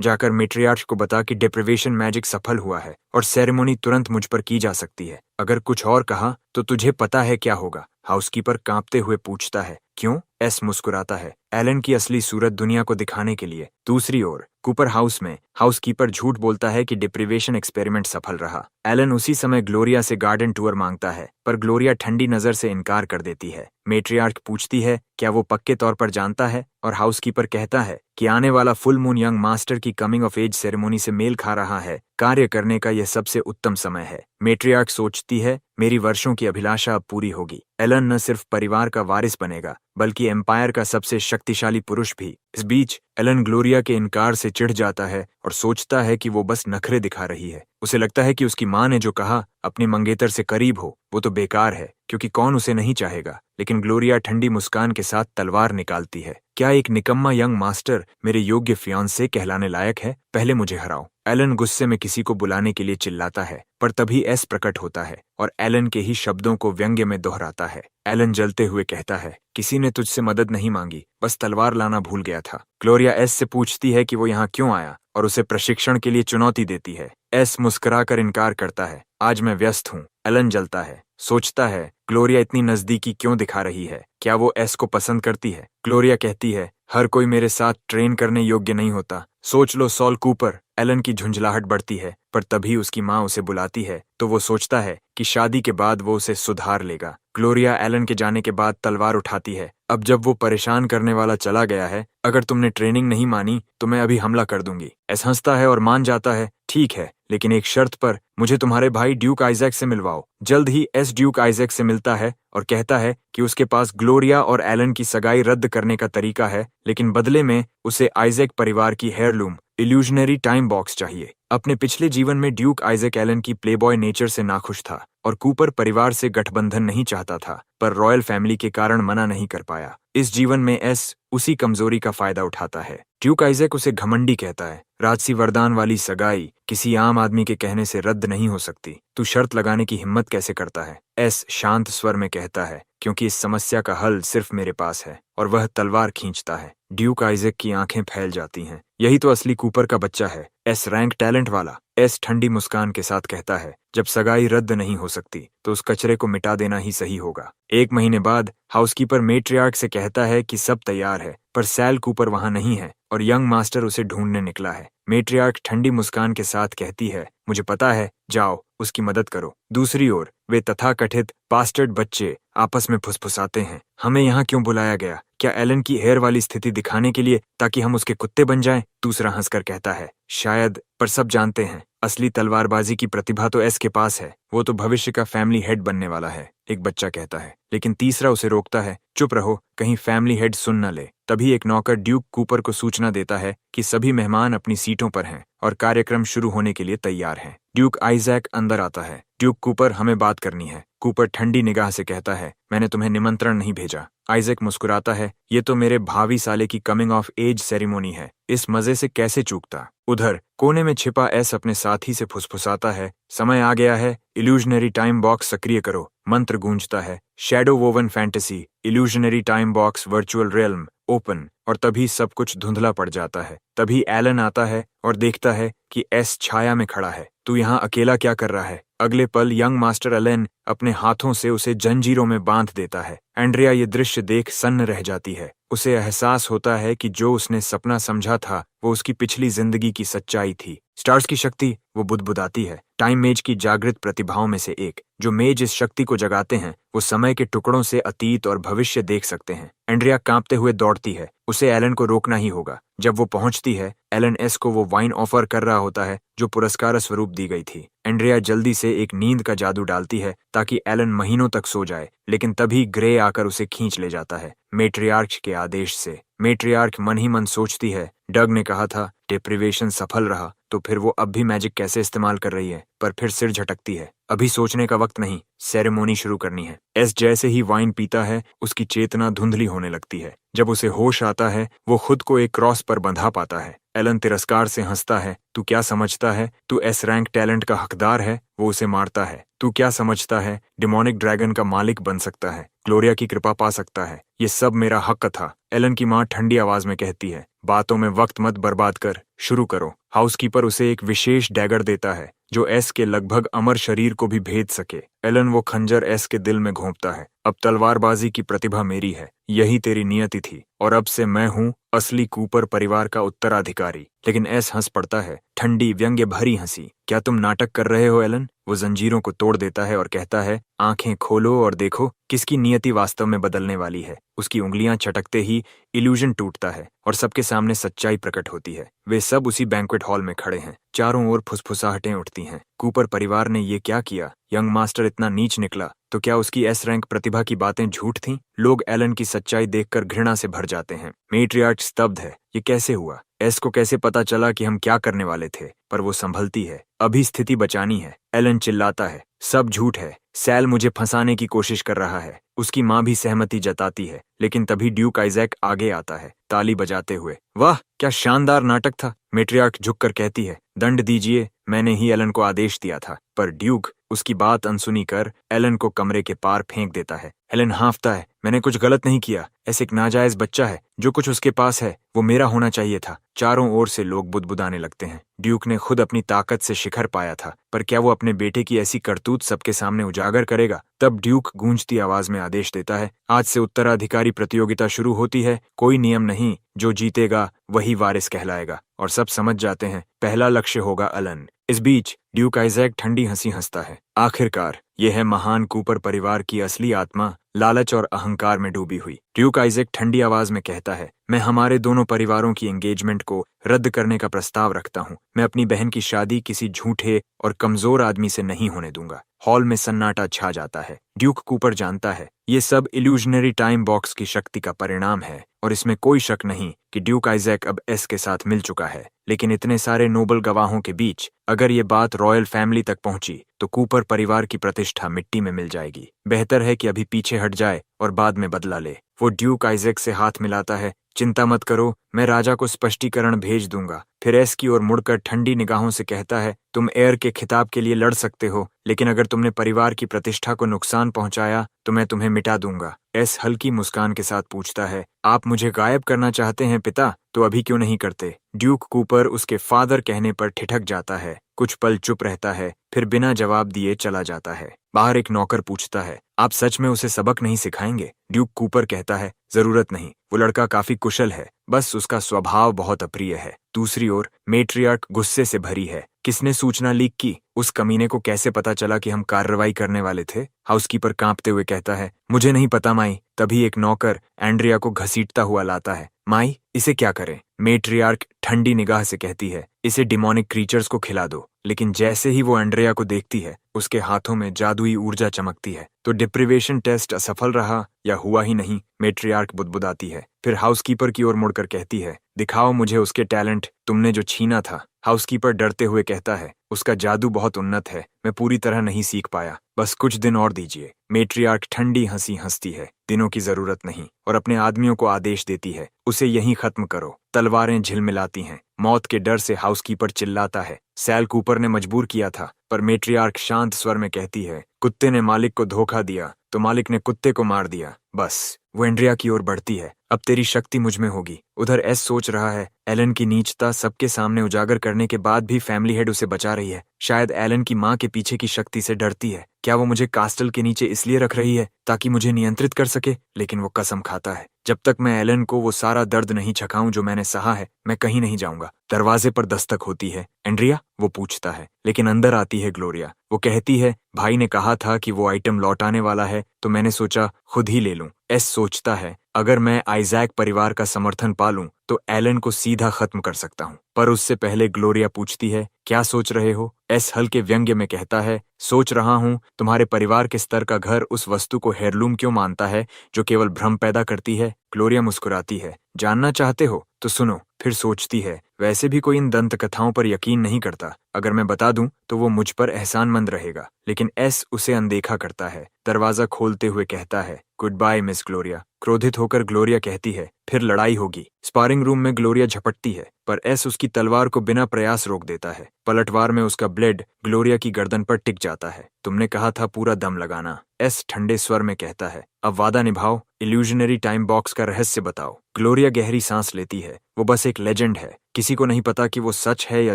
जाकर मेट्रियार्च को बता कि डिप्रीवेशन मैजिक सफल हुआ है और सेरेमनी तुरंत मुझ पर की जा सकती है। अगर कुछ और कहा तो तुझे पता है क्या होगा। हाउसकीपर कांपते हुए पूछता है, क्यों? एस मुस्कुराता है, एलन की असली सूरत दुनिया को दिखाने के लिए। दूसरी ओर कूपर हाउस में हाउसकीपर झूठ बोलता है कि डिप्रिवेशन एक्सपेरिमेंट सफल रहा। एलन उसी समय ग्लोरिया से गार्डन टूर मांगता है, पर ग्लोरिया ठंडी नजर से इनकार कर देती है। मेट्रियार्क पूछती है, क्या वो पक्के तौर पर जानता है, और हाउसकीपर कहता है कि आने वाला फुल मून यंग मास्टर की कमिंग ऑफ एज सेरेमनी से मेल खा रहा है। कार्य करने का यह सबसे उत्तम समय है। मेट्रियार्क सोचती है, मेरी वर्षों की अभिलाषा अब पूरी होगी। एलन न सिर्फ परिवार का वारिस बनेगा, बल्कि एम्पायर का सबसे शक्तिशाली पुरुष भी। इस बीच एलन ग्लोरिया के इनकार से चिढ़ जाता है और सोचता है कि वो बस नखरे दिखा रही है। उसे लगता है कि उसकी माँ ने जो कहा, अपनी मंगेतर से करीब हो, वो तो बेकार है, क्योंकि कौन उसे नहीं चाहेगा। लेकिन ग्लोरिया ठंडी मुस्कान के साथ तलवार निकालती है। क्या एक निकम्मा यंग मास्टर मेरे योग्य फियांसे कहलाने लायक है? पहले मुझे हराओ। एलन गुस्से में किसी को बुलाने के लिए चिल्लाता है, पर तभी एस प्रकट होता है और एलन के ही शब्दों को व्यंग्य में दोहराता है। एलन जलते हुए कहता है, किसी ने तुझसे मदद नहीं मांगी, बस तलवार लाना भूल गया था। ग्लोरिया एस से पूछती है कि वो यहाँ क्यों आया और उसे प्रशिक्षण के लिए चुनौती देती है। एस मुस्कुराकर इनकार करता है, आज मैं व्यस्त हूँ। एलन जलता है, सोचता है ग्लोरिया इतनी नजदीकी क्यों दिखा रही है? क्या वो एस को पसंद करती है? ग्लोरिया कहती है, हर कोई मेरे साथ ट्रेन करने योग्य नहीं होता। सोच लो सॉल कूपर। एलन की झुंझलाहट बढ़ती है, पर तभी उसकी माँ उसे बुलाती है, तो वो सोचता है कि शादी के बाद वो उसे सुधार लेगा। ग्लोरिया एलन के जाने के बाद तलवार उठाती है। अब जब वो परेशान करने वाला चला गया है, अगर तुमने ट्रेनिंग नहीं मानी तो मैं अभी हमला कर दूंगी। एस हंसता है और मान जाता है, ठीक है, लेकिन एक शर्त पर, मुझे तुम्हारे भाई ड्यूक आइजैक से मिलवाओ। जल्द ही एस ड्यूक आइजैक से मिलता है और कहता है कि उसके पास ग्लोरिया और एलन की सगाई रद्द करने का तरीका है, लेकिन बदले में उसे आइजैक परिवार की हेयरलूम इल्यूजनरी टाइम बॉक्स चाहिए। अपने पिछले जीवन में ड्यूक आइजैक एलन की प्लेबॉय नेचर से नाखुश था और कूपर परिवार से गठबंधन नहीं चाहता था, पर रॉयल फैमिली के कारण मना नहीं कर पाया। इस जीवन में एस उसी कमजोरी का फायदा उठाता है। ड्यूक आइजैक उसे घमंडी कहता है। राजसी वरदान वाली सगाई किसी आम आदमी के कहने से रद्द नहीं हो सकती। तू शर्त लगाने की हिम्मत कैसे करता है? एस शांत स्वर में कहता है, क्योंकि इस समस्या का हल सिर्फ मेरे पास है, और वह तलवार खींचता है। ड्यूक आइजैक की आंखें फैल जाती हैं। यही तो असली कूपर का बच्चा है, एस रैंक टैलेंट वाला। एस ठंडी मुस्कान के साथ कहता है, जब सगाई रद्द नहीं हो सकती तो उस कचरे को मिटा देना ही सही होगा। 1 महीने बाद हाउसकीपर मेट्रियार्क से कहता है कि सब तैयार है, पर सैल कूपर वहां नहीं है और यंग मास्टर उसे ढूंढने निकला है। मेट्रियार्क ठंडी मुस्कान के साथ कहती है, मुझे पता है, जाओ उसकी मदद करो। दूसरी ओर वे तथाकथित बास्टर्ड बच्चे आपस में फुसफुसाते हैं, हमें यहाँ क्यों बुलाया गया? क्या एलन की हेयर वाली स्थिति दिखाने के लिए, ताकि हम उसके कुत्ते बन जाएं? दूसरा हंसकर कहता है, शायद, पर सब जानते हैं असली तलवारबाजी की प्रतिभा तो एस के पास है, वो तो भविष्य का फैमिली हेड बनने वाला है, एक बच्चा कहता है। लेकिन तीसरा उसे रोकता है, चुप रहो, कहीं फैमिली हेड सुन न ले। तभी एक नौकर ड्यूक कूपर को सूचना देता है कि सभी मेहमान अपनी सीटों पर हैं और कार्यक्रम शुरू होने के लिए तैयार हैं। ड्यूक आइजैक अंदर आता है। ड्यूक कूपर, हमें बात करनी है। कूपर ठंडी निगाह से कहता है, मैंने तुम्हें निमंत्रण नहीं भेजा। आइजैक मुस्कुराता है, ये तो मेरे भावी साले की कमिंग ऑफ एज सेरेमनी है, इस मजे से कैसे चूकता। उधर कोने में छिपा एस अपने साथी से फुसफुसाता है, समय आ गया है, इल्यूजनरी टाइम बॉक्स सक्रिय करो। मंत्र गूंजता है, shadow woven fantasy, illusionary time box virtual realm open, और तभी सब कुछ धुंधला पड़ जाता है। तभी एलन आता है और देखता है कि एस छाया में खड़ा है। तू यहाँ अकेला क्या कर रहा है? अगले पल यंग मास्टर एलन अपने हाथों से उसे जंजीरों में बांध देता है। एंड्रिया ये दृश्य देख सन्न रह जाती है। उसे एहसास होता है कि जो उसने सपना समझा था वो उसकी पिछली जिंदगी की सच्चाई थी। स्टार्स की शक्ति, वो बुदबुदाती है। टाइम मेज की जागृत प्रतिभाओं में से एक। जो मेज इस शक्ति को जगाते हैं वो समय के टुकड़ों से अतीत और भविष्य देख सकते हैं। एंड्रिया कांपते हुए दौड़ती है, उसे एलन को रोकना ही होगा। जब वो पहुंचती है, एलन एस को वो वाइन ऑफर कर रहा होता है जो पुरस्कार स्वरूप दी गई थी। एंड्रिया जल्दी से एक नींद का जादू डालती है ताकि एलन महीनों तक सो जाए, लेकिन तभी ग्रे आकर उसे खींच ले जाता है, मेट्रियार्क के आदेश से। मेट्रियार्क मन ही मन सोचती है, डग ने कहा था डिप्रिवेशन सफल रहा, तो फिर वो अब भी मैजिक कैसे इस्तेमाल कर रही है? पर फिर सिर झटकती है, अभी सोचने का वक्त नहीं, सेरेमनी शुरू करनी है। एस जैसे ही वाइन पीता है उसकी चेतना धुंधली होने लगती है। जब उसे होश आता है वो खुद को एक क्रॉस पर बंधा पाता है। एलन तिरस्कार से हंसता है, तू क्या समझता है तू एस रैंक टैलेंट का हकदार है? वो उसे मारता है। तू क्या समझता है डिमोनिक ड्रैगन का मालिक बन सकता है? ग्लोरिया की कृपा पा सकता है। ये सब मेरा हक था। एलन की माँ ठंडी आवाज में कहती है, बातों में वक्त मत बर्बाद कर, शुरू करो। हाउसकीपर उसे एक विशेष डैगर देता है जो एस के लगभग अमर शरीर को भी भेद सके। एलन वो खंजर एस के दिल में घोंपता है। अब तलवारबाजी की प्रतिभा मेरी है, यही तेरी नियति थी, और अब से मैं हूँ असली कूपर परिवार का उत्तराधिकारी। लेकिन एस हंस पड़ता है, ठंडी व्यंग्य भरी हंसी। क्या तुम नाटक कर रहे हो एलन? वो जंजीरों को तोड़ देता है और कहता है, आंखें खोलो और देखो किसकी नियति वास्तव में बदलने वाली है। उसकी उंगलियां चटकते ही इल्यूजन टूटता है और सबके सामने सच्चाई प्रकट होती है। वे सब उसी बैंक्वेट हॉल में खड़े हैं। चारों ओर फुसफुसाहटें उठती हैं। कूपर परिवार ने ये क्या किया? यंग मास्टर इतना नीच निकला तो क्या उसकी एस रैंक प्रतिभा की बातें झूठ थीं? लोग एलन की सच्चाई देखकर घृणा से भर जाते हैं। मेट्रियार्च स्तब्ध है। ये कैसे हुआ? एस को कैसे पता चला कि हम क्या करने वाले थे? पर वो संभलती है। अभी स्थिति बचानी है। एलन चिल्लाता है, सब झूठ है। सैल मुझे फंसाने की कोशिश कर रहा है। उसकी माँ भी सहमति जताती है, लेकिन तभी ड्यूक आइजैक आगे आता है, ताली बजाते हुए। वाह, क्या शानदार नाटक था! मेट्रियार्क झुककर कहती है, दंड दीजिए, मैंने ही एलन को आदेश दिया था। पर ड्यूक उसकी बात अनसुनी कर एलन को कमरे के पार फेंक देता है। एलन हाँफता है, मैंने कुछ गलत नहीं किया। ऐसे एक नाजायज बच्चा है। जो कुछ उसके पास है वो मेरा होना चाहिए था। चारों ओर से लोग बुदबुदाने लगते हैं। ड्यूक ने खुद अपनी ताकत से शिखर पाया था, पर क्या वो अपने बेटे की ऐसी करतूत सबके सामने उजागर करेगा? तब ड्यूक गूंजती आवाज में आदेश देता है, आज से उत्तराधिकारी प्रतियोगिता शुरू होती है। कोई नियम नहीं, जो जीतेगा वही वारिस कहलाएगा। और सब समझ जाते हैं, पहला लक्ष्य होगा एलन। इस बीच ड्यूक आइजैक ठंडी हंसी हंसता है। आखिरकार यह है महान कूपर परिवार की असली आत्मा, लालच और अहंकार में डूबी हुई। ड्यूक आइजैक ठंडी आवाज में कहता है, मैं हमारे दोनों परिवारों की एंगेजमेंट को रद्द करने का प्रस्ताव रखता हूँ। मैं अपनी बहन की शादी किसी झूठे और कमजोर आदमी से नहीं होने दूंगा। हॉल में सन्नाटा छा जाता है। ड्यूक कूपर जानता है ये सब इल्यूजनरी टाइम बॉक्स की शक्ति का परिणाम है, और इसमें कोई शक नहीं कि ड्यूक आइजैक अब एस के साथ मिल चुका है। लेकिन इतने सारे नोबल गवाहों के बीच अगर ये बात रॉयल फैमिली तक पहुंची तो कूपर परिवार की प्रतिष्ठा मिट्टी में मिल जाएगी। बेहतर है कि अभी पीछे हट जाए और बाद में बदला ले। वो ड्यूक आइजैक से हाथ मिलाता है, चिंता मत करो, मैं राजा को स्पष्टीकरण भेज दूंगा। फिर एस की ओर मुड़कर ठंडी निगाहों से कहता है, तुम एयर के खिताब के लिए लड़ सकते हो, लेकिन अगर तुमने परिवार की प्रतिष्ठा को नुकसान पहुंचाया तो मैं तुम्हें मिटा दूंगा। एस हल्की मुस्कान के साथ पूछता है, आप मुझे गायब करना चाहते हैं पिता? तो अभी क्यों नहीं करते? ड्यूक कूपर उसके फादर कहने पर ठिठक जाता है। कुछ पल चुप रहता है, फिर बिना जवाब दिए चला जाता है। बाहर एक नौकर पूछता है, आप सच में उसे सबक नहीं सिखाएंगे? ड्यूक कूपर कहता है, जरूरत नहीं, वो लड़का काफी कुशल है, बस उसका स्वभाव बहुत अप्रिय है। दूसरी ओर मेट्रियार्क गुस्से से भरी है। किसने सूचना लीक की? उस कमीने को कैसे पता चला कि हम कार्रवाई करने वाले थे? हाउसकीपर कांपते हुए कहता है, मुझे नहीं पता माई। तभी एक नौकर एंड्रिया को घसीटता हुआ लाता है। माई, इसे क्या करें? मेट्रियार्क ठंडी निगाह से कहती है, इसे डिमोनिक क्रीचर्स को खिला दो। लेकिन जैसे ही वो एंड्रिया को देखती है, उसके हाथों में जादुई ऊर्जा चमकती है। तो डिप्रिवेशन टेस्ट असफल रहा या हुआ ही नहीं? मेट्रियार्क बुदबुदाती है। फिर हाउसकीपर की ओर मुड़कर कहती है, दिखाओ मुझे उसके टैलेंट, तुमने जो छीना था। हाउसकीपर डरते हुए कहता है, उसका जादू बहुत उन्नत है, मैं पूरी तरह नहीं सीख पाया, बस कुछ दिन और दीजिए। मेट्रियार्क ठंडी हंसी हंसती है, दिनों की जरूरत नहीं, और अपने आदमियों को आदेश देती है, उसे यहीं खत्म करो। तलवारें झिलमिलाती हैं। मौत के डर से हाउसकीपर चिल्लाता है, सैल कूपर ने मजबूर किया था। पर मेट्रियार्क शांत स्वर में कहती है, कुत्ते ने मालिक को धोखा दिया तो मालिक ने कुत्ते को मार दिया, बस। वो एंड्रिया की ओर बढ़ती है, अब तेरी शक्ति मुझ में होगी। उधर एस सोच रहा है, एलन की नीचता सबके सामने उजागर करने के बाद भी फैमिली हेड उसे बचा रही है। शायद एलन की माँ के पीछे की शक्ति से डरती है। क्या वो मुझे कास्टल के नीचे इसलिए रख रही है ताकि मुझे नियंत्रित कर सके? लेकिन वो कसम खाता है, जब तक मैं एलन को वो सारा दर्द नहीं चखाऊं जो मैंने सहा है, मैं कहीं नहीं जाऊंगा। दरवाजे पर दस्तक होती है। एंड्रिया? वो पूछता है, लेकिन अंदर आती है ग्लोरिया। वो कहती है, भाई ने कहा था कि वो आइटम लौटाने वाला है, तो मैंने सोचा खुद ही ले लूं। एस सोचता है, अगर मैं आइजैक परिवार का समर्थन पालूं तो एलन को सीधा खत्म कर सकता हूं। पर उससे पहले ग्लोरिया पूछती है, क्या सोच रहे हो? एस हल्के व्यंग्य में कहता है, सोच रहा हूं तुम्हारे परिवार के स्तर का घर उस वस्तु को हेirloom क्यों मानता है जो केवल भ्रम पैदा करती है। ग्लोरिया मुस्कुराती है, जानना चाहते हो तो सुनो। फिर फिर सोचती है, वैसे भी कोई इन दंत कथाओं पर यकीन नहीं करता। अगर मैं बता दूं तो वो मुझ पर एहसानमंद रहेगा। लेकिन एस उसे अनदेखा करता है। दरवाजा खोलते हुए कहता है, गुड बाय मिस ग्लोरिया। क्रोधित होकर ग्लोरिया कहती है, फिर लड़ाई होगी। स्पारिंग रूम में ग्लोरिया झपटती है, पर एस उसकी तलवार को बिना प्रयास रोक देता है। पलटवार में उसका ब्लेड ग्लोरिया की गर्दन पर टिक जाता है। तुमने कहा था पूरा दम लगाना, एस ठंडे स्वर में कहता है। अब वादा निभाओ, इल्यूजनरी टाइम बॉक्स का रहस्य बताओ। ग्लोरिया गहरी सांस लेती है। वो बस एक लेजेंड है, किसी को नहीं पता कि वो सच है या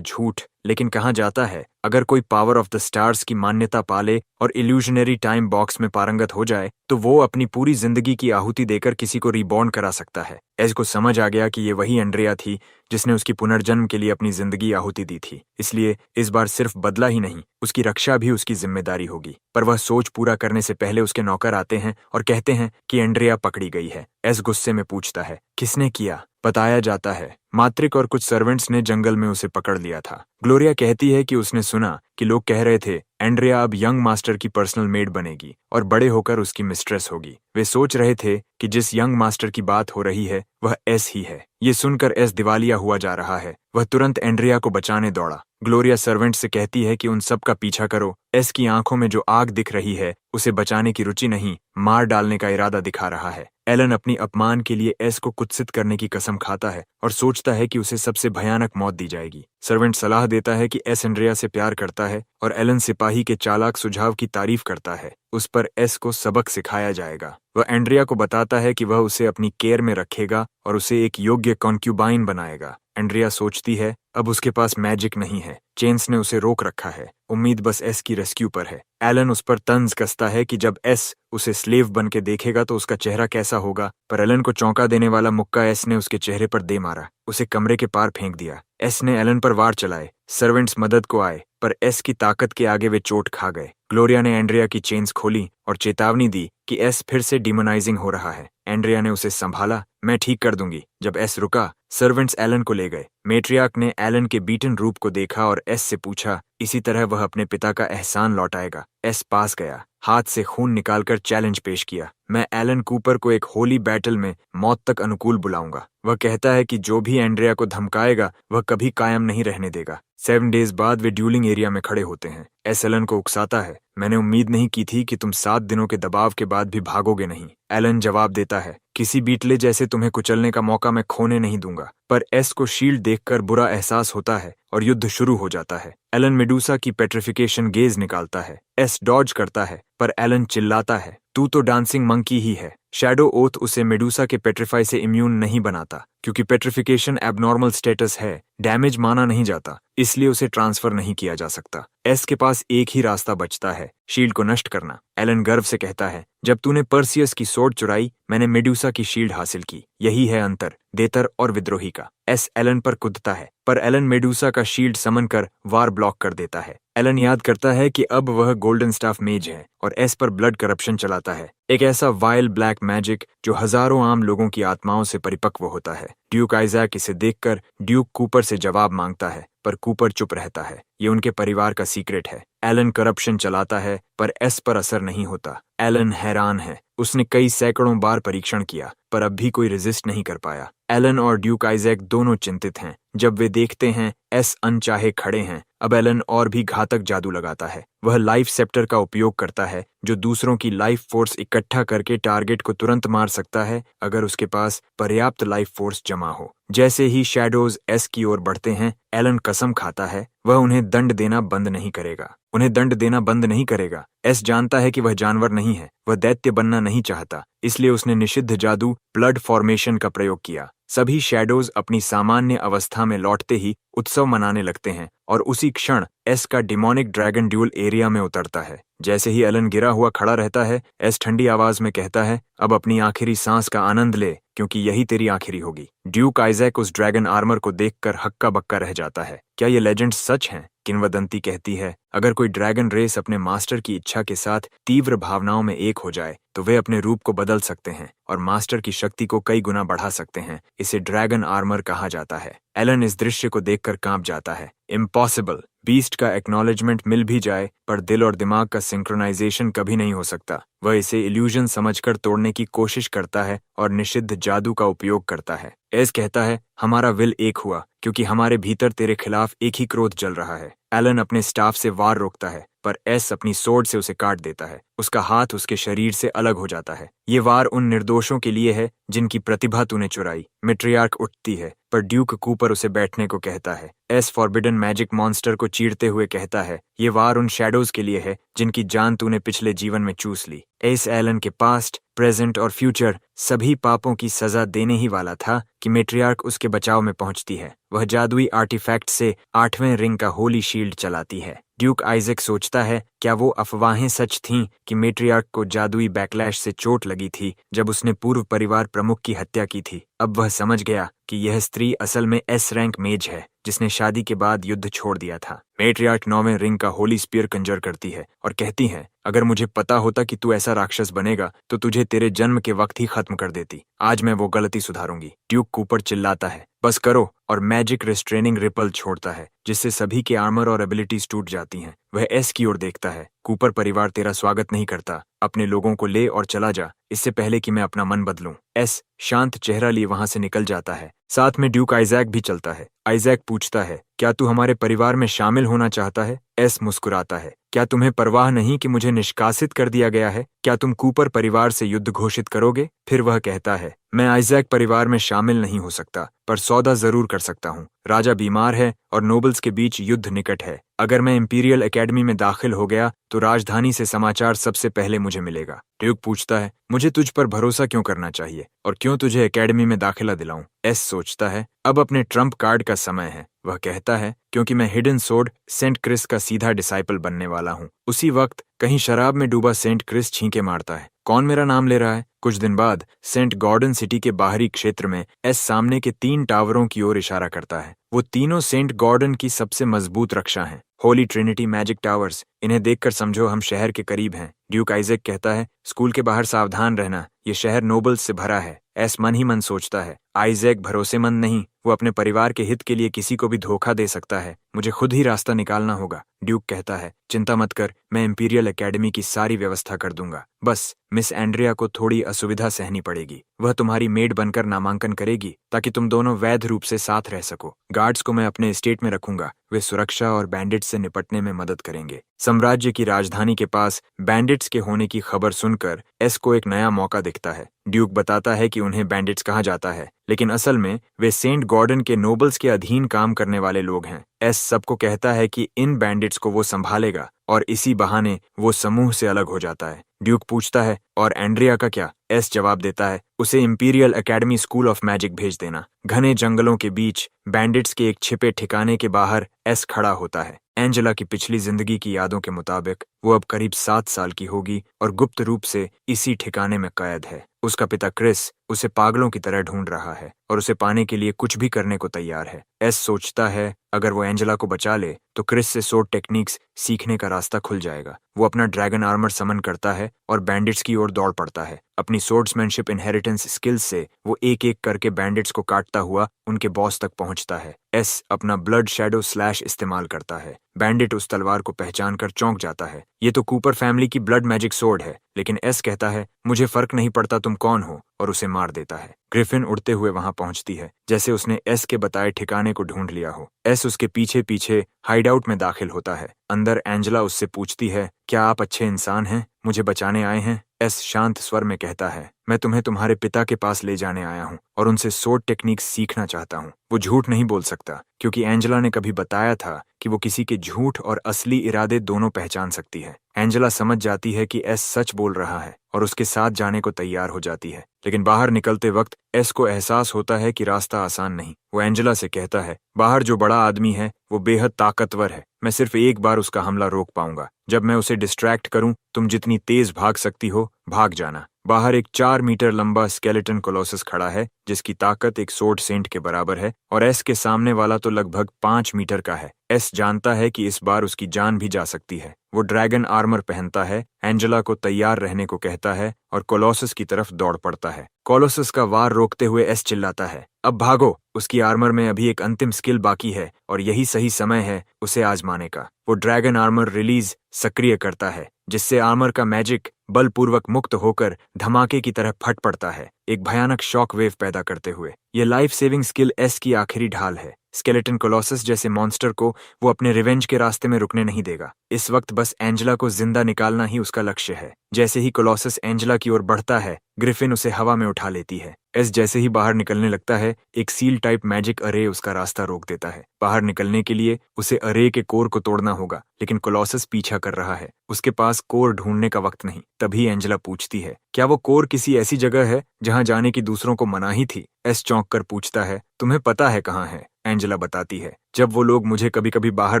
झूठ, लेकिन कहा जाता है अगर कोई पावर ऑफ द स्टार्स की मान्यता पाले और इल्यूजनरी टाइम बॉक्स में पारंगत हो जाए तो वो अपनी पूरी जिंदगी की आहुति देकर किसी को रिबॉर्न करा सकता है। एस को समझ आ गया कि ये वही एंड्रिया थी जिसने उसकी पुनर्जन्म के लिए अपनी जिंदगी आहुति दी थी। इसलिए इस बार सिर्फ बदला ही नहीं, उसकी रक्षा भी उसकी जिम्मेदारी होगी। पर वह सोच पूरा करने से पहले उसके नौकर आते हैं और कहते हैं कि एंड्रिया पकड़ी गई है। एस गुस्से में पूछता है, किसने किया? बताया जाता है मात्रिक और कुछ सर्वेंट्स ने जंगल में उसे पकड़ लिया था। ग्लोरिया कहती है कि उसने सुना कि लोग कह रहे थे एंड्रिया अब यंग मास्टर की पर्सनल मेड बनेगी और बड़े होकर उसकी मिस्ट्रेस होगी। वे सोच रहे थे कि जिस यंग मास्टर की बात हो रही है वह एस ही है। ये सुनकर एस दिवालिया हुआ जा रहा है। वह तुरंत एंड्रिया को बचाने दौड़ा। ग्लोरिया सर्वेंट से कहती है कि उन सब का पीछा करो। एस की आंखों में जो आग दिख रही है उसे बचाने की रुचि नहीं, मार डालने का इरादा दिखा रहा है। एलन अपनी अपमान के लिए एस को कुत्सित करने की कसम खाता है और सोचता है कि उसे सबसे भयानक मौत दी जाएगी। सर्वेंट सलाह देता है कि एस एंड्रिया से प्यार करता है और एलन सिपाही के चालाक सुझाव की तारीफ करता है। उस पर एस को सबक सिखाया जाएगा। वह एंड्रिया को बताता है कि वह उसे अपनी केयर में रखेगा और उसे एक योग्य कॉन्क्यूबाइन बनाएगा। एंड्रिया सोचती है अब उसके पास मैजिक नहीं है, चेन्स ने उसे रोक रखा है, उम्मीद बस एस की रेस्क्यू पर है। एलन उस पर तंज कसता है कि जब एस उसे स्लेव बन के देखेगा तो उसका चेहरा कैसा होगा, पर एलन को चौंका देने वाला मुक्का एस ने उसके चेहरे पर दे मारा, उसे कमरे के पार फेंक दिया। एस ने एलन पर वार चलाए। सर्वेंट्स मदद को आए, पर एस की ताकत के आगे वे चोट खा गए। ग्लोरिया ने एंड्रिया की चेन्स खोली और चेतावनी दी कि एस फिर से डिमोनाइजिंग हो रहा है। एंड्रिया ने उसे संभाला, मैं ठीक कर दूंगी। जब एस रुका, सर्वेंट्स एलन को ले गए। मेट्रियार्क ने एलन के बीटन रूप को देखा और एस से पूछा इसी तरह वह अपने पिता का एहसान लौटाएगा। एस पास गया, हाथ से खून निकालकर चैलेंज पेश किया, मैं एलन कूपर को एक होली बैटल में मौत तक अनुकूल बुलाऊंगा। वह कहता है कि जो भी एंड्रिया को धमकाएगा वह कभी कायम नहीं रहने देगा। 7 डेज बाद वे ड्यूलिंग एरिया में खड़े होते हैं। एस एलन को उकसाता है, मैंने उम्मीद नहीं की थी कि तुम 7 दिनों के दबाव के बाद भी भागोगे नहीं। एलन जवाब देता है, किसी बीटले जैसे तुम्हें कुचलने का मौका मैं खोने नहीं दूंगा। पर एस को शील्ड देखकर बुरा एहसास होता है और युद्ध शुरू हो जाता है। एलन मेडूसा की पेट्रिफिकेशन गेज निकालता है। एस डॉज करता है, पर एलन चिल्लाता है, तू तो डांसिंग मंकी ही है। शैडो ओथ उसे मेडूसा के पेट्रिफाई से इम्यून नहीं बनाता, क्योंकि पेट्रिफिकेशन एबनॉर्मल स्टेटस है, डैमेज माना नहीं जाता, इसलिए उसे ट्रांसफर नहीं किया जा सकता। एस के पास एक ही रास्ता बचता है, शील्ड को नष्ट करना। एलन गर्व से कहता है, जब तूने पर्सियस की सोर्ड चुराई, मैंने मेडूसा की शील्ड हासिल की। यही है अंतर देतर और विद्रोही का। एस एलन पर कूदता है, पर एलन मेडूसा का शील्ड समन कर वार ब्लॉक कर देता है। एलन याद करता है कि अब वह गोल्डन स्टाफ मेज है और एस पर ब्लड करप्शन चलाता है, एक ऐसा वाइल ब्लैक मैजिक जो हजारों आम लोगों की आत्माओं से परिपक्व होता है। ड्यूक आइजैक इसे देखकर ड्यूक कूपर से जवाब मांगता है, पर कूपर चुप रहता है, ये उनके परिवार का सीक्रेट है। एलन करप्शन चलाता है, पर एस पर असर नहीं होता। एलन हैरान है, उसने कई सैकड़ों बार परीक्षण किया, पर अब भी कोई रेजिस्ट नहीं कर पाया। एलन और ड्यूक आइजैक दोनों चिंतित हैं। जब वे देखते हैं एस अनचाहे खड़े हैं, अब एलन और भी घातक जादू लगाता है। वह लाइफ सेप्टर का उपयोग करता है, जो दूसरों की लाइफ फोर्स इकट्ठा करके टारगेट को तुरंत मार सकता है अगर उसके पास पर्याप्त लाइफ फोर्स जमा हो। जैसे ही शैडोज एस की ओर बढ़ते हैं, एलन कसम खाता है वह उन्हें दंड देना बंद नहीं करेगा। उन्हें दंड देना बंद नहीं करेगा। एस जानता है कि वह जानवर नहीं है, वह दैत्य बनना नहीं चाहता, इसलिए उसने निषिद्ध जादू ब्लड फॉर्मेशन का प्रयोग किया। सभी शैडोज अपनी सामान्य अवस्था में लौटते ही उत्सव मनाने लगते हैं और उसी क्षण एस का डिमोनिक ड्रैगन ड्यूल एरिया में उतरता है। जैसे ही एलन गिरा हुआ खड़ा रहता है, एस ठंडी आवाज में कहता है, अब अपनी आखिरी सांस का आनंद ले, क्योंकि यही तेरी आखिरी होगी। ड्यूक आइजैक उस ड्रैगन आर्मर को देखकर हक्का बक्का रह जाता है। क्या ये लेजेंड सच हैं? किंवदंती कहती है, अगर कोई ड्रैगन रेस अपने मास्टर की इच्छा के साथ तीव्र भावनाओं में एक हो जाए तो वे अपने रूप को बदल सकते हैं और मास्टर की शक्ति को कई गुना बढ़ा सकते हैं। इसे ड्रैगन आर्मर कहा जाता है। एलन इस दृश्य को देखकर कांप जाता है। इम्पॉसिबल, बीस्ट का एक्नॉलेजमेंट मिल भी जाए पर दिल और दिमाग का सिंक्रोनाइजेशन कभी नहीं हो सकता। वह इसे इल्यूजन समझकर तोड़ने की कोशिश करता है और निषिद्ध जादू का उपयोग करता है। एस कहता है, हमारा विल एक हुआ क्योंकि हमारे भीतर तेरे खिलाफ एक ही क्रोध जल रहा है। एलन अपने स्टाफ से वार रोकता है पर एस अपनी सोर्ड से उसे काट देता है। उसका हाथ उसके शरीर से अलग हो जाता है। ये वार उन निर्दोषों के लिए है जिनकी प्रतिभा तूने चुराई। मैट्रियार्क उठती है पर ड्यूक कूपर उसे बैठने को कहता है। एस फॉरबिडन मैजिक मॉन्स्टर को चीरते हुए कहता है, ये वार उन शैडोज के लिए है जिनकी जान तूने पिछले जीवन में चूस ली। एस एलन के पास्ट, प्रेजेंट और फ्यूचर सभी पापों की सजा देने ही वाला था कि मैट्रियार्क उसके बचाव में पहुंचती है। वह जादुई आर्टिफैक्ट से 8वें रिंग का होली शील्ड चलाती है। ड्यूक आइजैक सोचता है, क्या वो अफवाहें सच थीं कि मैट्रियार्क को जादुई बैकलैश से चोट लगी थी जब उसने पूर्व परिवार प्रमुख की हत्या की थी। अब वह समझ गया कि यह स्त्री असल में एस रैंक मेज है जिसने शादी के बाद युद्ध छोड़ दिया था। मैट्रियार्क 9वें रिंग का होली स्पीयर कंजर करती है और कहती है, अगर मुझे पता होता कि तू ऐसा राक्षस बनेगा तो तुझे तेरे जन्म के वक्त ही खत्म कर देती। आज मैं वो गलती सुधारूंगी। ड्यूक कूपर चिल्लाता है, बस करो, और मैजिक रिस्ट्रेनिंग रिपल छोड़ता है जिससे सभी के आर्मर और एबिलिटीज टूट जाती हैं। वह एस की ओर देखता है, कूपर परिवार तेरा स्वागत नहीं करता। अपने लोगों को ले और चला जा, इससे पहले कि मैं अपना मन बदलूं। एस शांत चेहरा लिए वहां से निकल जाता है। साथ में ड्यूक आइजैक भी चलता है। आइजैक पूछता है, क्या तू हमारे परिवार में शामिल होना चाहता है? एस मुस्कुराता है, क्या तुम्हें परवाह नहीं कि मुझे निष्कासित कर दिया गया है? क्या तुम कूपर परिवार से युद्ध घोषित करोगे? फिर वह कहता है, मैं आइजैक परिवार में शामिल नहीं हो सकता पर सौदा जरूर कर सकता हूँ। राजा बीमार है और नोबल्स के बीच युद्ध निकट है। अगर मैं इंपीरियल एकेडमी में दाखिल हो गया तो राजधानी से समाचार सबसे पहले मुझे मिलेगा। ड्यूक पूछता है, मुझे तुझ पर भरोसा क्यों करना चाहिए और क्यों तुझे एकेडमी में दाखिला दिलाऊं? एस सोचता है, अब अपने ट्रम्प कार्ड का समय है। वह कहता है, क्योंकि मैं हिडन सोर्ड सेंट क्रिस का सीधा डिसाइपल बनने वाला हूँ। उसी वक्त कहीं शराब में डूबा सेंट क्रिस छींके मारता है। कौन मेरा नाम ले रहा है? कुछ दिन बाद सेंट गॉर्डन सिटी के बाहरी क्षेत्र में एस सामने के 3 टावरों की ओर इशारा करता है। वो तीनों सेंट गॉर्डन की सबसे मजबूत रक्षा हैं। Holi Trinity magic towers. इन्हें देखकर समझो हम शहर के करीब हैं। ड्यूक आइजैक कहता है, स्कूल के बाहर सावधान रहना, ये शहर नोबल्स से भरा है। एस मन ही मन सोचता है, आइजैक भरोसेमंद नहीं, वो अपने परिवार के हित के लिए किसी को भी धोखा दे सकता है। मुझे खुद ही रास्ता निकालना होगा। ड्यूक कहता है, चिंता मत कर, मैं इंपीरियल एकेडमी की सारी व्यवस्था कर दूंगा। बस मिस एंड्रिया को थोड़ी असुविधा सहनी पड़ेगी। वह तुम्हारी मेड बनकर नामांकन करेगी ताकि तुम दोनों वैध रूप से साथ रह सको। गार्ड्स को मैं अपने एस्टेट में रखूंगा, वे सुरक्षा और बैंडिट्स से निपटने में मदद करेंगे। साम्राज्य की राजधानी के पास बैंडिट्स के होने की खबर सुनकर एस को एक नया मौका दिखता है। ड्यूक बताता है कि उन्हें बैंडिट्स कहा जाता है, लेकिन असल में वे सेंट गॉर्डन के नोबल्स के अधीन काम करने वाले लोग हैं। एस सबको कहता है कि इन बैंडिट्स को वो संभालेगा और इसी बहाने वो समूह से अलग हो जाता है। ड्यूक पूछता है, और एंड्रिया का क्या? एस जवाब देता है, उसे imperial academy school of magic भेज देना। घने जंगलों के बीच बैंडिट्स के एक छिपे ठिकाने के बाहर एस खड़ा होता है। एंजेला की पिछली जिंदगी की यादों के मुताबिक वो अब करीब 7 साल की होगी और गुप्त रूप से इसी ठिकाने में कैद है। उसका पिता क्रिस उसे पागलों की तरह ढूंढ रहा है और उसे पाने के लिए कुछ भी करने को तैयार है। एस सोचता है, अगर वो एंजेला को बचा ले तो क्रिस से सोर्ड टेक्निक्स सीखने का रास्ता खुल जाएगा। वो अपना ड्रैगन आर्मर समन करता है और बैंडिट्स की ओर दौड़ पड़ता है। अपनी सोर्ड्समैनशिप इनहेरिटेंस स्किल्स से वो एक एक करके बैंडिट्स को काटता हुआ उनके बॉस तक पहुंचता है। एस अपना ब्लड शैडो स्लैश इस्तेमाल करता है। बैंडिट उस तलवार को पहचान कर चौंक जाता है। ये तो कूपर फैमिली की ब्लड मैजिक सोर्ड है, लेकिन एस कहता है, मुझे फर्क नहीं पड़ता तुम कौन हो, और उसे मार देता है। ग्रिफिन उड़ते हुए वहां पहुंचती है जैसे उसने एस के बताए ठिकाने को ढूंढ लिया हो। एस उसके पीछे पीछे हाइडआउट में दाखिल होता है। अंदर एंजेला उससे पूछती है, क्या आप अच्छे इंसान हैं? मुझे बचाने आए हैं? एस शांत स्वर में कहता है, मैं तुम्हें तुम्हारे पिता के पास ले जाने आया हूँ और उनसे सोर्ड टेक्निक्स सीखना चाहता हूँ। वो झूठ नहीं बोल सकता क्योंकि एंजेला ने कभी बताया था कि वो किसी के झूठ और असली इरादे दोनों पहचान सकती है। एंजेला समझ जाती है कि एस सच बोल रहा है और उसके साथ जाने को तैयार हो जाती है, लेकिन बाहर निकलते वक्त एस को एहसास होता है कि रास्ता आसान नहीं। वो एंजेला से कहता है, बाहर जो बड़ा आदमी है वो बेहद ताकतवर है, मैं सिर्फ एक बार उसका हमला रोक पाऊंगा। जब मैं उसे डिस्ट्रैक्ट करूं, तुम जितनी तेज भाग सकती हो भाग जाना। बाहर एक 4 मीटर लंबा स्केलेटन कोलोसस खड़ा है जिसकी ताकत एक सोर्ड सेंट के बराबर है, और एस के सामने वाला तो लगभग 5 मीटर का है। एस जानता है कि इस बार उसकी जान भी जा सकती है। वो ड्रैगन आर्मर पहनता है, एंजेला को तैयार रहने को कहता है और कोलोसस की तरफ दौड़ पड़ता है। कोलोसस का वार रोकते हुए एस चिल्लाता है, अब भागो। उसकी आर्मर में अभी एक अंतिम स्किल बाकी है और यही सही समय है उसे आजमाने का। वो ड्रैगन आर्मर रिलीज सक्रिय करता है जिससे आर्मर का मैजिक बलपूर्वक मुक्त होकर धमाके की तरह फट पड़ता है, एक भयानक शॉक वेव पैदा करते हुए। ये लाइफ सेविंग स्किल एस की आखिरी ढाल है। स्केलेटन कोलोसस जैसे मॉन्स्टर को वो अपने रिवेंज के रास्ते में रुकने नहीं देगा। इस वक्त बस एंजेला को जिंदा निकालना ही उसका लक्ष्य है। जैसे ही कोलोसस एंजेला की ओर बढ़ता है, ग्रिफिन उसे हवा में उठा लेती है। एस जैसे ही बाहर निकलने लगता है, एक सील टाइप मैजिक अरे उसका रास्ता रोक देता है। बाहर निकलने के लिए उसे अरे के कोर को तोड़ना होगा, लेकिन कोलोसस पीछा कर रहा है। उसके पास कोर ढूंढने का वक्त नहीं। तभी एंजेला पूछती है, क्या वो कोर किसी ऐसी जगह है जहां जाने की दूसरों को मनाही थी? एस चौंक कर पूछता है, तुम्हें पता है कहाँ है? एंजेला बताती है, जब वो लोग मुझे कभी कभी बाहर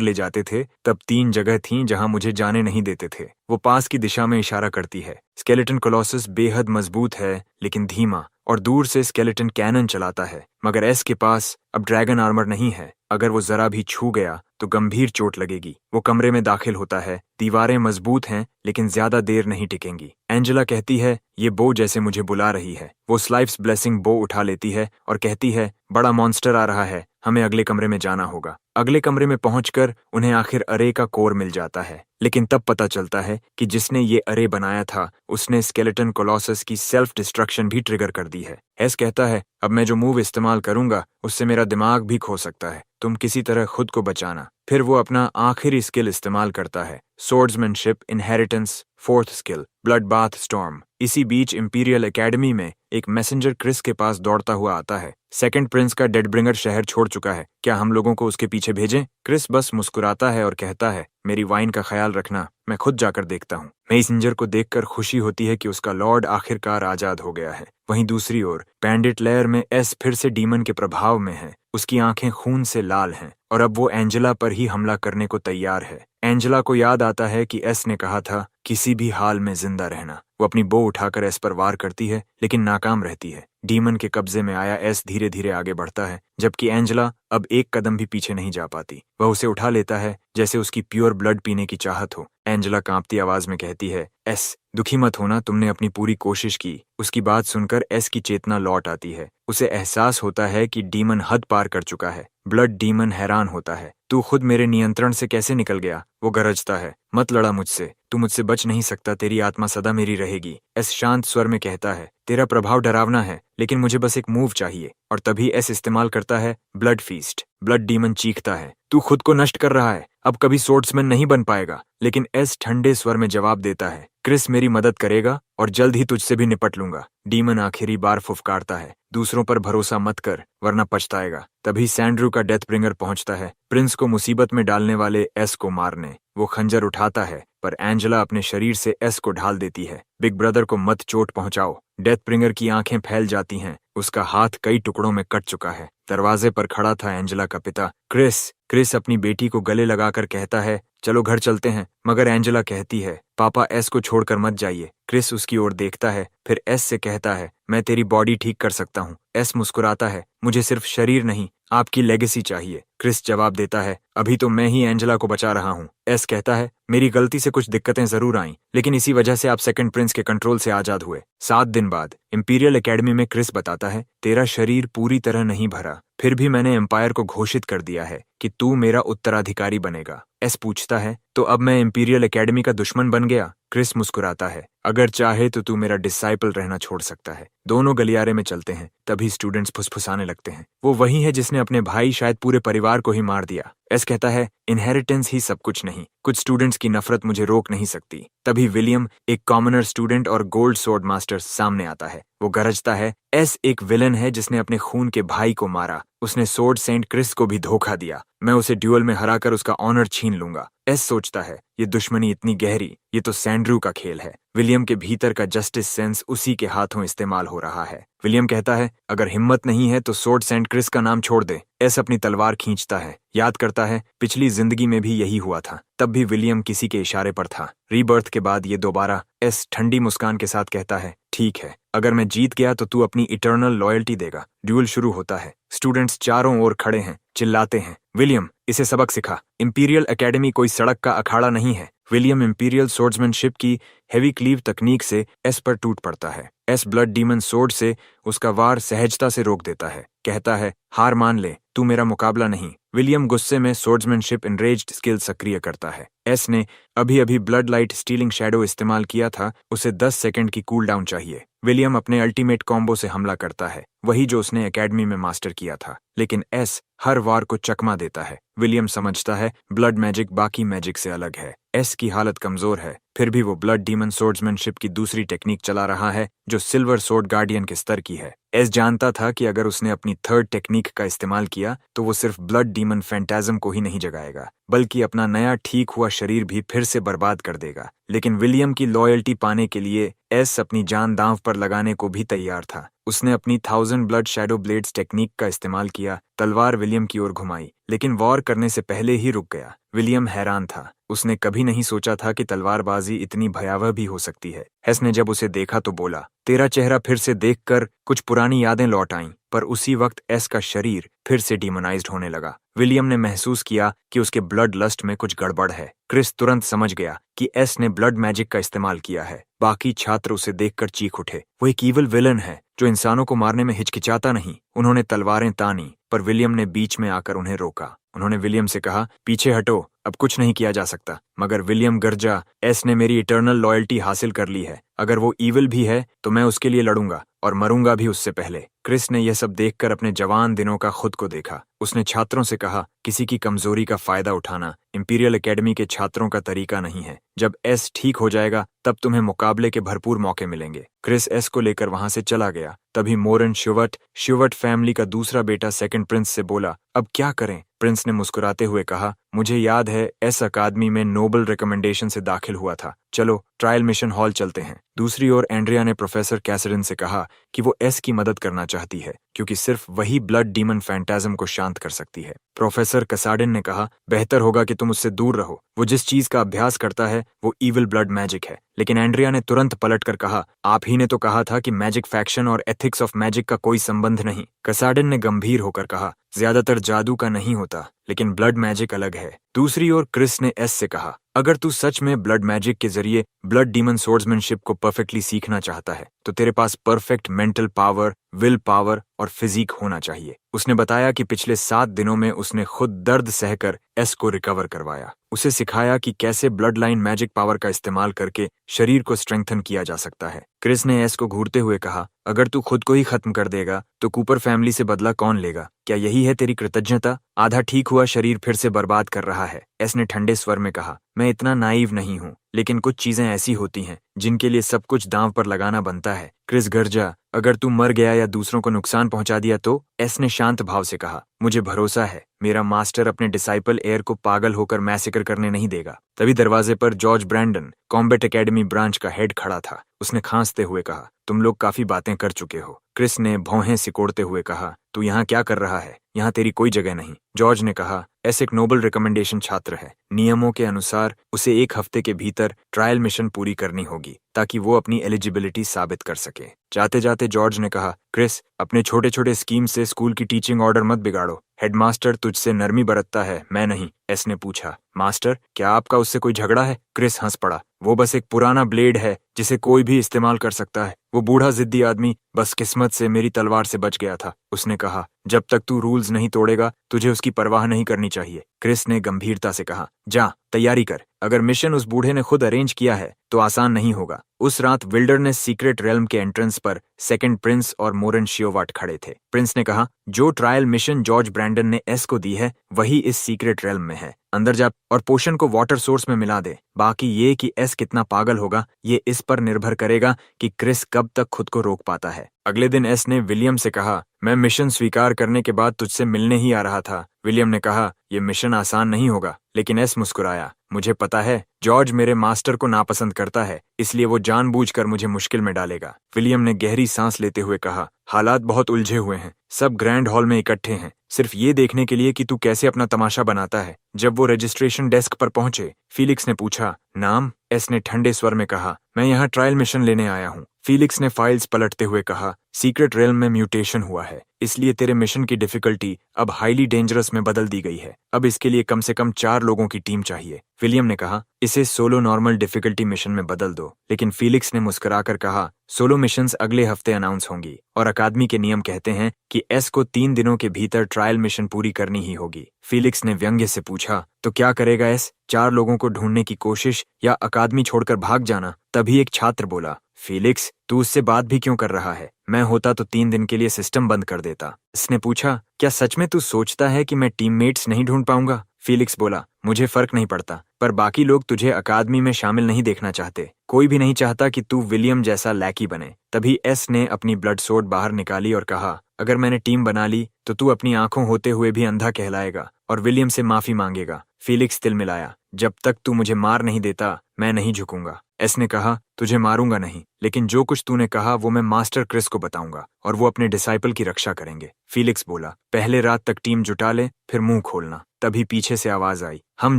ले जाते थे तब 3 जगह थीं जहां मुझे जाने नहीं देते थे। वो पास की दिशा में इशारा करती है। स्केलेटन कोलोसस बेहद मजबूत है लेकिन धीमा, और दूर से स्केलेटन कैनन चलाता है, मगर एस के पास अब ड्रैगन आर्मर नहीं है। अगर वो जरा भी छू गया तो गंभीर चोट लगेगी। वो कमरे में दाखिल होता है। दीवारें मजबूत हैं लेकिन ज्यादा देर नहीं टिकेंगी। एंजेला कहती है, ये बो जैसे मुझे बुला रही है। वो स्लाइफ्स ब्लेसिंग बो उठा लेती है और कहती है, बड़ा मॉन्स्टर आ रहा है, हमें अगले कमरे में जाना होगा। अगले कमरे में पहुंचकर उन्हें आखिर अरे का कोर मिल जाता है, लेकिन तब पता चलता है कि जिसने ये अरे बनाया था उसने स्केलेटन कोलोसस की सेल्फ डिस्ट्रक्शन भी ट्रिगर कर दी है। एस कहता है, अब मैं जो मूव इस्तेमाल करूंगा उससे मेरा दिमाग भी खो सकता है, तुम किसी तरह खुद को बचाना। फिर वो अपना आखिरी स्किल इस्तेमाल करता है, swordsmanship inheritance 4th skill, blood bath storm. इसी बीच इंपीरियल एकेडमी में एक मैसेंजर क्रिस के पास दौड़ता हुआ आता है। सेकंड प्रिंस का डेडब्रिंगर शहर छोड़ चुका है, क्या हम लोगों को उसके पीछे भेजें? क्रिस बस मुस्कुराता है और कहता है, मेरी वाइन का ख्याल रखना, मैं खुद जाकर देखता हूँ। मैसेंजर को देखकर खुशी होती है कि उसका लॉर्ड आखिरकार आजाद हो गया है। वहीं दूसरी ओर बैंडिट लेयर में एस फिर से डीमन के प्रभाव में है। उसकी आंखें खून से लाल हैं और अब वो एंजेला पर ही हमला करने को तैयार है। एंजेला को याद आता है कि एस ने कहा था किसी भी हाल में जिंदा रहना। वो अपनी बो उठाकर एस पर वार करती है लेकिन नाकाम रहती है। डीमन के कब्जे में आया एस धीरे धीरे आगे बढ़ता है, जबकि एंजेला अब एक कदम भी पीछे नहीं जा पाती। वह उसे उठा लेता है जैसे उसकी प्योर ब्लड पीने की चाहत हो। एंजेला कांपती आवाज में कहती है, एस दुखी मत होना, तुमने अपनी पूरी कोशिश की। उसकी बात सुनकर एस की चेतना लौट आती है। उसे एहसास होता है कि डीमन हद पार कर चुका है। ब्लड डीमन हैरान होता है, तू खुद मेरे नियंत्रण से कैसे निकल गया? वो गरजता है, मत लड़ा मुझसे, तू मुझसे बच नहीं सकता, तेरी आत्मा सदा मेरी रहेगी। एस शांत स्वर में कहता है, तेरा प्रभाव डरावना है लेकिन मुझे बस एक मूव चाहिए। और तभी एस इस्तेमाल करता है ब्लड फीस्ट। ब्लड डीमन चीखता है, तू खुद को नष्ट कर रहा है, अब कभी सोर्ड्समैन नहीं बन पाएगा। लेकिन एस ठंडे स्वर में जवाब देता है, क्रिस मेरी मदद करेगा और जल्द ही तुझसे भी निपट लूंगा। डीमन आखिरी बार फुफकारता है, दूसरों पर भरोसा मत कर वरना पछताएगा। तभी सैंड्रू का डेथ ब्रिंगर पहुंचता है, प्रिंस को मुसीबत में डालने वाले एस को मारने। वो खंजर उठाता है पर एंजेला अपने शरीर से एस को ढाल देती है। बिग ब्रदर को मत चोट पहुंचाओ। डेथ ब्रिंगर की आंखें फैल जाती हैं, उसका हाथ कई टुकड़ों में कट चुका है। दरवाजे पर खड़ा था एंजेला का पिता क्रिस। क्रिस अपनी बेटी को गले लगाकर कहता है, चलो घर चलते हैं, मगर एंजेला कहती है, पापा एस को छोड़कर मत जाइए। क्रिस उसकी ओर देखता है, फिर एस से कहता है, मैं तेरी बॉडी ठीक कर सकता हूँ। एस मुस्कुराता है, मुझे सिर्फ शरीर नहीं आपकी लेगेसी चाहिए। क्रिस जवाब देता है, अभी तो मैं ही एंजेला को बचा रहा हूँ। एस कहता है, मेरी गलती से कुछ दिक्कतें जरूर आईं, लेकिन इसी वजह से आप सेकंड प्रिंस के कंट्रोल से आजाद हुए। 7 दिन बाद इंपीरियल एकेडमी में क्रिस बताता है, तेरा शरीर पूरी तरह नहीं भरा, फिर भी मैंने एम्पायर को घोषित कर दिया है कि तू मेरा उत्तराधिकारी बनेगा। एस पूछता है, तो अब मैं इंपीरियल एकेडमी का दुश्मन बन गया? क्रिस मुस्कुराता है, अगर चाहे तो तू मेरा डिसाइपल रहना छोड़ सकता है। दोनों गलियारे में चलते हैं, तभी स्टूडेंट्स फुसफुसाने लगते हैं, वो वही है जिसने अपने भाई शायद पूरे परिवार को ही मार दिया। एस कहता है, इनहेरिटेंस ही सब कुछ नहीं, कुछ स्टूडेंट्स की नफरत मुझे रोक नहीं सकती। तभी विलियम, एक कॉमनर स्टूडेंट और गोल्ड स्वॉर्ड मास्टर सामने आता है। वो गरजता है, एस एक विलन है जिसने अपने खून के भाई को मारा। उसने स्वॉर्ड सेंट क्रिस को भी धोखा दिया। मैं उसे ड्यूअल में हराकर उसका ऑनर छीन लूंगा। एस सोचता है, ये दुश्मनी इतनी गहरी, ये तो सैंड्रू का खेल है। विलियम के भीतर का जस्टिस सेंस उसी के हाथों इस्तेमाल हो रहा है। विलियम कहता है, अगर हिम्मत नहीं है तो स्वॉर्ड सेंट क्रिस का नाम छोड़ दे। एस अपनी तलवार खींचता है, याद करता है पिछली जिंदगी में भी यही हुआ था, तब भी विलियम किसी के इशारे पर था। रीबर्थ के बाद ये दोबारा। एस ठंडी मुस्कान के साथ कहता है, ठीक है, अगर मैं जीत गया तो तू अपनी इटर्नल लॉयल्टी देगा। ड्यूल शुरू होता है। स्टूडेंट्स चारों ओर खड़े हैं, चिल्लाते हैं, विलियम इसे सबक सिखा। इंपीरियल एकेडमी कोई सड़क का अखाड़ा नहीं है। विलियम इंपीरियल सोर्ड्समैनशिप की हेवी क्लीव तकनीक से एस पर टूट पड़ता है। एस ब्लड डीमन सोर्ड से उसका वार सहजता से रोक देता है। कहता है, हार मान ले, तू मेरा मुकाबला नहीं। विलियम गुस्से में सोर्ड्समैनशिप एनरेज्ड स्किल सक्रिय करता है। एस ने अभी अभी ब्लड लाइट स्टीलिंग शैडो इस्तेमाल किया था, उसे 10 सेकंड की कूल डाउन चाहिए। विलियम अपने अल्टीमेट कॉम्बो से हमला करता है, वही जो उसने एकेडमी में मास्टर किया था, लेकिन एस हर वार को चकमा देता है। विलियम समझता है ब्लड मैजिक बाकी मैजिक से अलग है। एस की हालत कमजोर है, फिर भी वो ब्लड डीमन सोर्ड्समैनशिप की दूसरी टेक्निक चला रहा है जो सिल्वर सोर्ड गार्डियन के स्तर की है। एस जानता था कि अगर उसने अपनी थर्ड टेक्निक का इस्तेमाल किया तो वो सिर्फ ब्लड डीमन फैंटाज्म को ही नहीं जगाएगा, बल्कि अपना नया ठीक हुआ शरीर भी फिर से बर्बाद कर देगा। लेकिन विलियम की लॉयल्टी पाने के लिए एस अपनी जान दांव पर लगाने को भी तैयार था। उसने अपनी 1000 ब्लड शैडो ब्लेड्स टेक्निक का इस्तेमाल किया, तलवार विलियम की ओर घुमाई, लेकिन वॉर करने से पहले ही रुक गया। विलियम हैरान था, उसने कभी नहीं सोचा था कि तलवारबाजी इतनी भयावह भी हो सकती है। एस ने जब उसे देखा तो बोला, तेरा चेहरा फिर से देखकर कुछ पुरानी यादें लौट आईं, पर उसी वक्त एस का शरीर फिर से डीमोनाइज्ड होने लगा। विलियम ने महसूस किया कि उसके ब्लड लस्ट में कुछ गड़बड़ है। क्रिस तुरंत समझ गया कि एस ने ब्लड मैजिक का इस्तेमाल किया है। बाकी छात्र उसे देखकर चीख उठे, वो एक ईविल विलन है जो इंसानों को मारने में हिचकिचाता नहीं। उन्होंने तलवारें तानी, पर विलियम ने बीच में आकर उन्हें रोका। उन्होंने विलियम से कहा, पीछे हटो, अब कुछ नहीं किया जा सकता। मगर विलियम गरजा, एस ने मेरी इटर्नल लॉयल्टी हासिल कर ली है। अगर वो ईविल भी है तो मैं उसके लिए लड़ूंगा और मरूंगा भी उससे पहले। क्रिस ने यह सब देखकर अपने जवान दिनों का खुद को देखा। उसने छात्रों से कहा, किसी की कमजोरी का फायदा उठाना इंपीरियल एकेडमी के छात्रों का तरीका नहीं है। जब एस ठीक हो जाएगा तब तुम्हें मुकाबले के भरपूर मौके मिलेंगे। क्रिस एस को लेकर वहां से चला गया। तभी मोरन श्यूवर्ट फैमिली का दूसरा बेटा सेकंड प्रिंस से बोला, अब क्या करें? प्रिंस ने मुस्कुराते हुए कहा, मुझे याद है एस अकादमी में नोबल रिकमेंडेशन से दाखिल हुआ था। चलो ट्रायल मिशन हॉल चलते हैं। दूसरी ओर एंड्रिया ने प्रोफेसर कैसरिन से कहा कि वो एस की मदद करना चाहती है, क्योंकि सिर्फ वही ब्लड डीमन फैंटाज्म को शांत कर सकती है। प्रोफेसर कैसाडिन ने कहा, बेहतर होगा कि तुम उससे दूर रहो। वो जिस चीज का अभ्यास करता है वो ईविल ब्लड मैजिक है। लेकिन एंड्रिया ने तुरंत पलटकर कहा, आप ही ने तो कहा था कि मैजिक फैक्शन और एथिक्स ऑफ मैजिक का कोई संबंध नहीं। कैसाडिन ने गंभीर होकर कहा, ज्यादातर जादू का नहीं होता, लेकिन ब्लड मैजिक अलग है। दूसरी ओर क्रिस ने एस से कहा, अगर तू सच में ब्लड मैजिक के जरिए ब्लड डीमन सोर्ड्समैनशिप को परफेक्टली सीखना चाहता है तो तेरे पास perfect mental power, will power और फिजिक होना चाहिए। उसने बताया कि पिछले 7 दिनों में उसने खुद दर्द सहकर एस को रिकवर करवाया। उसे सिखाया कि कैसे ब्लड लाइन मैजिक पावर का इस्तेमाल करके शरीर को स्ट्रेंथन किया जा सकता है। क्रिस ने एस को घूरते हुए कहा, अगर तू खुद को ही खत्म कर देगा तो कूपर फैमिली से बदला कौन लेगा? क्या यही है तेरी कृतज्ञता? आधा ठीक हुआ शरीर फिर से बर्बाद कर रहा है। एस ने ठंडे स्वर में कहा, मैं इतना नाइव नहीं हूँ, लेकिन कुछ चीजें ऐसी होती हैं जिनके लिए सब कुछ दांव पर लगाना बनता है। क्रिस गरजा, अगर तू मर गया या दूसरों को नुकसान पहुंचा दिया तो? एस ने शांत भाव से कहा, मुझे भरोसा है मेरा मास्टर अपने डिसाइपल एयर को पागल होकर मैसेकर करने नहीं देगा। तभी दरवाजे पर George Brandon, combat academy branch का हेड खड़ा था। उसने खांसते हुए कहा, तुम लोग काफी बातें कर चुके हो। क्रिस ने भौहें सिकोड़ते हुए कहा, तू यहाँ क्या कर रहा है? यहाँ तेरी कोई जगह नहीं। जॉर्ज ने कहा, एस एक नोबल रिकमेंडेशन छात्र है। नियमों के अनुसार उसे 1 हफ्ते के भीतर ट्रायल मिशन पूरी करनी होगी ताकि वो अपनी एलिजिबिलिटी साबित कर सके। जाते जाते जॉर्ज ने कहा, क्रिस, अपने छोटे छोटे स्कीम से स्कूल की टीचिंग ऑर्डर मत बिगाड़ो। हेडमास्टर तुझसे नरमी बरतता है, मैं नहीं। एस ने पूछा, मास्टर, क्या आपका उससे कोई झगड़ा है? क्रिस हंस पड़ा, वो बस एक पुराना ब्लेड है जिसे कोई भी इस्तेमाल कर सकता है। वो बूढ़ा जिद्दी आदमी बस किस्मत से मेरी तलवार से बच गया था। उसने कहा, जब तक तू रूल्स नहीं तोड़ेगा तुझे उसकी परवाह नहीं करनी चाहिए। क्रिस ने गंभीरता से कहा, जा तैयारी कर। अगर मिशन उस बूढ़े ने खुद अरेंज किया है तो आसान नहीं होगा। उस रात विल्डरनेस सीक्रेट रेल्म के एंट्रेंस पर सेकंड प्रिंस और मोरन श्योवाट खड़े थे। प्रिंस ने कहा, जो ट्रायल मिशन जॉर्ज ब्रैंडन ने एस को दी है वही इस सीक्रेट रेल्म में है। अंदर जा और पोशन को वाटर सोर्स में मिला दे। बाकी ये कि एस कितना पागल होगा ये इस पर निर्भर करेगा कि क्रिस कब तक खुद को रोक पाता है। अगले दिन एस ने विलियम से कहा, मैं मिशन स्वीकार करने के बाद तुझसे मिलने ही आ रहा था। विलियम ने कहा, यह मिशन आसान नहीं होगा, लेकिन एस मुस्कुराया, मुझे पता है जॉर्ज मेरे मास्टर को नापसंद करता है, इसलिए वो जानबूझकर मुझे मुश्किल में डालेगा। विलियम ने गहरी सांस लेते हुए कहा, हालात बहुत उलझे हुए हैं। सब ग्रैंड हॉल में इकट्ठे हैं सिर्फ ये देखने के लिए कि तू कैसे अपना तमाशा बनाता है। जब वो रजिस्ट्रेशन डेस्क पर पहुंचे, फीलिक्स ने पूछा, नाम? एस ने ठंडे स्वर में कहा, मैं यहाँ ट्रायल मिशन लेने आया हूँ। फीलिक्स ने फाइल्स पलटते हुए कहा, सीक्रेट रेल्म में म्यूटेशन हुआ है, इसलिए तेरे मिशन की डिफिकल्टी अब हाईली डेंजरस में बदल दी गई है। अब इसके लिए कम से कम 4 लोगों की टीम चाहिए। विलियम ने कहा, इसे सोलो नॉर्मल डिफिकल्टी मिशन में बदल दो। लेकिन फीलिक्स ने मुस्कुराकर कहा, सोलो मिशंस अगले हफ्ते अनाउंस होंगी और अकादमी के नियम कहते हैं कि एस को 3 दिनों के भीतर ट्रायल मिशन पूरी करनी ही होगी। फीलिक्स ने व्यंग्य से पूछा, तो क्या करेगा एस? 4 लोगों को ढूंढने की कोशिश या अकादमी छोड़कर भाग जाना? तभी एक छात्र बोला, फीलिक्स, तू उससे बात भी क्यों कर रहा है? मैं होता तो 3 दिन के लिए सिस्टम बंद कर देता। इसने पूछा, क्या सच में तू सोचता है कि मैं टीममेट्स नहीं ढूंढ पाऊंगा? फीलिक्स बोला, मुझे फर्क नहीं पड़ता, पर बाकी लोग तुझे अकादमी में शामिल नहीं देखना चाहते। कोई भी नहीं चाहता कि तू विलियम जैसा लैकी बने। तभी एस ने अपनी ब्लड सोर्ड बाहर निकाली और कहा, अगर मैंने टीम बना ली तो तू अपनी आंखों होते हुए भी अंधा कहलाएगा और विलियम से माफी मांगेगा। फीलिक्स तिलमिलाया, जब तक तू मुझे मार नहीं देता मैं नहीं झुकूंगा। एस ने कहा, तुझे मारूंगा नहीं, लेकिन जो कुछ तूने कहा वो मैं मास्टर क्रिस को बताऊंगा और वो अपने डिसाइपल की रक्षा करेंगे। फीलिक्स बोला, पहले रात तक टीम जुटा ले, फिर मुंह खोलना। तभी पीछे से आवाज आई, हम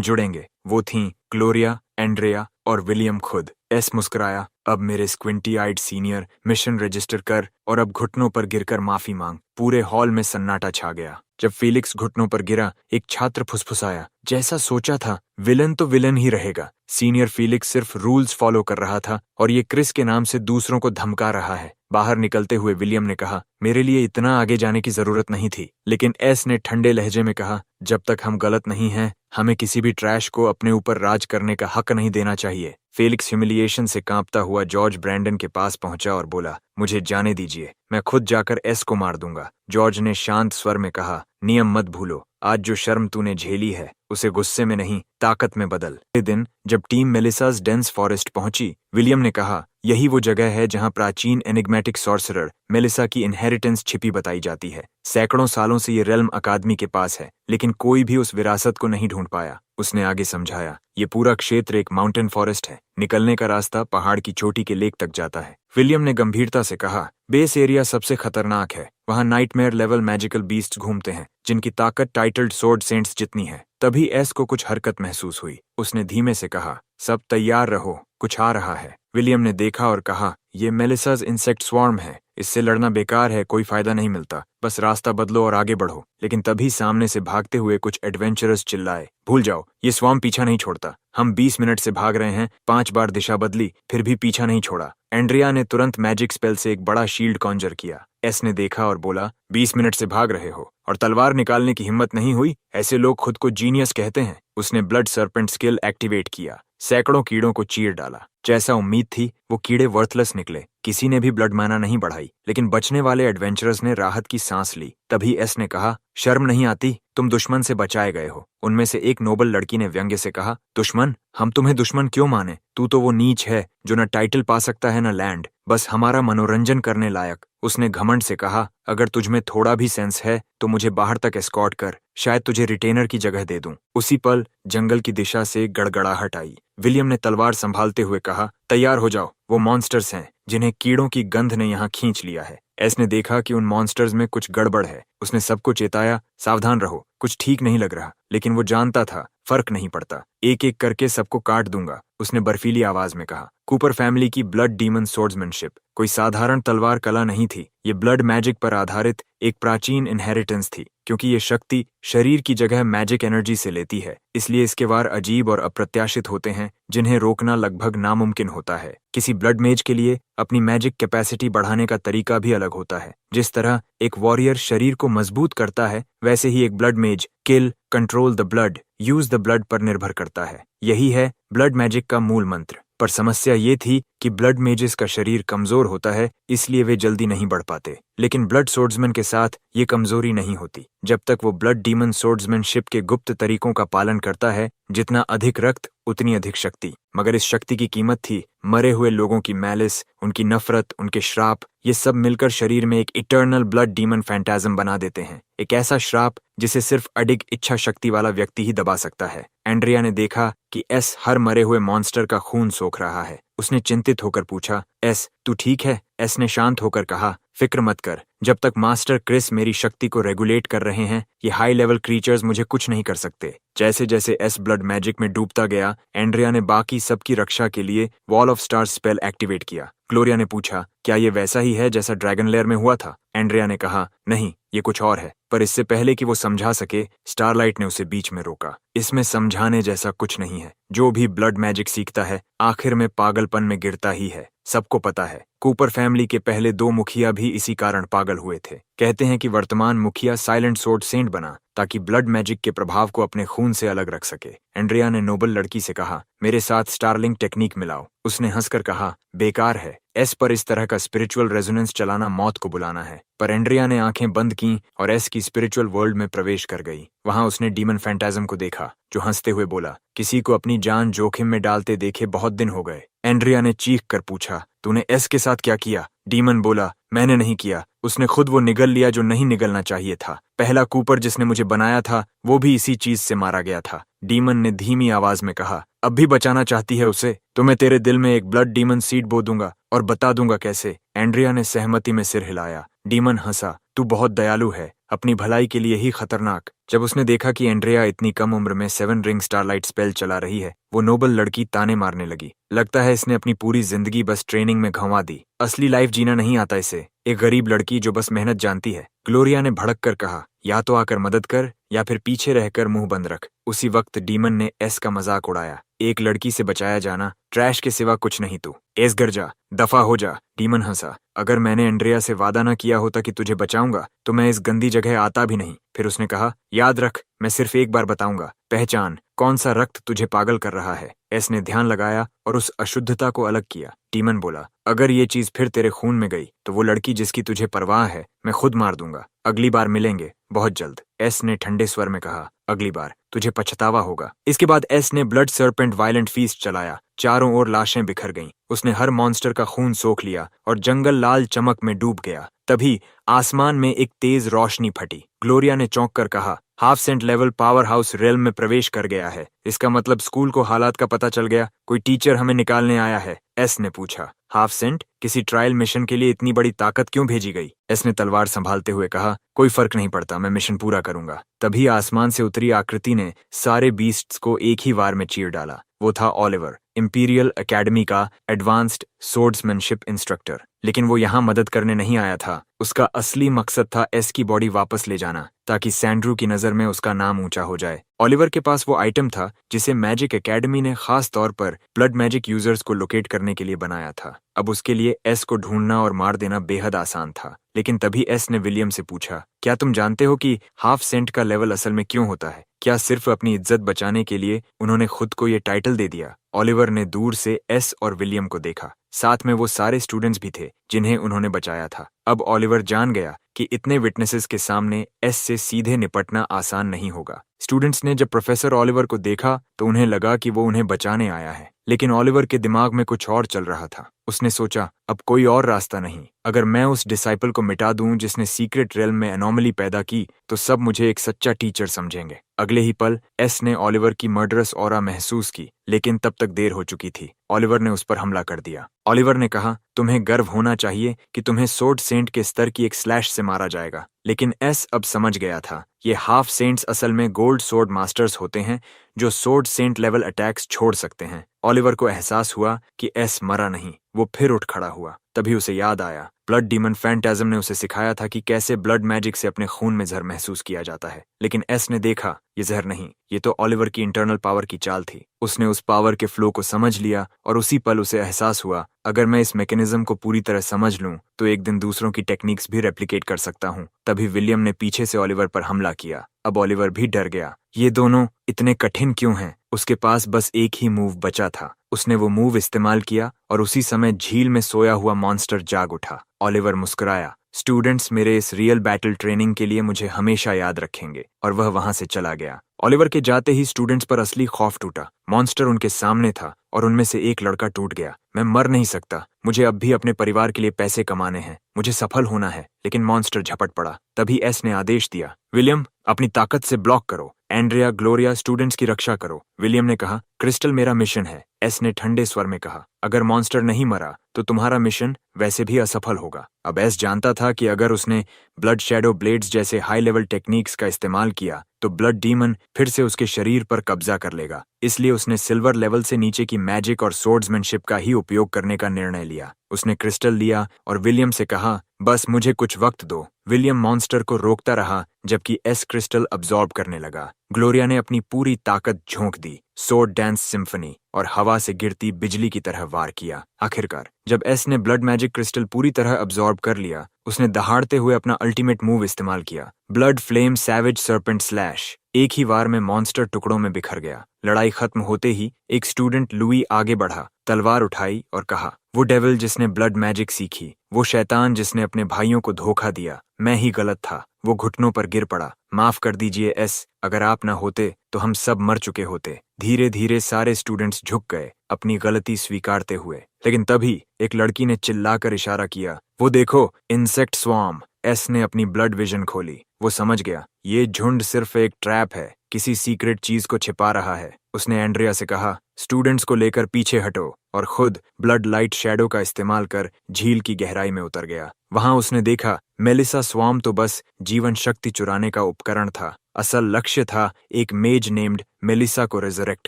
जुड़ेंगे। वो थीं ग्लोरिया, एंड्रिया और विलियम खुद। एस मुस्कुराया, अब मेरे स्क्विंटी आइड सीनियर, मिशन रजिस्टर कर और अब घुटनों पर गिरकर माफी मांग। पूरे हॉल में सन्नाटा छा गया। जब फीलिक्स घुटनों पर गिरा, एक छात्र फुसफुसाया, जैसा सोचा था, विलन तो विलन ही रहेगा। सीनियर फीलिक्स सिर्फ रूल्स फॉलो कर रहा था और ये क्रिस के नाम से दूसरों को धमका रहा है। बाहर निकलते हुए विलियम ने कहा, मेरे लिए इतना आगे जाने की जरूरत नहीं थी। लेकिन एस ने ठंडे लहजे में कहा, जब तक हम गलत नहीं हैं, हमें किसी भी ट्रैश को अपने ऊपर राज करने का हक नहीं देना चाहिए। फेलिक्स ह्यूमिलिएशन से कांपता हुआ जॉर्ज ब्रैंडन के पास पहुंचा और बोला, मुझे जाने दीजिए, मैं खुद जाकर एस को मार दूंगा। जॉर्ज ने शांत स्वर में कहा, नियम मत भूलो, आज जो शर्म तूने झेली है उसे गुस्से में नहीं ताकत में बदल। अगले दिन जब टीम मेलिसास डेंस फॉरेस्ट पहुंची, विलियम ने कहा, यही वो जगह है जहां प्राचीन एनिग्मेटिक सॉर्सरर मेलिसा की इनहेरिटेंस छिपी बताई जाती है। सैकड़ों सालों से ये रेल्म अकादमी के पास है, लेकिन कोई भी उस विरासत को नहीं ढूंढ पाया। उसने आगे समझाया, ये पूरा क्षेत्र एक माउंटेन फॉरेस्ट है, निकलने का रास्ता पहाड़ की चोटी के लेक तक जाता है। विलियम ने गंभीरता से कहा, बेस एरिया सबसे खतरनाक है, वहां नाइटमेयर लेवल मैजिकल बीस्ट घूमते हैं जिनकी ताकत टाइटल्ड सोर्ड सेंट्स जितनी है। तभी एस को कुछ हरकत महसूस हुई। उसने धीमे से कहा, सब तैयार रहो, कुछ आ रहा है। विलियम ने देखा और कहा, ये मेलिसास इंसेक्ट स्वार्म है, इससे लड़ना बेकार है, कोई फायदा नहीं मिलता, बस रास्ता बदलो और आगे बढ़ो। लेकिन तभी सामने से भागते हुए कुछ एडवेंचरस चिल्लाए, भूल जाओ, ये स्वार्म पीछा नहीं छोड़ता। हम 20 मिनट से भाग रहे हैं, 5 बार दिशा बदली, फिर भी पीछा नहीं छोड़ा। एंड्रिया ने तुरंत मैजिक स्पेल से एक बड़ा शील्ड कॉन्जर किया। एस ने देखा और बोला, 20 मिनट से भाग रहे हो और तलवार निकालने की हिम्मत नहीं हुई? ऐसे लोग खुद को जीनियस कहते हैं। उसने ब्लड सर्पेंट स्किल एक्टिवेट किया, सैकड़ों कीड़ों को चीर डाला। जैसा उम्मीद थी, वो कीड़े वर्थलेस निकले, किसी ने भी ब्लड माना नहीं बढ़ाई। लेकिन बचने वाले एडवेंचरर्स ने राहत की सांस ली। तभी एस ने कहा, शर्म नहीं आती? तुम दुश्मन से बचाए गए हो। उनमें से एक नोबल लड़की ने व्यंग्य से कहा, दुश्मन? हम तुम्हें दुश्मन क्यों माने? तू तो वो नीच है जो न टाइटल पा सकता है न लैंड, बस हमारा मनोरंजन करने लायक। उसने घमंड से कहा, अगर तुझमें थोड़ा भी सेंस है तो मुझे बाहर तक एस्कॉर्ट कर, शायद तुझे रिटेनर की जगह दे दूं। उसी पल जंगल की दिशा से गड़गड़ाहट आई। विलियम ने तलवार संभालते हुए कहा, तैयार हो जाओ, वो मॉन्स्टर्स हैं जिन्हें कीड़ों की गंध ने यहाँ खींच लिया है। एस ने देखा कि उन मॉन्स्टर्स में कुछ गड़बड़ है। उसने सबको चेताया, सावधान रहो, कुछ ठीक नहीं लग रहा। लेकिन वो जानता था, फर्क नहीं पड़ता, एक एक करके सबको काट दूंगा। उसने बर्फीली आवाज में कहा, कूपर फैमिली की ब्लड डीमन सोर्ड्समैनशिप कोई साधारण तलवार कला नहीं थी, ये ब्लड मैजिक पर आधारित एक प्राचीन इनहेरिटेंस थी। क्योंकि ये शक्ति शरीर की जगह मैजिक एनर्जी से लेती है, इसलिए इसके वार अजीब और अप्रत्याशित होते हैं, जिन्हें रोकना लगभग नामुमकिन होता है। किसी ब्लड मेज के लिए अपनी मैजिक कैपेसिटी बढ़ाने का तरीका भी अलग होता है। जिस तरह एक वॉरियर शरीर को मजबूत करता है, वैसे ही एक blood mage kill, control the blood, use the blood पर निर्भर करता है। यही है ब्लड मैजिक का मूल मंत्र। पर समस्या ये थी कि ब्लड मेजेस का शरीर कमजोर होता है, इसलिए वे जल्दी नहीं बढ़ पाते। लेकिन ब्लड सोर्ड्समैन के साथ ये कमजोरी नहीं होती। जब तक वो ब्लड डीमन सोर्ड्समैनशिप के गुप्त तरीकों का पालन करता है, जितना अधिक रक्त उतनी अधिक शक्ति। मगर इस शक्ति की कीमत थी मरे हुए लोगों की मैलिस, उनकी नफरत, उनके श्राप, ये सब मिलकर शरीर में एक इटर्नल ब्लड डीमन फैंटाज्म बना देते हैं। एक ऐसा श्राप जिसे सिर्फ अडिग इच्छा शक्ति वाला व्यक्ति ही दबा सकता है। एंड्रिया ने देखा कि एस हर मरे हुए मॉन्स्टर का खून सोख रहा है। उसने चिंतित होकर पूछा, एस तू ठीक है? एस ने शांत होकर कहा, फिक्र मत कर, जब तक मास्टर क्रिस मेरी शक्ति को रेगुलेट कर रहे हैं ये हाई लेवल क्रीचर्स मुझे कुछ नहीं कर सकते। जैसे जैसे एस ब्लड मैजिक में डूबता गया, एंड्रिया ने बाकी सबकी रक्षा के लिए wall of stars spell activate किया। ग्लोरिया ने पूछा, क्या ये वैसा ही है जैसा ड्रैगन लेयर में हुआ था? एंड्रिया ने कहा, नहीं, ये कुछ और है। पर इससे पहले कि वो समझा सके, स्टारलाइट ने उसे बीच में रोका। इसमें समझाने जैसा कुछ नहीं है। जो भी ब्लड मैजिक सीखता है आखिर में पागलपन में गिरता ही है। सबको पता है, कूपर फैमिली के पहले 2 मुखिया भी इसी कारण पागल हुए थे। कहते हैं कि वर्तमान मुखिया साइलेंट सोर्ड सेंट बना ताकि ब्लड मैजिक के प्रभाव को अपने खून से अलग रख सके। एंड्रिया ने नोबल लड़की से कहा, मेरे साथ स्टारलिंक टेक्निक मिलाओ। उसने हंसकर कहा, बेकार है, एस पर इस तरह का स्पिरिचुअल रेजोनेंस चलाना मौत को बुलाना है। पर एंड्रिया ने आंखें बंद की और एस की स्पिरिचुअल वर्ल्ड में प्रवेश कर गई। वहां उसने डीमन फैंटाज्म को देखा, जो हंसते हुए बोला, किसी को अपनी जान जोखिम में डालते देखे बहुत दिन हो गए। एंड्रिया ने चीख कर पूछा, तूने एस के साथ क्या किया? डीमन बोला, मैंने नहीं किया, उसने खुद वो निगल लिया जो नहीं निगलना चाहिए था। पहला कूपर जिसने मुझे बनाया था वो भी इसी चीज से मारा गया था। डीमन ने धीमी आवाज में कहा, अब भी बचाना चाहती है उसे? तो मैं तेरे दिल में एक ब्लड डीमन सीड बो दूंगा और बता दूंगा कैसे। एंड्रिया ने सहमति में सिर हिलाया। डीमन हंसा, तू बहुत दयालु है, अपनी भलाई के लिए ही खतरनाक। जब उसने देखा कि एंड्रिया इतनी कम उम्र में 7 रिंग स्टारलाइट स्पेल चला रही है, वो नोबल लड़की ताने मारने लगी। लगता है इसने अपनी पूरी जिंदगी बस ट्रेनिंग में घंवा दी। असली लाइफ जीना नहीं आता इसे, एक गरीब लड़की जो बस मेहनत जानती है। ग्लोरिया ने भड़क कर कहा, या तो आकर मदद कर या फिर पीछे रहकर मुंह बंद रख। उसी वक्त डीमन ने एस का मजाक उड़ाया, एक लड़की से बचाया जाना ट्रैश के सिवा कुछ नहीं। तू एस घर जा, दफा हो जा। डीमन हंसा, अगर मैंने एंड्रिया से वादा न किया होता कि तुझे बचाऊंगा तो मैं इस गंदी जगह आता भी नहीं। फिर उसने कहा, याद रख, मैं सिर्फ एक बार बताऊंगा, पहचान कौन सा रक्त तुझे पागल कर रहा है। एस ने ध्यान लगाया और उस अशुद्धता को अलग किया। डीमन बोला, अगर ये चीज फिर तेरे खून में गई तो वो लड़की जिसकी तुझे परवाह है मैं खुद मार दूंगा। अगली बार मिलेंगे, बहुत जल्द। एस ने ठंडे स्वर में कहा, अगली बार तुझे पछतावा होगा। इसके बाद एस ने ब्लड सर्पेंट वायलेंट फीस्ट चलाया। चारों ओर लाशें बिखर गईं। उसने हर मॉन्स्टर का खून सोख लिया और जंगल लाल चमक में डूब गया। तभी आसमान में एक तेज रोशनी फटी। ग्लोरिया ने चौंक कर कहा, half saint level power house rail में प्रवेश कर गया है। इसका मतलब स्कूल को हालात का पता चल गया, कोई टीचर हमें निकालने आया है। एस ने पूछा, हाफ सेंट, किसी ट्रायल मिशन के लिए इतनी बड़ी ताकत क्यों भेजी गई? एस ने तलवार संभालते हुए कहा, कोई फर्क नहीं पड़ता, मैं मिशन पूरा करूंगा। तभी आसमान से उतरी आकृति ने सारे बीस्ट्स को एक ही वार में चीर डाला। वो था ओलिवर, इंपीरियल एकेडमी का एडवांस्ड सोर्ड्समैनशिप इंस्ट्रक्टर। लेकिन वो यहाँ मदद करने नहीं आया था। उसका असली मकसद था एस की बॉडी वापस ले जाना, ताकि सैंड्रू की नजर में उसका नाम ऊंचा हो जाए। ओलिवर के पास वो आइटम था जिसे मैजिक एकेडमी ने खास तौर पर ब्लड मैजिक यूजर्स को लोकेट करने के लिए बनाया था। अब उसके लिए एस को ढूंढना और मार देना बेहद आसान था। लेकिन तभी एस ने विलियम से पूछा, क्या तुम जानते हो कि हाफ सेंट का लेवल असल में क्यों होता है? क्या सिर्फ अपनी इज्जत बचाने के लिए उन्होंने खुद को ये टाइटल दे दिया? ओलिवर ने दूर से एस और विलियम को देखा, साथ में वो सारे स्टूडेंट्स भी थे जिन्हें उन्होंने बचाया था। अब ओलिवर जान गया कि इतने विटनेसेस के सामने एस से सीधे निपटना आसान नहीं होगा। स्टूडेंट्स ने जब प्रोफेसर ओलिवर को देखा तो उन्हें लगा कि वो उन्हें बचाने आया है। लेकिन ओलिवर के दिमाग में कुछ और चल रहा था। उसने सोचा, अब कोई और रास्ता नहीं। अगर मैं उस डिसाइपल को मिटा दूं जिसने सीक्रेट रेल्म में एनोमली पैदा की तो सब मुझे एक सच्चा टीचर समझेंगे। अगले ही पल एस ने ओलिवर की मर्डरस ऑरा महसूस की, लेकिन तब तक देर हो चुकी थी। ओलिवर ने उस पर हमला कर दिया। ओलिवर ने कहा, तुम्हें गर्व होना चाहिए कि तुम्हें सोर्ड सेंट के स्तर की एक स्लैश से मारा जाएगा। लेकिन एस अब समझ गया था, ये हाफ सेंट्स असल में गोल्ड सोर्ड मास्टर्स होते हैं जो सोर्ड सेंट लेवल अटैक्स छोड़ सकते हैं। ओलिवर को एहसास हुआ कि एस मरा नहीं। वो फिर उठ खड़ा हुआ। तभी उसे याद आया, ब्लड डीमन फैंटाज्म ने उसे सिखाया था कि कैसे ब्लड मैजिक से अपने खून में जहर महसूस किया जाता है। लेकिन एस ने देखा, ये जहर नहीं, ये तो ओलिवर की इंटरनल पावर की चाल थी। उसने उस पावर के फ्लो को समझ लिया और उसी पल उसे एहसास हुआ, अगर मैं इस मैकेनिज्म को पूरी तरह समझ लूं तो एक दिन दूसरों की टेक्निक्स भी रेप्लिकेट कर सकता हूं। तभी विलियम ने पीछे से ओलिवर पर हमला किया। अब ओलिवर भी डर गया। ये दोनों इतने कठिन क्यों हैं? उसके पास बस एक ही मूव बचा था। उसने वो मूव इस्तेमाल किया और उसी समय झील में सोया हुआ मॉन्स्टर जाग उठा। ओलिवर मुस्कुराया, स्टूडेंट्स मेरे इस रियल बैटल ट्रेनिंग के लिए मुझे हमेशा याद रखेंगे। और वह वहां से चला गया। ओलिवर के जाते ही स्टूडेंट्स पर असली खौफ टूटा। मॉन्स्टर उनके सामने था और उनमें से एक लड़का टूट गया। मैं मर नहीं सकता, मुझे अब भी अपने परिवार के लिए पैसे कमाने हैं, मुझे सफल होना है। लेकिन मॉन्स्टर झपट पड़ा। तभी एस ने आदेश दिया, विलियम, अपनी ताकत से ब्लॉक करो। एंड्रिया, ग्लोरिया, स्टूडेंट्स की रक्षा करो। विलियम ने कहा, क्रिस्टल मेरा मिशन है। एस ने ठंडे स्वर में कहा, अगर मॉन्स्टर नहीं मरा तो तुम्हारा मिशन वैसे भी असफल होगा। अब एस जानता था कि अगर उसने ब्लड शैडो ब्लेड्स जैसे हाई लेवल टेक्निक्स का इस्तेमाल किया तो ब्लड डीमन फिर से उसके शरीर पर कब्जा कर लेगा। इसलिए उसने सिल्वर लेवल से नीचे की मैजिक और सोर्ड्समैनशिप का ही उपयोग करने का निर्णय लिया। उसने क्रिस्टल लिया और विलियम से कहा, बस मुझे कुछ वक्त दो। विलियम मॉन्स्टर को रोकता रहा जबकि एस क्रिस्टल अब्सॉर्ब करने लगा। ग्लोरिया ने अपनी पूरी ताकत झोंक दी, सोर्ड डांस सिम्फनी, और हवा से गिरती बिजली की तरह वार किया। आखिरकार जब एस ने ब्लड मैजिक क्रिस्टल पूरी तरह अब्सॉर्ब कर लिया, उसने दहाड़ते हुए अपना अल्टीमेट मूव इस्तेमाल किया, blood flame savage serpent slash. एक ही वार में मॉन्स्टर टुकड़ों में बिखर गया। लड़ाई खत्म होते ही एक स्टूडेंट लुई आगे बढ़ा, तलवार उठाई और कहा, वो डेविल जिसने ब्लड मैजिक सीखी, वो शैतान जिसने अपने भाइयों को धोखा दिया, मैं ही गलत था। वो घुटनों पर गिर पड़ा। माफ कर दीजिए एस, अगर आप न होते तो हम सब मर चुके होते। धीरे धीरे सारे स्टूडेंट्स झुक गए, अपनी गलती स्वीकारते हुए। लेकिन तभी एक लड़की ने चिल्लाकर इशारा किया, वो देखो, इंसेक्ट स्वार्म। एस ने अपनी ब्लड विजन खोली। वो समझ गया, ये झुंड सिर्फ एक ट्रैप है, किसी सीक्रेट चीज को छिपा रहा है। उसने एंड्रिया से कहा, स्टूडेंट्स को लेकर पीछे हटो, और खुद ब्लड लाइट शैडो का इस्तेमाल कर झील की गहराई में उतर गया। वहां उसने देखा, मेलिसा स्वार्म तो बस जीवन शक्ति चुराने का उपकरण था। असल लक्ष्य था एक मेज नेम्ड मेलिसा को रिजरेक्ट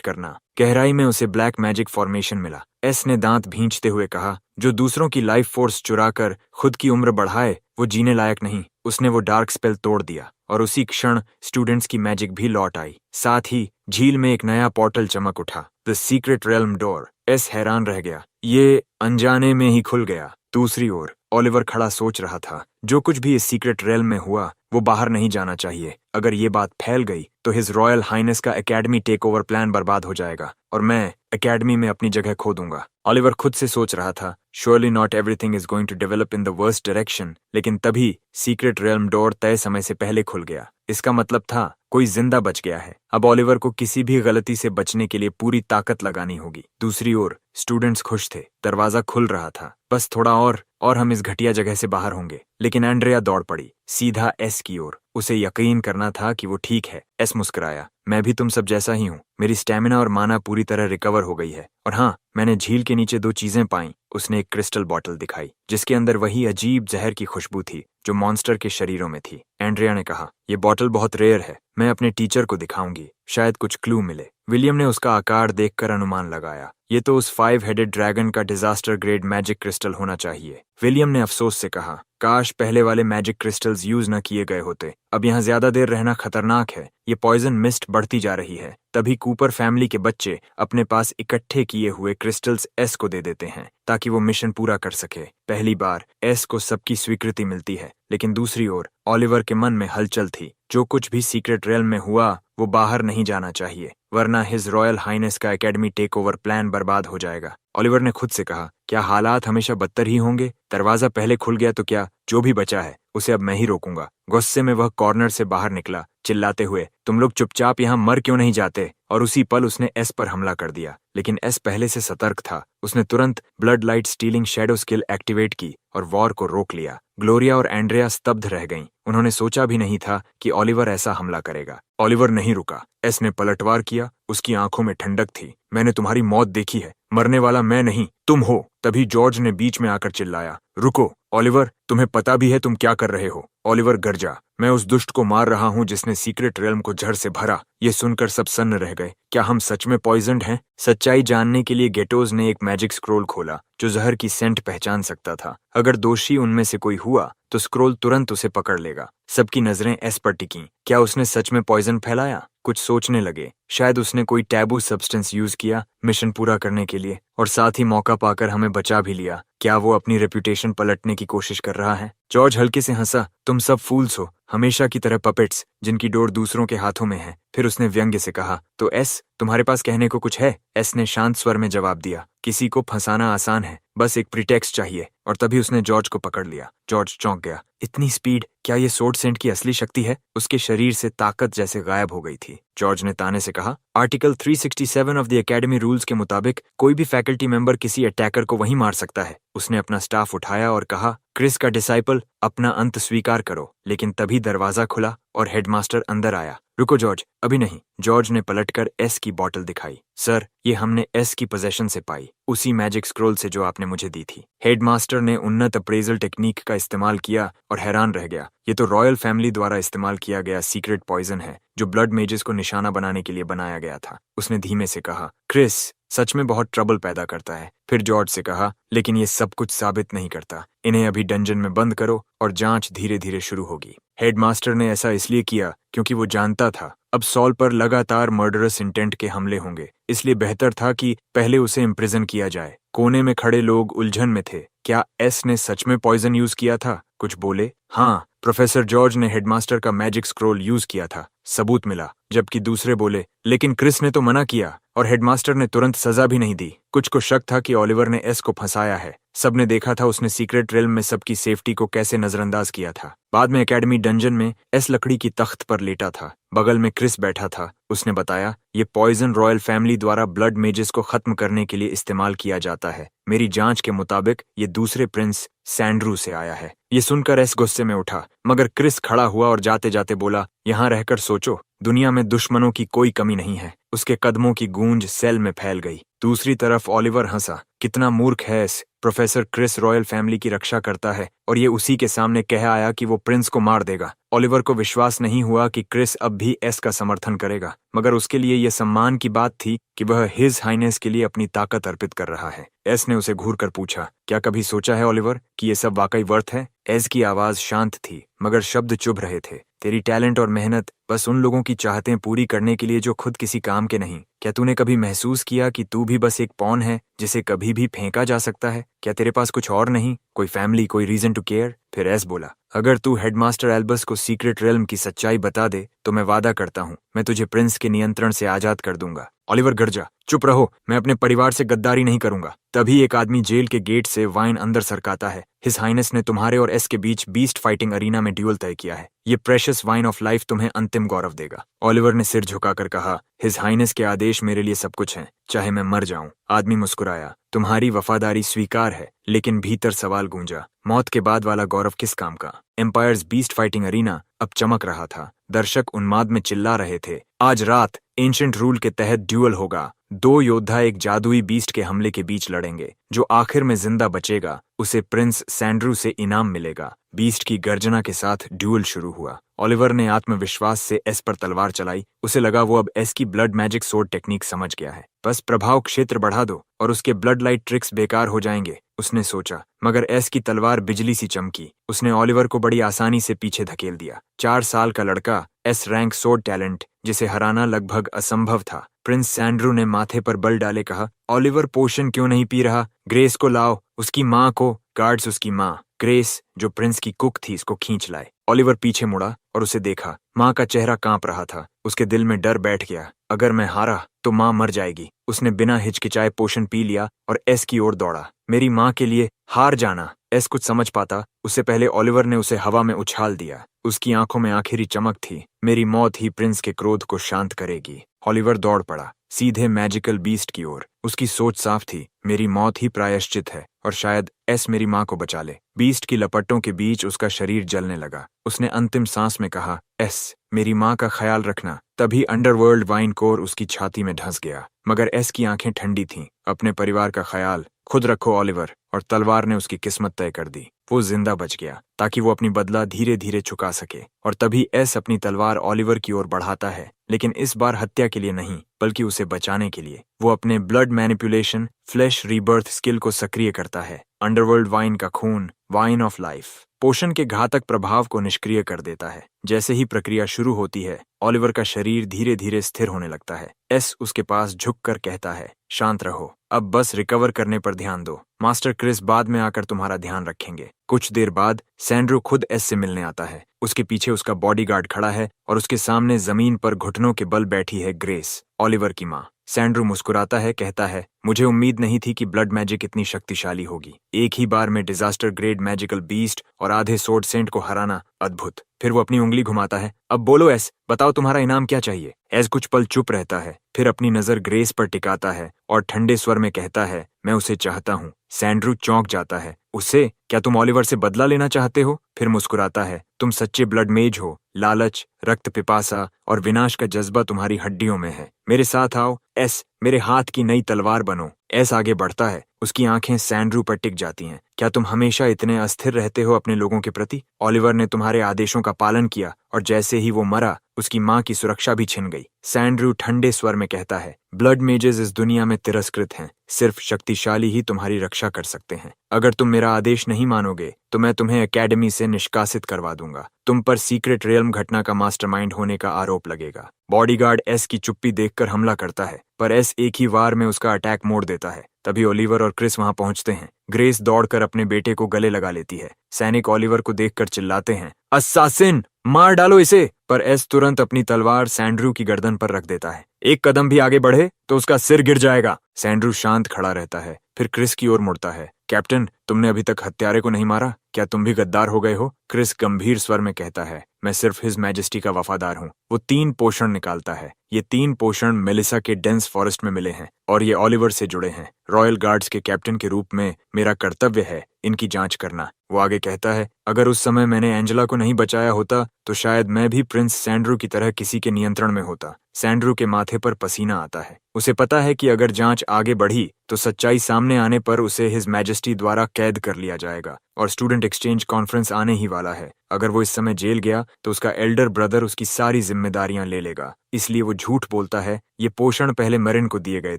करना। गहराई में उसे ब्लैक मैजिक फॉर्मेशन मिला। एस ने दांत भींचते हुए कहा, जो दूसरों की लाइफ फोर्स चुराकर खुद की उम्र बढ़ाए वो जीने लायक नहीं। उसने वो डार्क स्पेल तोड़ दिया और उसी क्षण स्टूडेंट्स की मैजिक भी लौट आई। साथ ही झील में एक नया पोर्टल चमक उठा, the secret realm door. S हैरान रह गया, ये अनजाने में ही खुल गया। दूसरी ओर ओलिवर खड़ा सोच रहा था, जो कुछ भी इस सीक्रेट रेल्म में हुआ वो बाहर नहीं जाना चाहिए। अगर ये बात फैल गई तो हिज रॉयल हाइनेस का एकेडमी टेक ओवर प्लान बर्बाद हो जाएगा और मैं एकेडमी में अपनी जगह खो दूंगा। ओलिवर खुद से सोच रहा था, surely not everything is going to develop in the worst direction. लेकिन तभी सीक्रेट रेल्म डोर तय समय से पहले खुल गया। इसका मतलब था कोई जिंदा बच गया है। अब ओलिवर को किसी भी गलती से बचने के लिए पूरी ताकत लगानी होगी। दूसरी ओर स्टूडेंट्स खुश थे, दरवाजा खुल रहा था, बस थोड़ा और हम इस घटिया जगह से बाहर होंगे। लेकिन एंड्रिया दौड़ पड़ी, सीधा एस की ओर। उसे यकीन करना था कि वो ठीक है। एस मुस्कुराया, मैं भी तुम सब जैसा ही हूँ। मेरी स्टैमिना और माना पूरी तरह रिकवर हो गई है। और हाँ, मैंने झील के नीचे 2 चीजें पाई। उसने एक क्रिस्टल बॉटल दिखाई जिसके अंदर वही अजीब जहर की खुशबू थी जो मॉन्स्टर के शरीरों में थी। एंड्रिया ने कहा, ये बॉटल बहुत रेयर है, मैं अपने टीचर को दिखाऊंगी, शायद कुछ क्लू मिले। विलियम ने उसका आकार देखकर अनुमान लगाया, ये तो उस 5 हेडेड ड्रैगन का डिजास्टर ग्रेड मैजिक क्रिस्टल होना चाहिए। विलियम ने अफसोस से कहा, काश पहले वाले मैजिक क्रिस्टल्स यूज न किए गए होते। अब यहाँ ज्यादा देर रहना खतरनाक है, ये पॉइजन मिस्ट बढ़ती जा रही है। तभी कूपर फैमिली के बच्चे अपने पास इकट्ठे किए हुए क्रिस्टल्स एस को दे देते हैं ताकि वो मिशन पूरा कर सके। पहली बार एस को सबकी स्वीकृति मिलती है। लेकिन दूसरी ओर ओलिवर के मन में हलचल थी। जो कुछ भी सीक्रेट रेल्म में हुआ वो बाहर नहीं जाना चाहिए, वरना हिज रॉयल हाइनेस का एकेडमी टेक ओवर प्लान बर्बाद हो जाएगा। ओलिवर ने खुद से कहा, क्या हालात हमेशा बदतर ही होंगे? दरवाजा पहले खुल गया तो क्या, जो भी बचा है उसे अब मैं ही रोकूंगा। गुस्से में वह कॉर्नर से बाहर निकला, चिल्लाते हुए, तुम लोग चुपचाप यहाँ मर क्यों नहीं जाते? और उसी पल उसने एस पर हमला कर दिया। लेकिन एस पहले से सतर्क था। उसने तुरंत blood light stealing shadow skill activate की और वॉर को रोक लिया। ग्लोरिया और एंड्रिया स्तब्ध रह गईं। उन्होंने सोचा भी नहीं था कि ओलिवर ऐसा हमला करेगा। ओलिवर नहीं रुका। एस ने पलटवार किया। उसकी आंखों में ठंडक थी। मैंने तुम्हारी मौत देखी है, मरने वाला मैं नहीं तुम हो। तभी जॉर्ज ने बीच में आकर चिल्लाया, रुको ओलिवर, तुम्हें पता भी है तुम क्या कर रहे हो? ओलिवर गरजा, मैं उस दुष्ट को मार रहा हूँ जिसने सीक्रेट रेल्म को जड़ से भरा। ये सुनकर सब सन्न रह गए। क्या हम सच में पॉइजन्ड हैं? सच्चाई जानने के लिए गेटोज ने एक मैजिक स्क्रोल खोला जो जहर की सेंट पहचान सकता था। अगर दोषी उनमें से कोई हुआ तो स्क्रोल तुरंत उसे पकड़ लेगा। सबकी नजरें एस पर टिकीं। क्या उसने सच में पॉइजन फैलाया? कुछ सोचने लगे, शायद उसने कोई टैबू सब्सटेंस यूज किया मिशन पूरा करने के लिए, और साथ ही मौका पाकर हमें बचा भी लिया। क्या वो अपनी रेपुटेशन पलटने की कोशिश कर रहा है? जॉर्ज हल्के से हंसा, तुम सब फूल्स हो, हमेशा की तरह पपेट्स जिनकी डोर दूसरों के हाथों में है। फिर उसने व्यंग्य से कहा, तो एस, तुम्हारे पास कहने को कुछ है? एस ने शांत स्वर में जवाब दिया, किसी को फंसाना आसान है बस एक प्रीटेक्स्ट चाहिए। और तभी उसने जॉर्ज को पकड़ लिया। जॉर्ज चौंक गया। इतनी स्पीड! क्या ये सोर्ड सेंट की असली शक्ति है? उसके शरीर से ताकत जैसे गायब हो गई थी। जॉर्ज ने ताने से कहा, article 367 of the academy rules के मुताबिक कोई भी फैकल्टी मेंबर किसी अटैकर को वहीं मार सकता है। उसने अपना स्टाफ उठाया और कहा, क्रिस का डिसाइपल, अपना अंत स्वीकार करो। लेकिन तभी दरवाजा खुला और हेडमास्टर अंदर आया। रुको जॉर्ज, अभी नहीं। जॉर्ज ने पलटकर एस की बोतल दिखाई। सर, ये हमने एस की पोजेशन से पाई, उसी मैजिक स्क्रोल से जो आपने मुझे दी थी। हेडमास्टर ने उन्नत अप्रेजल टेक्निक का इस्तेमाल किया और हैरान रह गया। ये तो रॉयल फैमिली द्वारा इस्तेमाल किया गया सीक्रेट पॉइजन है, जो ब्लड मेजेस को निशाना बनाने के लिए बनाया गया था। उसने धीमे से कहा, क्रिस सच में बहुत ट्रबल पैदा करता है। फिर जॉर्ज से कहा, लेकिन ये सब कुछ साबित नहीं करता। इन्हें अभी डंजन में बंद करो और जांच धीरे धीरे शुरू होगी। हेडमास्टर ने ऐसा इसलिए किया क्योंकि वो जानता था अब सॉल पर लगातार मर्डरस इंटेंट के हमले होंगे, इसलिए बेहतर था कि पहले उसे इम्प्रिजन किया जाए। कोने में खड़े लोग उलझन में थे। क्या एस ने सच में पॉइजन यूज किया था? कुछ बोले। हाँ, प्रोफेसर जॉर्ज ने हेडमास्टर का मैजिक स्क्रोल यूज किया था, सबूत मिला। जबकि दूसरे बोले, लेकिन क्रिस ने तो मना किया और हेडमास्टर ने तुरंत सजा भी नहीं दी। कुछ को शक था कि ओलिवर ने एस को फंसाया है। सबने देखा था उसने सीक्रेट रेल्म में सबकी सेफ्टी को कैसे नजरअंदाज किया था। बाद में एकेडमी डंजन में एस लकड़ी की तख्त पर लेटा था, बगल में क्रिस बैठा था। उसने बताया, ये पॉइजन रॉयल फैमिली द्वारा ब्लड मेजेस को खत्म करने के लिए इस्तेमाल किया जाता है। मेरी जांच के मुताबिक ये दूसरे प्रिंस सैंड्रू से आया है। ये सुनकर एस गुस्से में उठा, मगर क्रिस खड़ा हुआ और जाते जाते बोला, यहाँ रहकर सोचो, दुनिया में दुश्मनों की कोई कमी नहीं है। उसके कदमों की गूंज सेल में फैल गई। दूसरी तरफ ओलिवर हंसा। कितना मूर्ख है एस! प्रोफेसर क्रिस रॉयल फैमिली की रक्षा करता है और ये उसी के सामने कह आया कि वो प्रिंस को मार देगा। ओलिवर को विश्वास नहीं हुआ कि क्रिस अब भी एस का समर्थन करेगा, मगर उसके लिए यह सम्मान की बात थी कि वह हिज हाइनेस के लिए अपनी ताकत अर्पित कर रहा है। एस ने उसे घूर कर पूछा, क्या कभी सोचा है ओलिवर कि ये सब वाकई वर्थ है? एस की आवाज शांत थी, मगर शब्द चुभ रहे थे। तेरी टैलेंट और मेहनत बस उन लोगों की चाहतें पूरी करने के लिए जो खुद किसी काम के नहीं। क्या तूने कभी महसूस किया कि तू भी बस एक पॉन है जिसे कभी भी फेंका जा सकता है? क्या तेरे पास कुछ और नहीं, कोई फैमिली, कोई रीजन टू केयर? फिर एस बोला, अगर तू हेडमास्टर एल्बस को सीक्रेट रेल्म की सच्चाई बता दे तो मैं वादा करता हूँ मैं तुझे प्रिंस के नियंत्रण से आजाद कर दूंगा। ओलिवर गर्जा, चुप रहो, मैं अपने परिवार से गद्दारी नहीं करूंगा। तभी एक आदमी जेल के गेट से वाइन अंदर सरकाता है। हिज हाइनेस ने तुम्हारे और एस के बीच बीस्ट फाइटिंग अरीना में ड्यूल तय किया है। ये प्रेशियस वाइन ऑफ लाइफ तुम्हें अंतिम गौरव देगा। ओलिवर ने सिर झुकाकर कहा, हिज हाइनेस के आदेश मेरे लिए सब कुछ है, चाहे मैं मर जाऊं। आदमी मुस्कुराया, तुम्हारी वफादारी स्वीकार है, लेकिन भीतर सवाल गूंजा, मौत के बाद वाला गौरव किस काम का? एम्पायर्स बीस्ट फाइटिंग अरीना अब चमक रहा था। दर्शक उन्माद में चिल्ला रहे थे, आज रात एंशिएंट रूल के तहत ड्यूअल होगा। दो योद्धा एक जादुई बीस्ट के हमले के बीच लड़ेंगे। जो आखिर में जिंदा बचेगा उसे प्रिंस सैंड्रू से इनाम मिलेगा। बीस्ट की गर्जना के साथ ड्यूअल शुरू हुआ। ओलिवर ने आत्मविश्वास से एस पर तलवार चलाई। उसे लगा वो अब एस की ब्लड मैजिक सोर्ड टेक्निक समझ गया है। बस प्रभाव क्षेत्र बढ़ा दो और उसके ब्लड लाइट ट्रिक्स बेकार हो जाएंगे, उसने सोचा। मगर एस की तलवार बिजली सी चमकी। उसने ओलिवर को बड़ी आसानी से पीछे धकेल दिया। 4 साल का लड़का, एस रैंक सोर्ड टैलेंट, जिसे हराना लगभग असंभव था। प्रिंस सैंड्रू ने माथे पर बल डाले कहा, ओलिवर पोशन क्यों नहीं पी रहा? ग्रेस को लाओ, उसकी माँ को। गार्ड्स उसकी माँ ग्रेस, जो प्रिंस की कुक थी, इसको खींच लाए। ओलिवर पीछे मुड़ा और उसे देखा। माँ का चेहरा कांप रहा था। उसके दिल में डर बैठ गया, अगर मैं हारा तो माँ मर जाएगी। उसने बिना हिचकिचाए पोशन पी लिया और एस की ओर दौड़ा। मेरी माँ के लिए हार जाना। एस कुछ समझ पाता उससे पहले ओलिवर ने उसे हवा में उछाल दिया। उसकी आंखों में आखिरी चमक थी। मेरी मौत ही प्रिंस के क्रोध को शांत करेगी। ओलिवर दौड़ पड़ा, सीधे मैजिकल बीस्ट की ओर। उसकी सोच साफ थी, मेरी मौत ही प्रायश्चित है और शायद एस मेरी माँ को बचा ले। बीस्ट की लपटों के बीच उसका शरीर जलने लगा। उसने अंतिम सांस में कहा, एस मेरी माँ का ख्याल रखना। तभी अंडरवर्ल्ड वाइन कोर उसकी छाती में धंस गया, मगर एस की आंखें ठंडी थीं। अपने परिवार का ख्याल खुद रखो ओलिवर। और तलवार ने उसकी किस्मत तय कर दी। वो जिंदा बच गया ताकि वो अपनी बदला धीरे धीरे चुका सके। और तभी एस अपनी तलवार ओलिवर की ओर बढ़ाता है, लेकिन इस बार हत्या के लिए नहीं, बल्कि उसे बचाने के लिए। वो अपने blood manipulation flash rebirth skill को सक्रिय करता है। अंडरवर्ल्ड वाइन का खून, वाइन ऑफ लाइफ, पोषण के घातक प्रभाव को निष्क्रिय कर देता है। जैसे ही प्रक्रिया शुरू होती है, ओलिवर का शरीर धीरे धीरे स्थिर होने लगता है। एस उसके पास झुककर कहता है, शांत रहो, अब बस रिकवर करने पर ध्यान दो। मास्टर क्रिस बाद में आकर तुम्हारा ध्यान रखेंगे। कुछ देर बाद सैंड्रू खुद एस से मिलने आता है। उसके पीछे उसका बॉडीगार्ड खड़ा है और उसके सामने जमीन पर घुटनों के बल बैठी है ग्रेस, ओलिवर की माँ। सैंड्रू मुस्कुराता है, कहता है, मुझे उम्मीद नहीं थी कि ब्लड मैजिक इतनी शक्तिशाली होगी। एक ही बार में डिजास्टर ग्रेड मैजिकल बीस्ट और आधे सोर्ड सेंट को हराना अद्भुत। फिर वो अपनी उंगली घुमाता है। अब बोलो एस, बताओ तुम्हारा इनाम क्या चाहिए। एस कुछ पल चुप रहता है, फिर अपनी नजर ग्रेस पर टिकाता है और ठंडे स्वर में कहता है, मैं उसे चाहता हूँ। सैंड्रू चौंक जाता है। उसे? क्या तुम ओलिवर से बदला लेना चाहते हो? फिर मुस्कुराता है, तुम सच्चे ब्लड मेज हो। लालच, रक्त पिपासा और विनाश का जज्बा तुम्हारी हड्डियों में है। मेरे साथ आओ एस, मेरे हाथ की नई तलवार बनो। एस आगे बढ़ता है, उसकी आंखें सैंड्रू पर टिक जाती हैं। क्या तुम हमेशा इतने अस्थिर रहते हो अपने लोगों के प्रति? ओलिवर ने तुम्हारे आदेशों का पालन किया और जैसे ही वो मरा, उसकी माँ की सुरक्षा भी छिन गई। सैंड्रू ठंडे स्वर में कहता है, ब्लड मेजेस इस दुनिया में तिरस्कृत हैं। सिर्फ शक्तिशाली ही तुम्हारी रक्षा कर सकते हैं। अगर तुम मेरा आदेश नहीं मानोगे तो मैं तुम्हें एकेडमी से निष्कासित करवा दूंगा। तुम पर सीक्रेट रियल्म घटना का मास्टरमाइंड होने का आरोप लगेगा। बॉडीगार्ड एस की चुप्पी देखकर हमला करता है, पर एस एक ही वार में उसका अटैक मोड़ देता है। तभी ओलिवर और क्रिस वहां पहुंचते हैं। ग्रेस दौड़कर अपने बेटे को गले लगा लेती है। सैनिक ओलिवर को देखकर चिल्लाते हैं, अस्सासिन, मार डालो इसे। पर एस तुरंत अपनी तलवार सैंड्रू की गर्दन पर रख देता है। एक कदम भी आगे बढ़े तो उसका सिर गिर जाएगा। सैंड्रू शांत खड़ा रहता है, फिर क्रिस की ओर मुड़ता है। कैप्टन, तुमने अभी तक हत्यारे को नहीं मारा, क्या तुम भी गद्दार हो गए हो? क्रिस गंभीर स्वर में कहता है, मैं सिर्फ हिज मैजेस्टी का वफादार हूँ। वो 3 पोषण निकालता है। ये 3 पोषण मेलिसा के डेंस फॉरेस्ट में मिले हैं और ये ओलिवर से जुड़े हैं। रॉयल गार्ड्स के कैप्टन के रूप में मेरा कर्तव्य है इनकी जांच करना। वो आगे कहता है, अगर उस समय मैंने एंजेला को नहीं बचाया होता तो शायद मैं भी प्रिंस सैंड्रू की तरह किसी के नियंत्रण में होता। सैंड्रू के माथे पर पसीना आता है। उसे पता है कि अगर जांच आगे बढ़ी तो सच्चाई सामने आने पर उसे हिज मैजेस्टी द्वारा कैद कर लिया जाएगा और स्टूडेंट एक्सचेंज कॉन्फ्रेंस आने ही वाला है। अगर वो इस समय जेल गया तो उसका एल्डर ब्रदर उसकी सारी जिम्मेदारियां ले लेगा। इसलिए वो झूठ बोलता है। ये पोषण पहले मरिन को दिए गए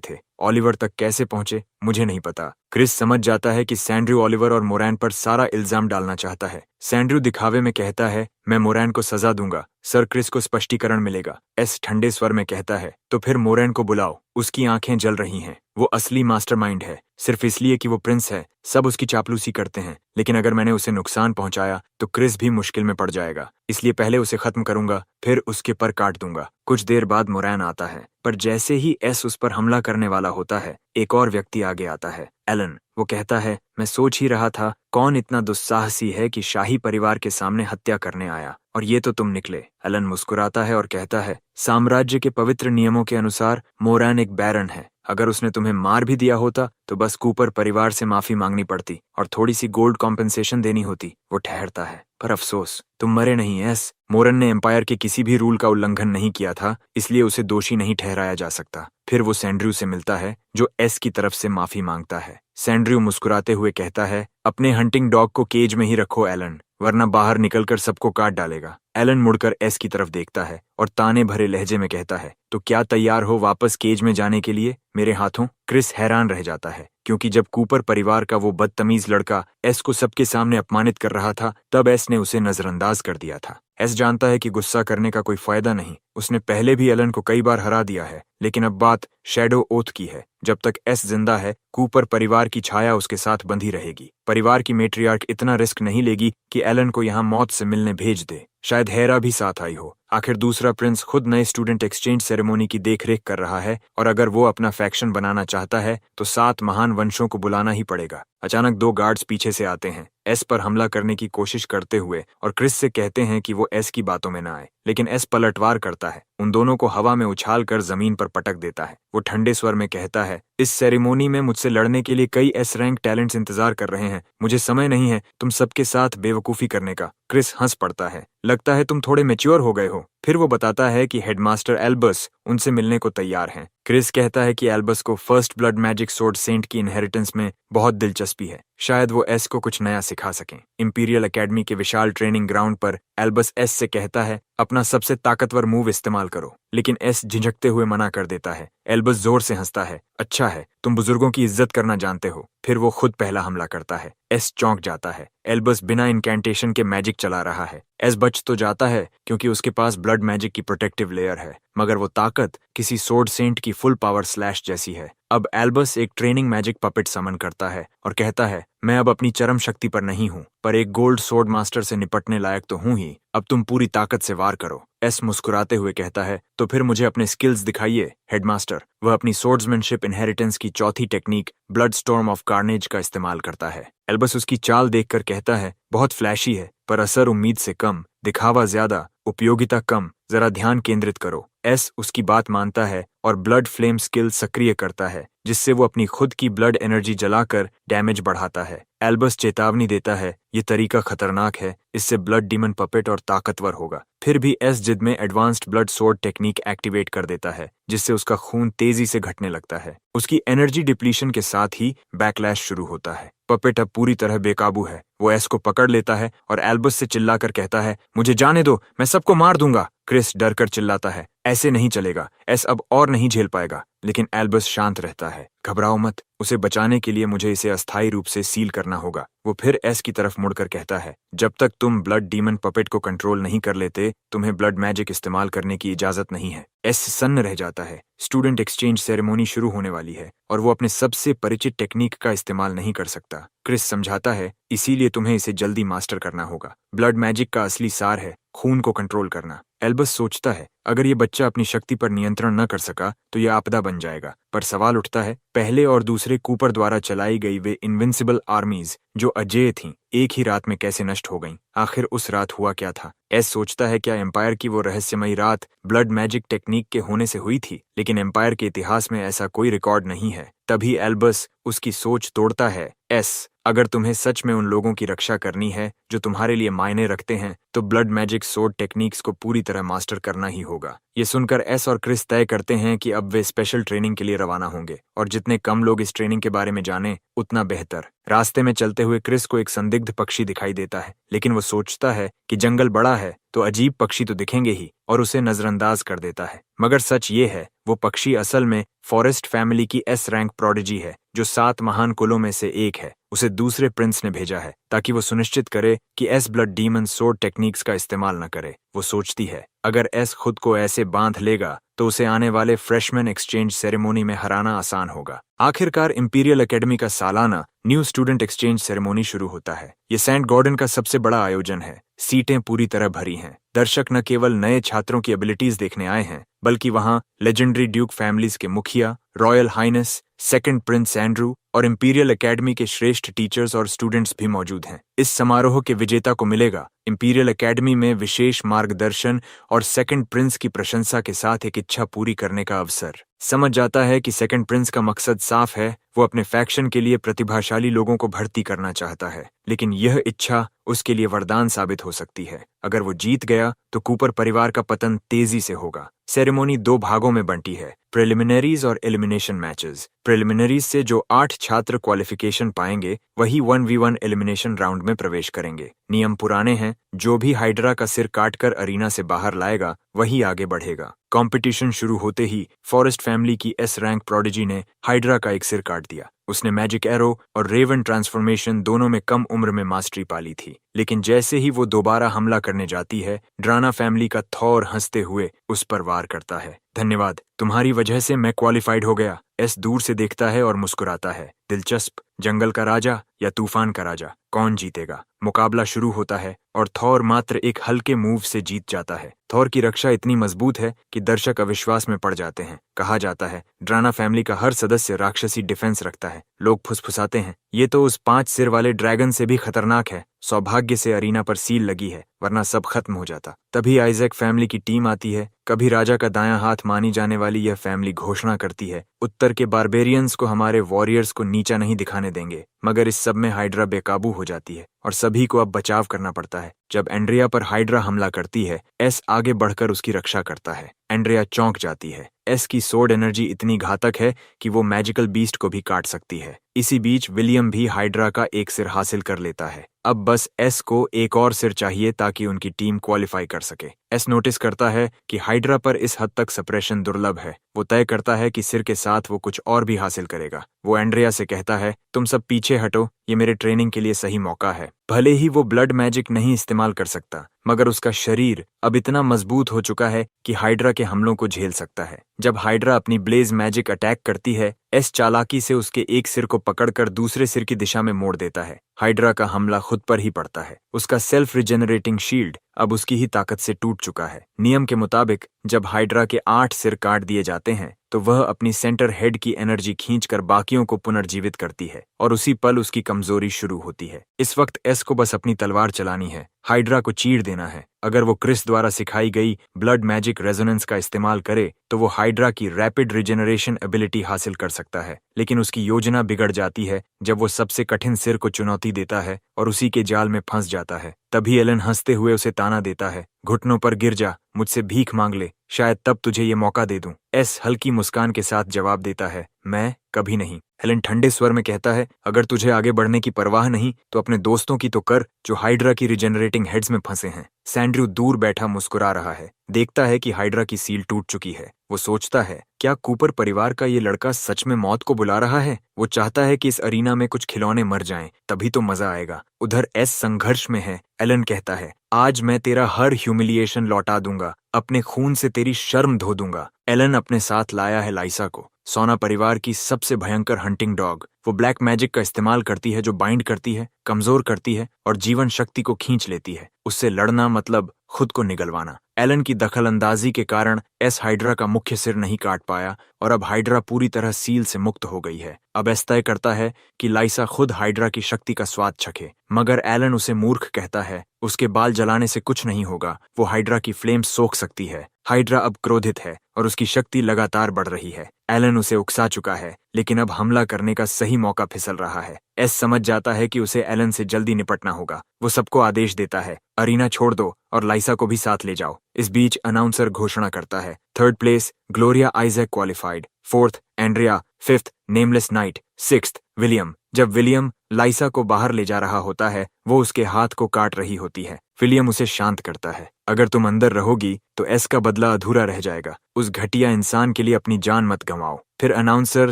थे। ओलिवर तक कैसे पहुंचे मुझे नहीं पता। क्रिस समझ जाता है कि सैंड्रू ओलिवर और मोरैन पर सारा इल्जाम डालना चाहता है। सैंड्रू दिखावे में कहता है, मैं मोरैन को सजा दूंगा। सर क्रिस को स्पष्टीकरण मिलेगा। एस ठंडे स्वर में कहता है, तो फिर मोरैन को बुलाओ। उसकी आंखें जल रही हैं। वो असली मास्टरमाइंड है। सिर्फ इसलिए कि वो प्रिंस है सब उसकी चापलूसी करते हैं, लेकिन अगर मैंने उसे नुकसान पहुंचाया तो क्रिस भी मुश्किल में पड़ जाएगा। इसलिए पहले उसे खत्म करूंगा, फिर उसके पर काट दूंगा। कुछ देर बाद मोरैन आता है, पर जैसे ही एस उस पर हमला करने वाला होता है, एक और व्यक्ति आगे आता है, एलन। वो कहता है, मैं सोच ही रहा था कौन इतना दुस्साहसी है कि शाही परिवार के सामने हत्या करने आया, और ये तो तुम निकले। एलन मुस्कुराता है और कहता है, साम्राज्य के पवित्र नियमों के अनुसार मोरैन एक बैरन है। अगर उसने तुम्हें मार भी दिया होता तो बस कूपर परिवार से माफी मांगनी पड़ती और थोड़ी सी गोल्ड कॉम्पेंसेशन देनी होती। वो ठहरता है, पर अफसोस तुम मरे नहीं एस। मोरन ने एम्पायर के किसी भी रूल का उल्लंघन नहीं किया था, इसलिए उसे दोषी नहीं ठहराया जा सकता। फिर वो सैंड्रू से मिलता है जो एस की तरफ से माफी मांगता है। सैंड्रू मुस्कुराते हुए कहता है, अपने हंटिंग डॉग को केज में ही रखो एलन, वरना बाहर निकलकर सबको काट डालेगा। एलन मुड़कर एस की तरफ देखता है और ताने भरे लहजे में कहता है, तो क्या तैयार हो वापस केज में जाने के लिए मेरे हाथों? क्रिस हैरान रह जाता है, क्योंकि जब कूपर परिवार का वो बदतमीज लड़का एस को सबके सामने अपमानित कर रहा था तब एस ने उसे नजरअंदाज कर दिया था। एस जानता है कि गुस्सा करने का कोई फायदा नहीं। उसने पहले भी एलन को कई बार हरा दिया है, लेकिन अब बात शैडो ओथ की है। जब तक एस जिंदा है कूपर परिवार की छाया उसके साथ बंधी रहेगी। परिवार की मेट्रियार्क इतना रिस्क नहीं लेगी कि एलन को यहाँ मौत से मिलने भेज दे। शायद हेरा भी साथ आई हो। आखिर दूसरा प्रिंस खुद नए स्टूडेंट एक्सचेंज सेरेमोनी की देखरेख कर रहा है, और अगर वो अपना फैक्शन बनाना चाहता है तो 7 महान वंशों को बुलाना ही पड़ेगा। अचानक 2 गार्ड्स पीछे से आते हैं, एस पर हमला करने की कोशिश करते हुए, और क्रिस से कहते हैं कि वो एस की बातों में न आए, लेकिन एस पलटवार करता है, उन दोनों को हवा में उछाल कर जमीन पर पटक देता है। वो ठंडे स्वर में कहता है, इस सेरेमोनी में मुझसे लड़ने के लिए कई एस रैंक टैलेंट्स इंतजार कर रहे हैं। मुझे समय नहीं है तुम सबके साथ बेवकूफी करने का। क्रिस हंस पड़ता है, लगता है तुम थोड़े मैच्योर हो गए हो। फिर वो बताता है कि हेडमास्टर एल्बस उनसे मिलने को तैयार हैं। क्रिस कहता है कि एल्बस को first blood magic sword saint की इनहेरिटेंस में बहुत दिलचस्पी है। शायद वो एस को कुछ नया सिखा सकें। इंपीरियल एकेडमी के विशाल ट्रेनिंग ग्राउंड पर एल्बस एस से कहता है, अपना सबसे ताकतवर मूव इस्तेमाल करो, लेकिन एस झिझकते हुए मना कर देता है। एल्बस जोर से हंसता है, अच्छा है, तुम बुजुर्गों की इज्जत करना जानते हो। फिर वो खुद पहला हमला करता है। एस चौंक जाता है। एल्बस बिना इनकैंटेशन के मैजिक चला रहा है। एस बच तो जाता है क्योंकि उसके पास ब्लड ब्लड मैजिक की प्रोटेक्टिव लेयर है, मगर वो ताकत किसी सोर्ड सेंट की फुल पावर स्लैश जैसी है। अब एल्बस एक ट्रेनिंग मैजिक पपेट समन करता है और कहता है, मैं अब अपनी चरम शक्ति पर नहीं हूँ, पर एक गोल्ड सोर्ड मास्टर से निपटने लायक तो हूँ ही। अब तुम पूरी ताकत से वार करो। एस मुस्कुराते हुए कहता है, तो फिर मुझे अपने स्किल्स दिखाइए हेडमास्टर। वह अपनी सोर्ड्समैनशिप इनहेरिटेंस की चौथी technique blood storm of carnage का इस्तेमाल करता है। एल्बस उसकी चाल देखकर कहता है, बहुत फ्लैशी है, पर असर उम्मीद से कम, दिखावा ज्यादा, उपयोगिता कम, जरा ध्यान केंद्रित करो। एस उसकी बात मानता है और ब्लड फ्लेम स्किल सक्रिय करता है, जिससे वो अपनी खुद की ब्लड एनर्जी जलाकर डैमेज बढ़ाता है। एल्बस चेतावनी देता है, ये तरीका खतरनाक है, इससे ब्लड डीमन पपेट और ताकतवर होगा। फिर भी एस जिद में advanced blood sword technique activate कर देता है, जिससे उसका खून तेजी से घटने लगता है। उसकी एनर्जी डिप्लीशन के साथ ही बैकलैश शुरू होता है। पपेट अब पूरी तरह बेकाबू है। वो एस को पकड़ लेता है और एल्बस से चिल्लाकर कहता है, मुझे जाने दो, मैं सबको मार दूंगा। क्रिस डर कर चिल्लाता है, ऐसे नहीं चलेगा, एस अब और नहीं झेल पाएगा। लेकिन एल्बस शांत रहता है, घबराओ मत, उसे बचाने के लिए मुझे इसे अस्थायी रूप से सील करना होगा। वो फिर एस की तरफ मुड़कर कहता है, जब तक तुम ब्लड डीमन पपेट को कंट्रोल नहीं कर लेते, तुम्हें ब्लड मैजिक इस्तेमाल करने की इजाजत नहीं है। एस सन्न रह जाता है। स्टूडेंट एक्सचेंज सेरेमोनी शुरू होने वाली है और वो अपने सबसे परिचित टेक्निक का इस्तेमाल नहीं कर सकता। क्रिस समझाता है, इसीलिए तुम्हें इसे जल्दी मास्टर करना होगा। ब्लड मैजिक का असली सार है खून को कंट्रोल करना। एल्बस सोचता है, अगर ये बच्चा अपनी शक्ति पर नियंत्रण न कर सका तो यह आपदा बन जाएगा। पर सवाल उठता है, पहले और दूसरे कूपर द्वारा चलाई गई वे इनविंसिबल आर्मीज जो अजेय थीं, एक ही रात में कैसे नष्ट हो गईं? आखिर उस रात हुआ क्या था? एस सोचता है, क्या एम्पायर की वो रहस्यमयी रात ब्लड मैजिक टेक्निक के होने से हुई थी? लेकिन एम्पायर के इतिहास में ऐसा कोई रिकॉर्ड नहीं है। तभी एल्बस उसकी सोच तोड़ता है, एस, अगर तुम्हें सच में उन लोगों की रक्षा करनी है जो तुम्हारे लिए मायने रखते हैं, तो ब्लड मैजिक सोर्ड टेक्निक्स को पूरी तरह मास्टर करना ही होगा। ये सुनकर एस और क्रिस तय करते हैं कि अब वे स्पेशल ट्रेनिंग के लिए रवाना होंगे, और जितने कम लोग इस ट्रेनिंग के बारे में जाने उतना बेहतर। रास्ते में चलते हुए क्रिस को एक संदिग्ध पक्षी दिखाई देता है, लेकिन वो सोचता है कि जंगल बड़ा है तो अजीब पक्षी तो दिखेंगे ही, और उसे नजरअंदाज कर देता है। मगर सच ये है, वो पक्षी असल में फॉरेस्ट फैमिली की एस रैंक प्रोडिजी है, जो 7 महान कुलों में से एक है। उसे दूसरे प्रिंस ने भेजा है ताकि वो सुनिश्चित करे कि S blood demon sword techniques का इस्तेमाल न करे। वो सोचती है, अगर एस खुद को ऐसे बांध लेगा तो उसे आने वाले फ्रेशमैन एक्सचेंज सेरेमोनी में हराना आसान होगा। आखिरकार इंपीरियल एकेडमी का सालाना न्यू स्टूडेंट एक्सचेंज सेरेमोनी शुरू होता है। ये सेंट गॉर्डन का सबसे बड़ा आयोजन है। सीटें पूरी तरह भरी हैं। दर्शक न केवल नए छात्रों की एबिलिटीज देखने आए हैं, बल्कि वहां लेजेंडरी ड्यूक फैमिलीज के मुखिया, royal highness, second prince Andrew और इंपीरियल एकेडमी के श्रेष्ठ टीचर्स और स्टूडेंट्स भी मौजूद हैं। इस समारोह के विजेता को मिलेगा इंपीरियल एकेडमी में विशेष मार्गदर्शन और सेकंड प्रिंस की प्रशंसा के साथ एक इच्छा पूरी करने का अवसर। समझ जाता है कि सेकंड प्रिंस का मकसद साफ है, वो अपने फैक्शन के लिए प्रतिभाशाली लोगों को भर्ती करना चाहता है, लेकिन यह इच्छा उसके लिए वरदान साबित हो सकती है। अगर वो जीत गया तो कूपर परिवार का पतन तेजी से होगा। सेरेमोनी 2 भागों में बंटी है, प्रिलिमिनरीज और एलिमिनेशन मैचेस। प्रिलिमिनरीज से जो 8 छात्र क्वालिफिकेशन पाएंगे वही 1v1 एलिमिनेशन राउंड में प्रवेश करेंगे। नियम पुराने हैं, जो भी हाइड्रा का सिर काटकर अरीना से बाहर लाएगा वही आगे बढ़ेगा। कंपटीशन शुरू होते ही फॉरेस्ट फैमिली की एस रैंक प्रोडिजी ने हाइड्रा का एक सिर काट दिया। उसने मैजिक एरो और रेवन ट्रांसफॉर्मेशन दोनों में कम उम्र में मास्टरी पाली थी, लेकिन जैसे ही वो दोबारा हमला करने जाती है, ड्राना फैमिली का थॉर हंसते हुए उस पर वार करता है। धन्यवाद, तुम्हारी वजह से मैं क्वालिफाइड हो गया। एस दूर से देखता है और मुस्कुराता है। दिलचस्प, जंगल का राजा या तूफान का राजा, कौन जीतेगा? मुकाबला शुरू होता है और थॉर मात्र एक हल्के मूव से जीत जाता है। थॉर की रक्षा इतनी मजबूत है कि दर्शक अविश्वास में पड़ जाते हैं। कहा जाता है, ड्राना फैमिली का हर सदस्य राक्षसी डिफेंस रखता है। लोग फुसफुसाते हैं, ये तो उस 5 सिर वाले ड्रैगन से भी खतरनाक है। सौभाग्य से अरीना पर सील लगी है, वरना सब खत्म हो जाता। तभी आइजैक फैमिली की टीम आती है। कभी राजा का दायां हाथ मानी जाने वाली यह फैमिली घोषणा करती है, उत्तर के बारबेरियंस को हमारे वॉरियर्स को नीचा नहीं दिखाने देंगे। मगर इस सब में हाइड्रा बेकाबू हो जाती है और सभी को अब बचाव करना पड़ता है। जब एंड्रिया पर हाइड्रा हमला करती है, एस आगे बढ़कर उसकी रक्षा करता है। एंड्रिया चौंक जाती है। एस की सोर्ड एनर्जी इतनी घातक है कि वो मैजिकल बीस्ट को भी काट सकती है। इसी बीच विलियम भी हाइड्रा का एक सिर हासिल कर लेता है। अब बस एस को एक और सिर चाहिए ताकि उनकी टीम क्वालिफाई कर सके। एस नोटिस करता है कि हाइड्रा पर इस हद तक सप्रेशन दुर्लभ है। वो तय करता है कि सिर के साथ वो कुछ और भी हासिल करेगा। वो एंड्रिया से कहता है, तुम सब पीछे हटो, ये मेरे ट्रेनिंग के लिए सही मौका है। भले ही वो ब्लड मैजिक नहीं इस्तेमाल कर सकता, मगर उसका शरीर अब इतना मजबूत हो चुका है कि हाइड्रा के हमलों को झेल सकता है। जब हाइड्रा अपनी ब्लेज मैजिक अटैक करती है, एस चालाकी से उसके एक सिर को पकड़कर दूसरे सिर की दिशा में मोड़ देता है। हाइड्रा का हमला खुद पर ही पड़ता है। उसका सेल्फ रिजेनरेटिंग शील्ड अब उसकी ही ताकत से टूट चुका है। नियम के मुताबिक जब हाइड्रा के 8 सिर काट दिए जाते हैं तो वह अपनी सेंटर हेड की एनर्जी खींचकर बाकियों को पुनर्जीवित करती है और उसी पल उसकी कमजोरी शुरू होती है। इस वक्त एस को बस अपनी तलवार चलानी है, हाइड्रा को चीर देना है। अगर वो क्रिस द्वारा सिखाई गई ब्लड मैजिक रेजोनेंस का इस्तेमाल करे तो वो हाइड्रा की रैपिड रिजेनरेशन एबिलिटी हासिल कर सकता है। लेकिन उसकी योजना बिगड़ जाती है जब वो सबसे कठिन सिर को चुनौती देता है और उसी के जाल में फंस जाता है। तभी एलन हंसते हुए उसे ताना देता है, घुटनों पर गिर जा, मुझसे भीख मांग ले, शायद तब तुझे ये मौका दे दूं। एस हल्की मुस्कान के साथ जवाब देता है, मैं कभी नहीं। एलन ठंडे स्वर में कहता है, अगर तुझे आगे बढ़ने की परवाह नहीं तो अपने दोस्तों की तो कर जो हाइड्रा की रिजेनरेटिंग हेड्स में फंसे हैं। सैंड्रयू दूर बैठा मुस्कुरा रहा है, देखता है कि हाइड्रा की सील टूट चुकी है। वो सोचता है, क्या कूपर परिवार का ये लड़का सच में मौत को बुला रहा है? वो चाहता है कि इस अरीना में कुछ खिलौने मर जाएं, तभी तो मजा आएगा। उधर एस संघर्ष में है। एलन कहता है, आज मैं तेरा हर ह्यूमिलिएशन लौटा दूंगा, अपने खून से तेरी शर्म धो दूंगा। एलन अपने साथ लाया है लाइसा को, सोना परिवार की सबसे भयंकर हंटिंग डॉग। वो ब्लैक मैजिक का इस्तेमाल करती है जो बाइंड करती है, कमजोर करती है और जीवन शक्ति को खींच लेती है। उससे लड़ना मतलब खुद को निगलवाना। एलन की दखलंदाजी के कारण एस हाइड्रा का मुख्य सिर नहीं काट पाया और अब हाइड्रा पूरी तरह सील से मुक्त हो गई है। अब एस तय करता है कि लाइसा खुद हाइड्रा की शक्ति का स्वाद चखे, मगर एलन उसे मूर्ख कहता है। उसके बाल जलाने से कुछ नहीं होगा, वो हाइड्रा की फ्लेम सोख सकती है। हाइड्रा अब क्रोधित है और उसकी शक्ति लगातार बढ़ रही है। एलन उसे उकसा चुका है, लेकिन अब हमला करने का सही मौका फिसल रहा है। एस समझ जाता है कि उसे एलन से जल्दी निपटना होगा। वो सबको आदेश देता है, अरीना छोड़ दो और लाइसा को भी साथ ले जाओ। इस बीच अनाउंसर घोषणा करता है, 3rd place Gloria Isaac qualified, 4th Andrea, 5th nameless night, 6th William. जब विलियम लाइसा को बाहर ले जा रहा होता है, वो उसके हाथ को काट रही होती है। विलियम उसे शांत करता है, अगर तुम अंदर रहोगी तो एस का बदला अधूरा रह जाएगा। उस घटिया इंसान के लिए अपनी जान मत गंवाओ। फिर अनाउंसर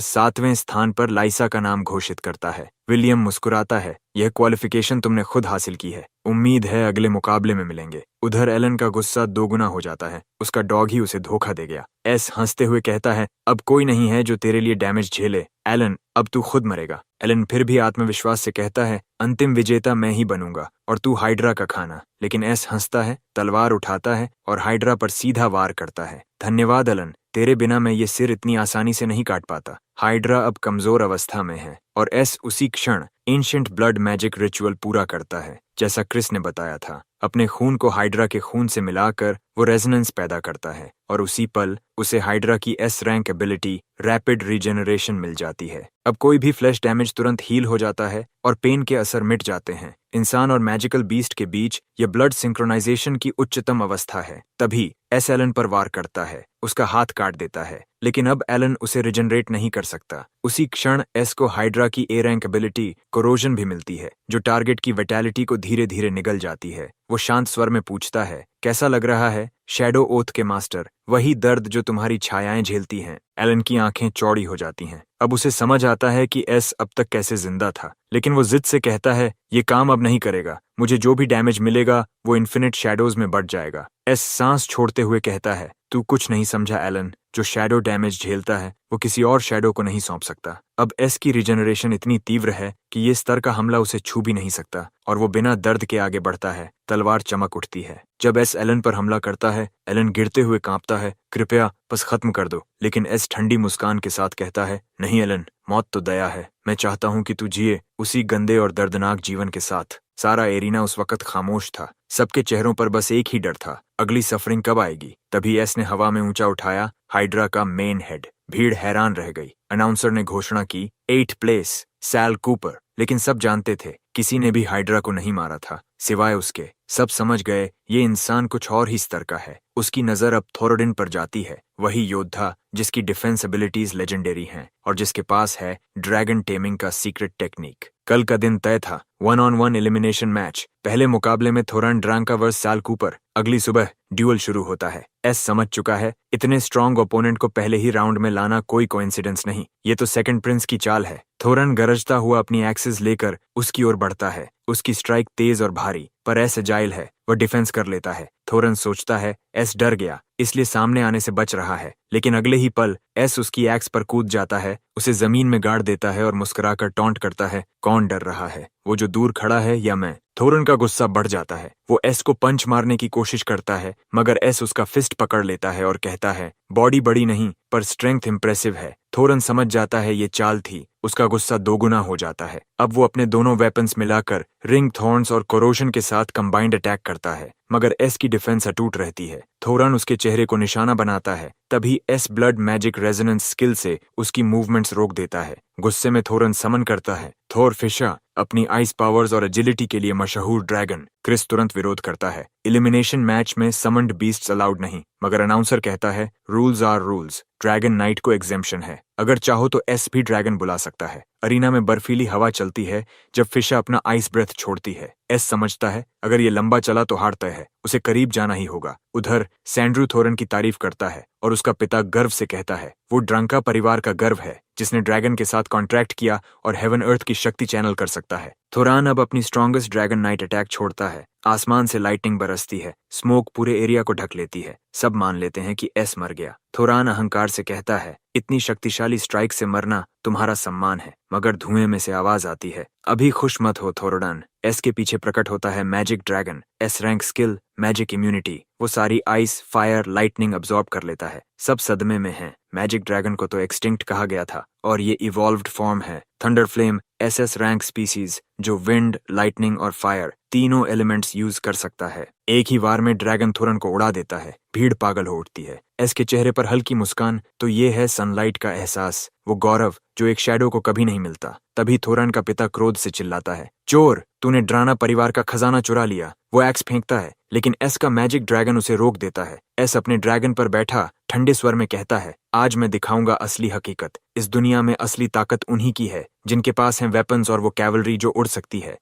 7वें स्थान पर लाइसा का नाम घोषित करता है। विलियम मुस्कुराता है, यह क्वालिफिकेशन तुमने खुद हासिल की है, उम्मीद है अगले मुकाबले में मिलेंगे। उधर एलन का गुस्सा दोगुना हो जाता है, उसका डॉग ही उसे धोखा दे गया। एस हंसते हुए कहता है, अब कोई नहीं है जो तेरे लिए डैमेज झेले एलन, अब तू खुद मरेगा। एलन फिर भी आत्मविश्वास से कहता है, अंतिम विजेता मैं ही बनूंगा और तू हाइड्रा का खाना। लेकिन एस हंसता है, तलवार उठाता है और हाइड्रा पर सीधा वार करता है। धन्यवाद एलन, तेरे बिना मैं ये सिर इतनी आसानी से नहीं काट पाता। हाइड्रा अब कमजोर अवस्था में है और एस उसी क्षण एंशिएंट ब्लड मैजिक रिचुअल पूरा करता है, जैसा क्रिस ने बताया था। अपने खून को हाइड्रा के खून से मिलाकर वो रेजोनेंस पैदा करता है और उसी पल उसे हाइड्रा की S rank ability rapid regeneration मिल जाती है। अब कोई भी फ्लैश डैमेज तुरंत हील हो जाता है और पेन के असर मिट जाते हैं। इंसान और मैजिकल बीस्ट के बीच ये ब्लड सिंक्रोनाइजेशन की उच्चतम अवस्था है। तभी एस एलन पर वार करता है, उसका हाथ काट देता है, लेकिन अब एलन उसे रिजनरेट नहीं कर सकता। उसी क्षण एस को हाइड्रा की ए रैंक एबिलिटी कोरोजन भी मिलती है, जो टारगेट की विटैलिटी को धीरे धीरे निगल जाती है। वो शांत स्वर में पूछता है, कैसा लग रहा है शैडो ओथ के मास्टर, वही दर्द जो तुम्हारी छायाएं झेलती हैं। एलन की आंखें चौड़ी हो जाती हैं। अब उसे समझ आता है कि एस अब तक कैसे जिंदा था, लेकिन वो जिद से कहता है, ये काम अब नहीं करेगा, मुझे जो भी डैमेज मिलेगा वो इन्फिनिट शैडोज में बढ़ जाएगा। एस सांस छोड़ते हुए कहता है, तू कुछ नहीं समझा एलन, जो शैडो डैमेज झेलता है वो किसी और शैडो को नहीं सौंप सकता। अब एस की रिजेनरेशन इतनी तीव्र है कि ये स्तर का हमला उसे छू भी नहीं सकता और वो बिना दर्द के आगे बढ़ता है। तलवार चमक उठती है। जब एस एलन पर हमला करता है, एलन गिरते हुए कांपता है, कृपया बस खत्म कर दो। लेकिन एस ठंडी मुस्कान के साथ कहता है, नहीं एलन, मौत तो दया है, मैं चाहता हूं कि तू जिए उसी गंदे और दर्दनाक जीवन के साथ। सारा एरिना उस वक्त खामोश था, सबके चेहरों पर बस एक ही डर था, अगली सफरिंग कब आएगी। तभी एस ने हवा में ऊंचा उठाया हाइड्रा का मेन हेड। भीड़ हैरान रह गई। अनाउंसर ने घोषणा की, 8th प्लेस सैल कूपर। लेकिन सब जानते थे किसी ने भी हाइड्रा को नहीं मारा था सिवाय उसके। सब समझ गए ये इंसान कुछ और ही स्तर का है। उसकी नजर अब थोरोडिन पर जाती है, वही योद्धा जिसकी डिफेंस एबिलिटीज लेजेंडरी हैं और जिसके पास है ड्रैगन टेमिंग का सीक्रेट टेक्निक। कल का दिन तय था, 1-on-1 एलिमिनेशन मैच। पहले मुकाबले में थोरन ड्रांका वर्स साल कूपर। अगली सुबह ड्यूअल शुरू होता है। एस समझ चुका है, इतने स्ट्रॉन्ग ओपोनेंट को पहले ही राउंड में लाना कोई कोइंसिडेंस नहीं, ये तो सेकंड प्रिंस की चाल है। थोरन गरजता हुआ अपनी एक्सेस लेकर उसकी ओर बढ़ता है। उसकी स्ट्राइक तेज और भारी, पर एस एजाइल है, वह डिफेंस कर लेता है। थोरन सोचता है एस डर गया, इसलिए सामने आने से बच रहा है, लेकिन अगले ही पल एस उसकी एक्स पर कूद जाता है, उसे जमीन में गाड़ देता है और मुस्कुराकर टॉन्ट करता है, कौन डर रहा है, वो जो दूर खड़ा है या मैं। थोरन का गुस्सा बढ़ जाता है। वो एस को पंच मारने की कोशिश करता है, मगर एस उसका फिस्ट पकड़ लेता है और कहता है, बॉडी बड़ी नहीं पर स्ट्रेंथ इंप्रेसिव है। थोरन समझ जाता है ये चाल थी। उसका गुस्सा दोगुना हो जाता है। अब वो अपने दोनों वेपन्स मिलाकर रिंग थॉर्न्स और कोरोशन के साथ कंबाइंड अटैक करता है, मगर एस की डिफेंस अटूट रहती है। थोरन उसके चेहरे को निशाना बनाता है, तभी S blood magic resonance skill से उसकी मूवमेंट्स रोक देता है। गुस्से में थोरन समन करता है, थोर फिशा, अपनी आइस पावर्स और एजिलिटी के लिए मशहूर ड्रैगन। क्रिस तुरंत विरोध करता है। एलिमिनेशन मैच में समन्ड बीस्ट्स अलाउड नहीं, मगर अनाउंसर कहता है, rules are rules, dragon knight को एग्जेम्पशन है। अगर चाहो तो एस भी ड्रैगन बुला सकता है। अरीना में बर्फीली हवा चलती है जब फिशा अपना आइस ब्रेथ छोड़ती है। एस समझता है अगर ये लंबा चला तो हार तय है, उसे करीब जाना ही होगा। उधर सैंड्रू थोरन की तारीफ करता है और उसका पिता गर्व से कहता है, वो ड्रंका परिवार का गर्व है जिसने ड्रैगन के साथ कॉन्ट्रैक्ट किया और हेवन अर्थ की शक्ति चैनल कर सकता है। थोरान अब अपनी स्ट्रॉन्गेस्ट ड्रैगन नाइट अटैक छोड़ता है। आसमान से लाइटनिंग बरसती है, स्मोक पूरे एरिया को ढक लेती है। सब मान लेते हैं कि एस मर गया। थोरान अहंकार से कहता है, इतनी शक्तिशाली स्ट्राइक से मरना तुम्हारा सम्मान है, मगर धुएं में से आवाज आती है, अभी खुश मत हो थोरोडन। एस के पीछे प्रकट होता है magic dragon. S rank skill, magic immunity, वो सारी आइस, फायर, लाइटनिंग अब्सॉर्ब कर लेता है। सब सदमे में हैं। मैजिक ड्रैगन को तो एक्सटिंक्ट कहा गया था और ये इवॉल्व्ड फॉर्म है। Thunder flame SS rank species जो विंड, लाइटनिंग और फायर तीनों एलिमेंट्स यूज कर सकता है। एक ही वार में ड्रैगन थोरन को उड़ा देता है। भीड़ पागल हो उठती है। एस के चेहरे पर हल्की मुस्कान, तो ये है सनलाइट का एहसास, वो गौरव जो एक शैडो को कभी नहीं मिलता। तभी थोरन का पिता क्रोध से चिल्लाता है, चोर, तूने ड्राना परिवार का खजाना चुरा लिया। वो एक्स फेंकता है, लेकिन एस का मैजिक ड्रैगन उसे रोक देता है। एस अपने ड्रैगन पर बैठा ठंडे स्वर में कहता है, आज मैं दिखाऊंगा असली हकीकत। इस दुनिया में असली ताकत उन्हीं की है जिनके पास हैं वेपन्स और वो कैवलरी जो उड़ सकती है।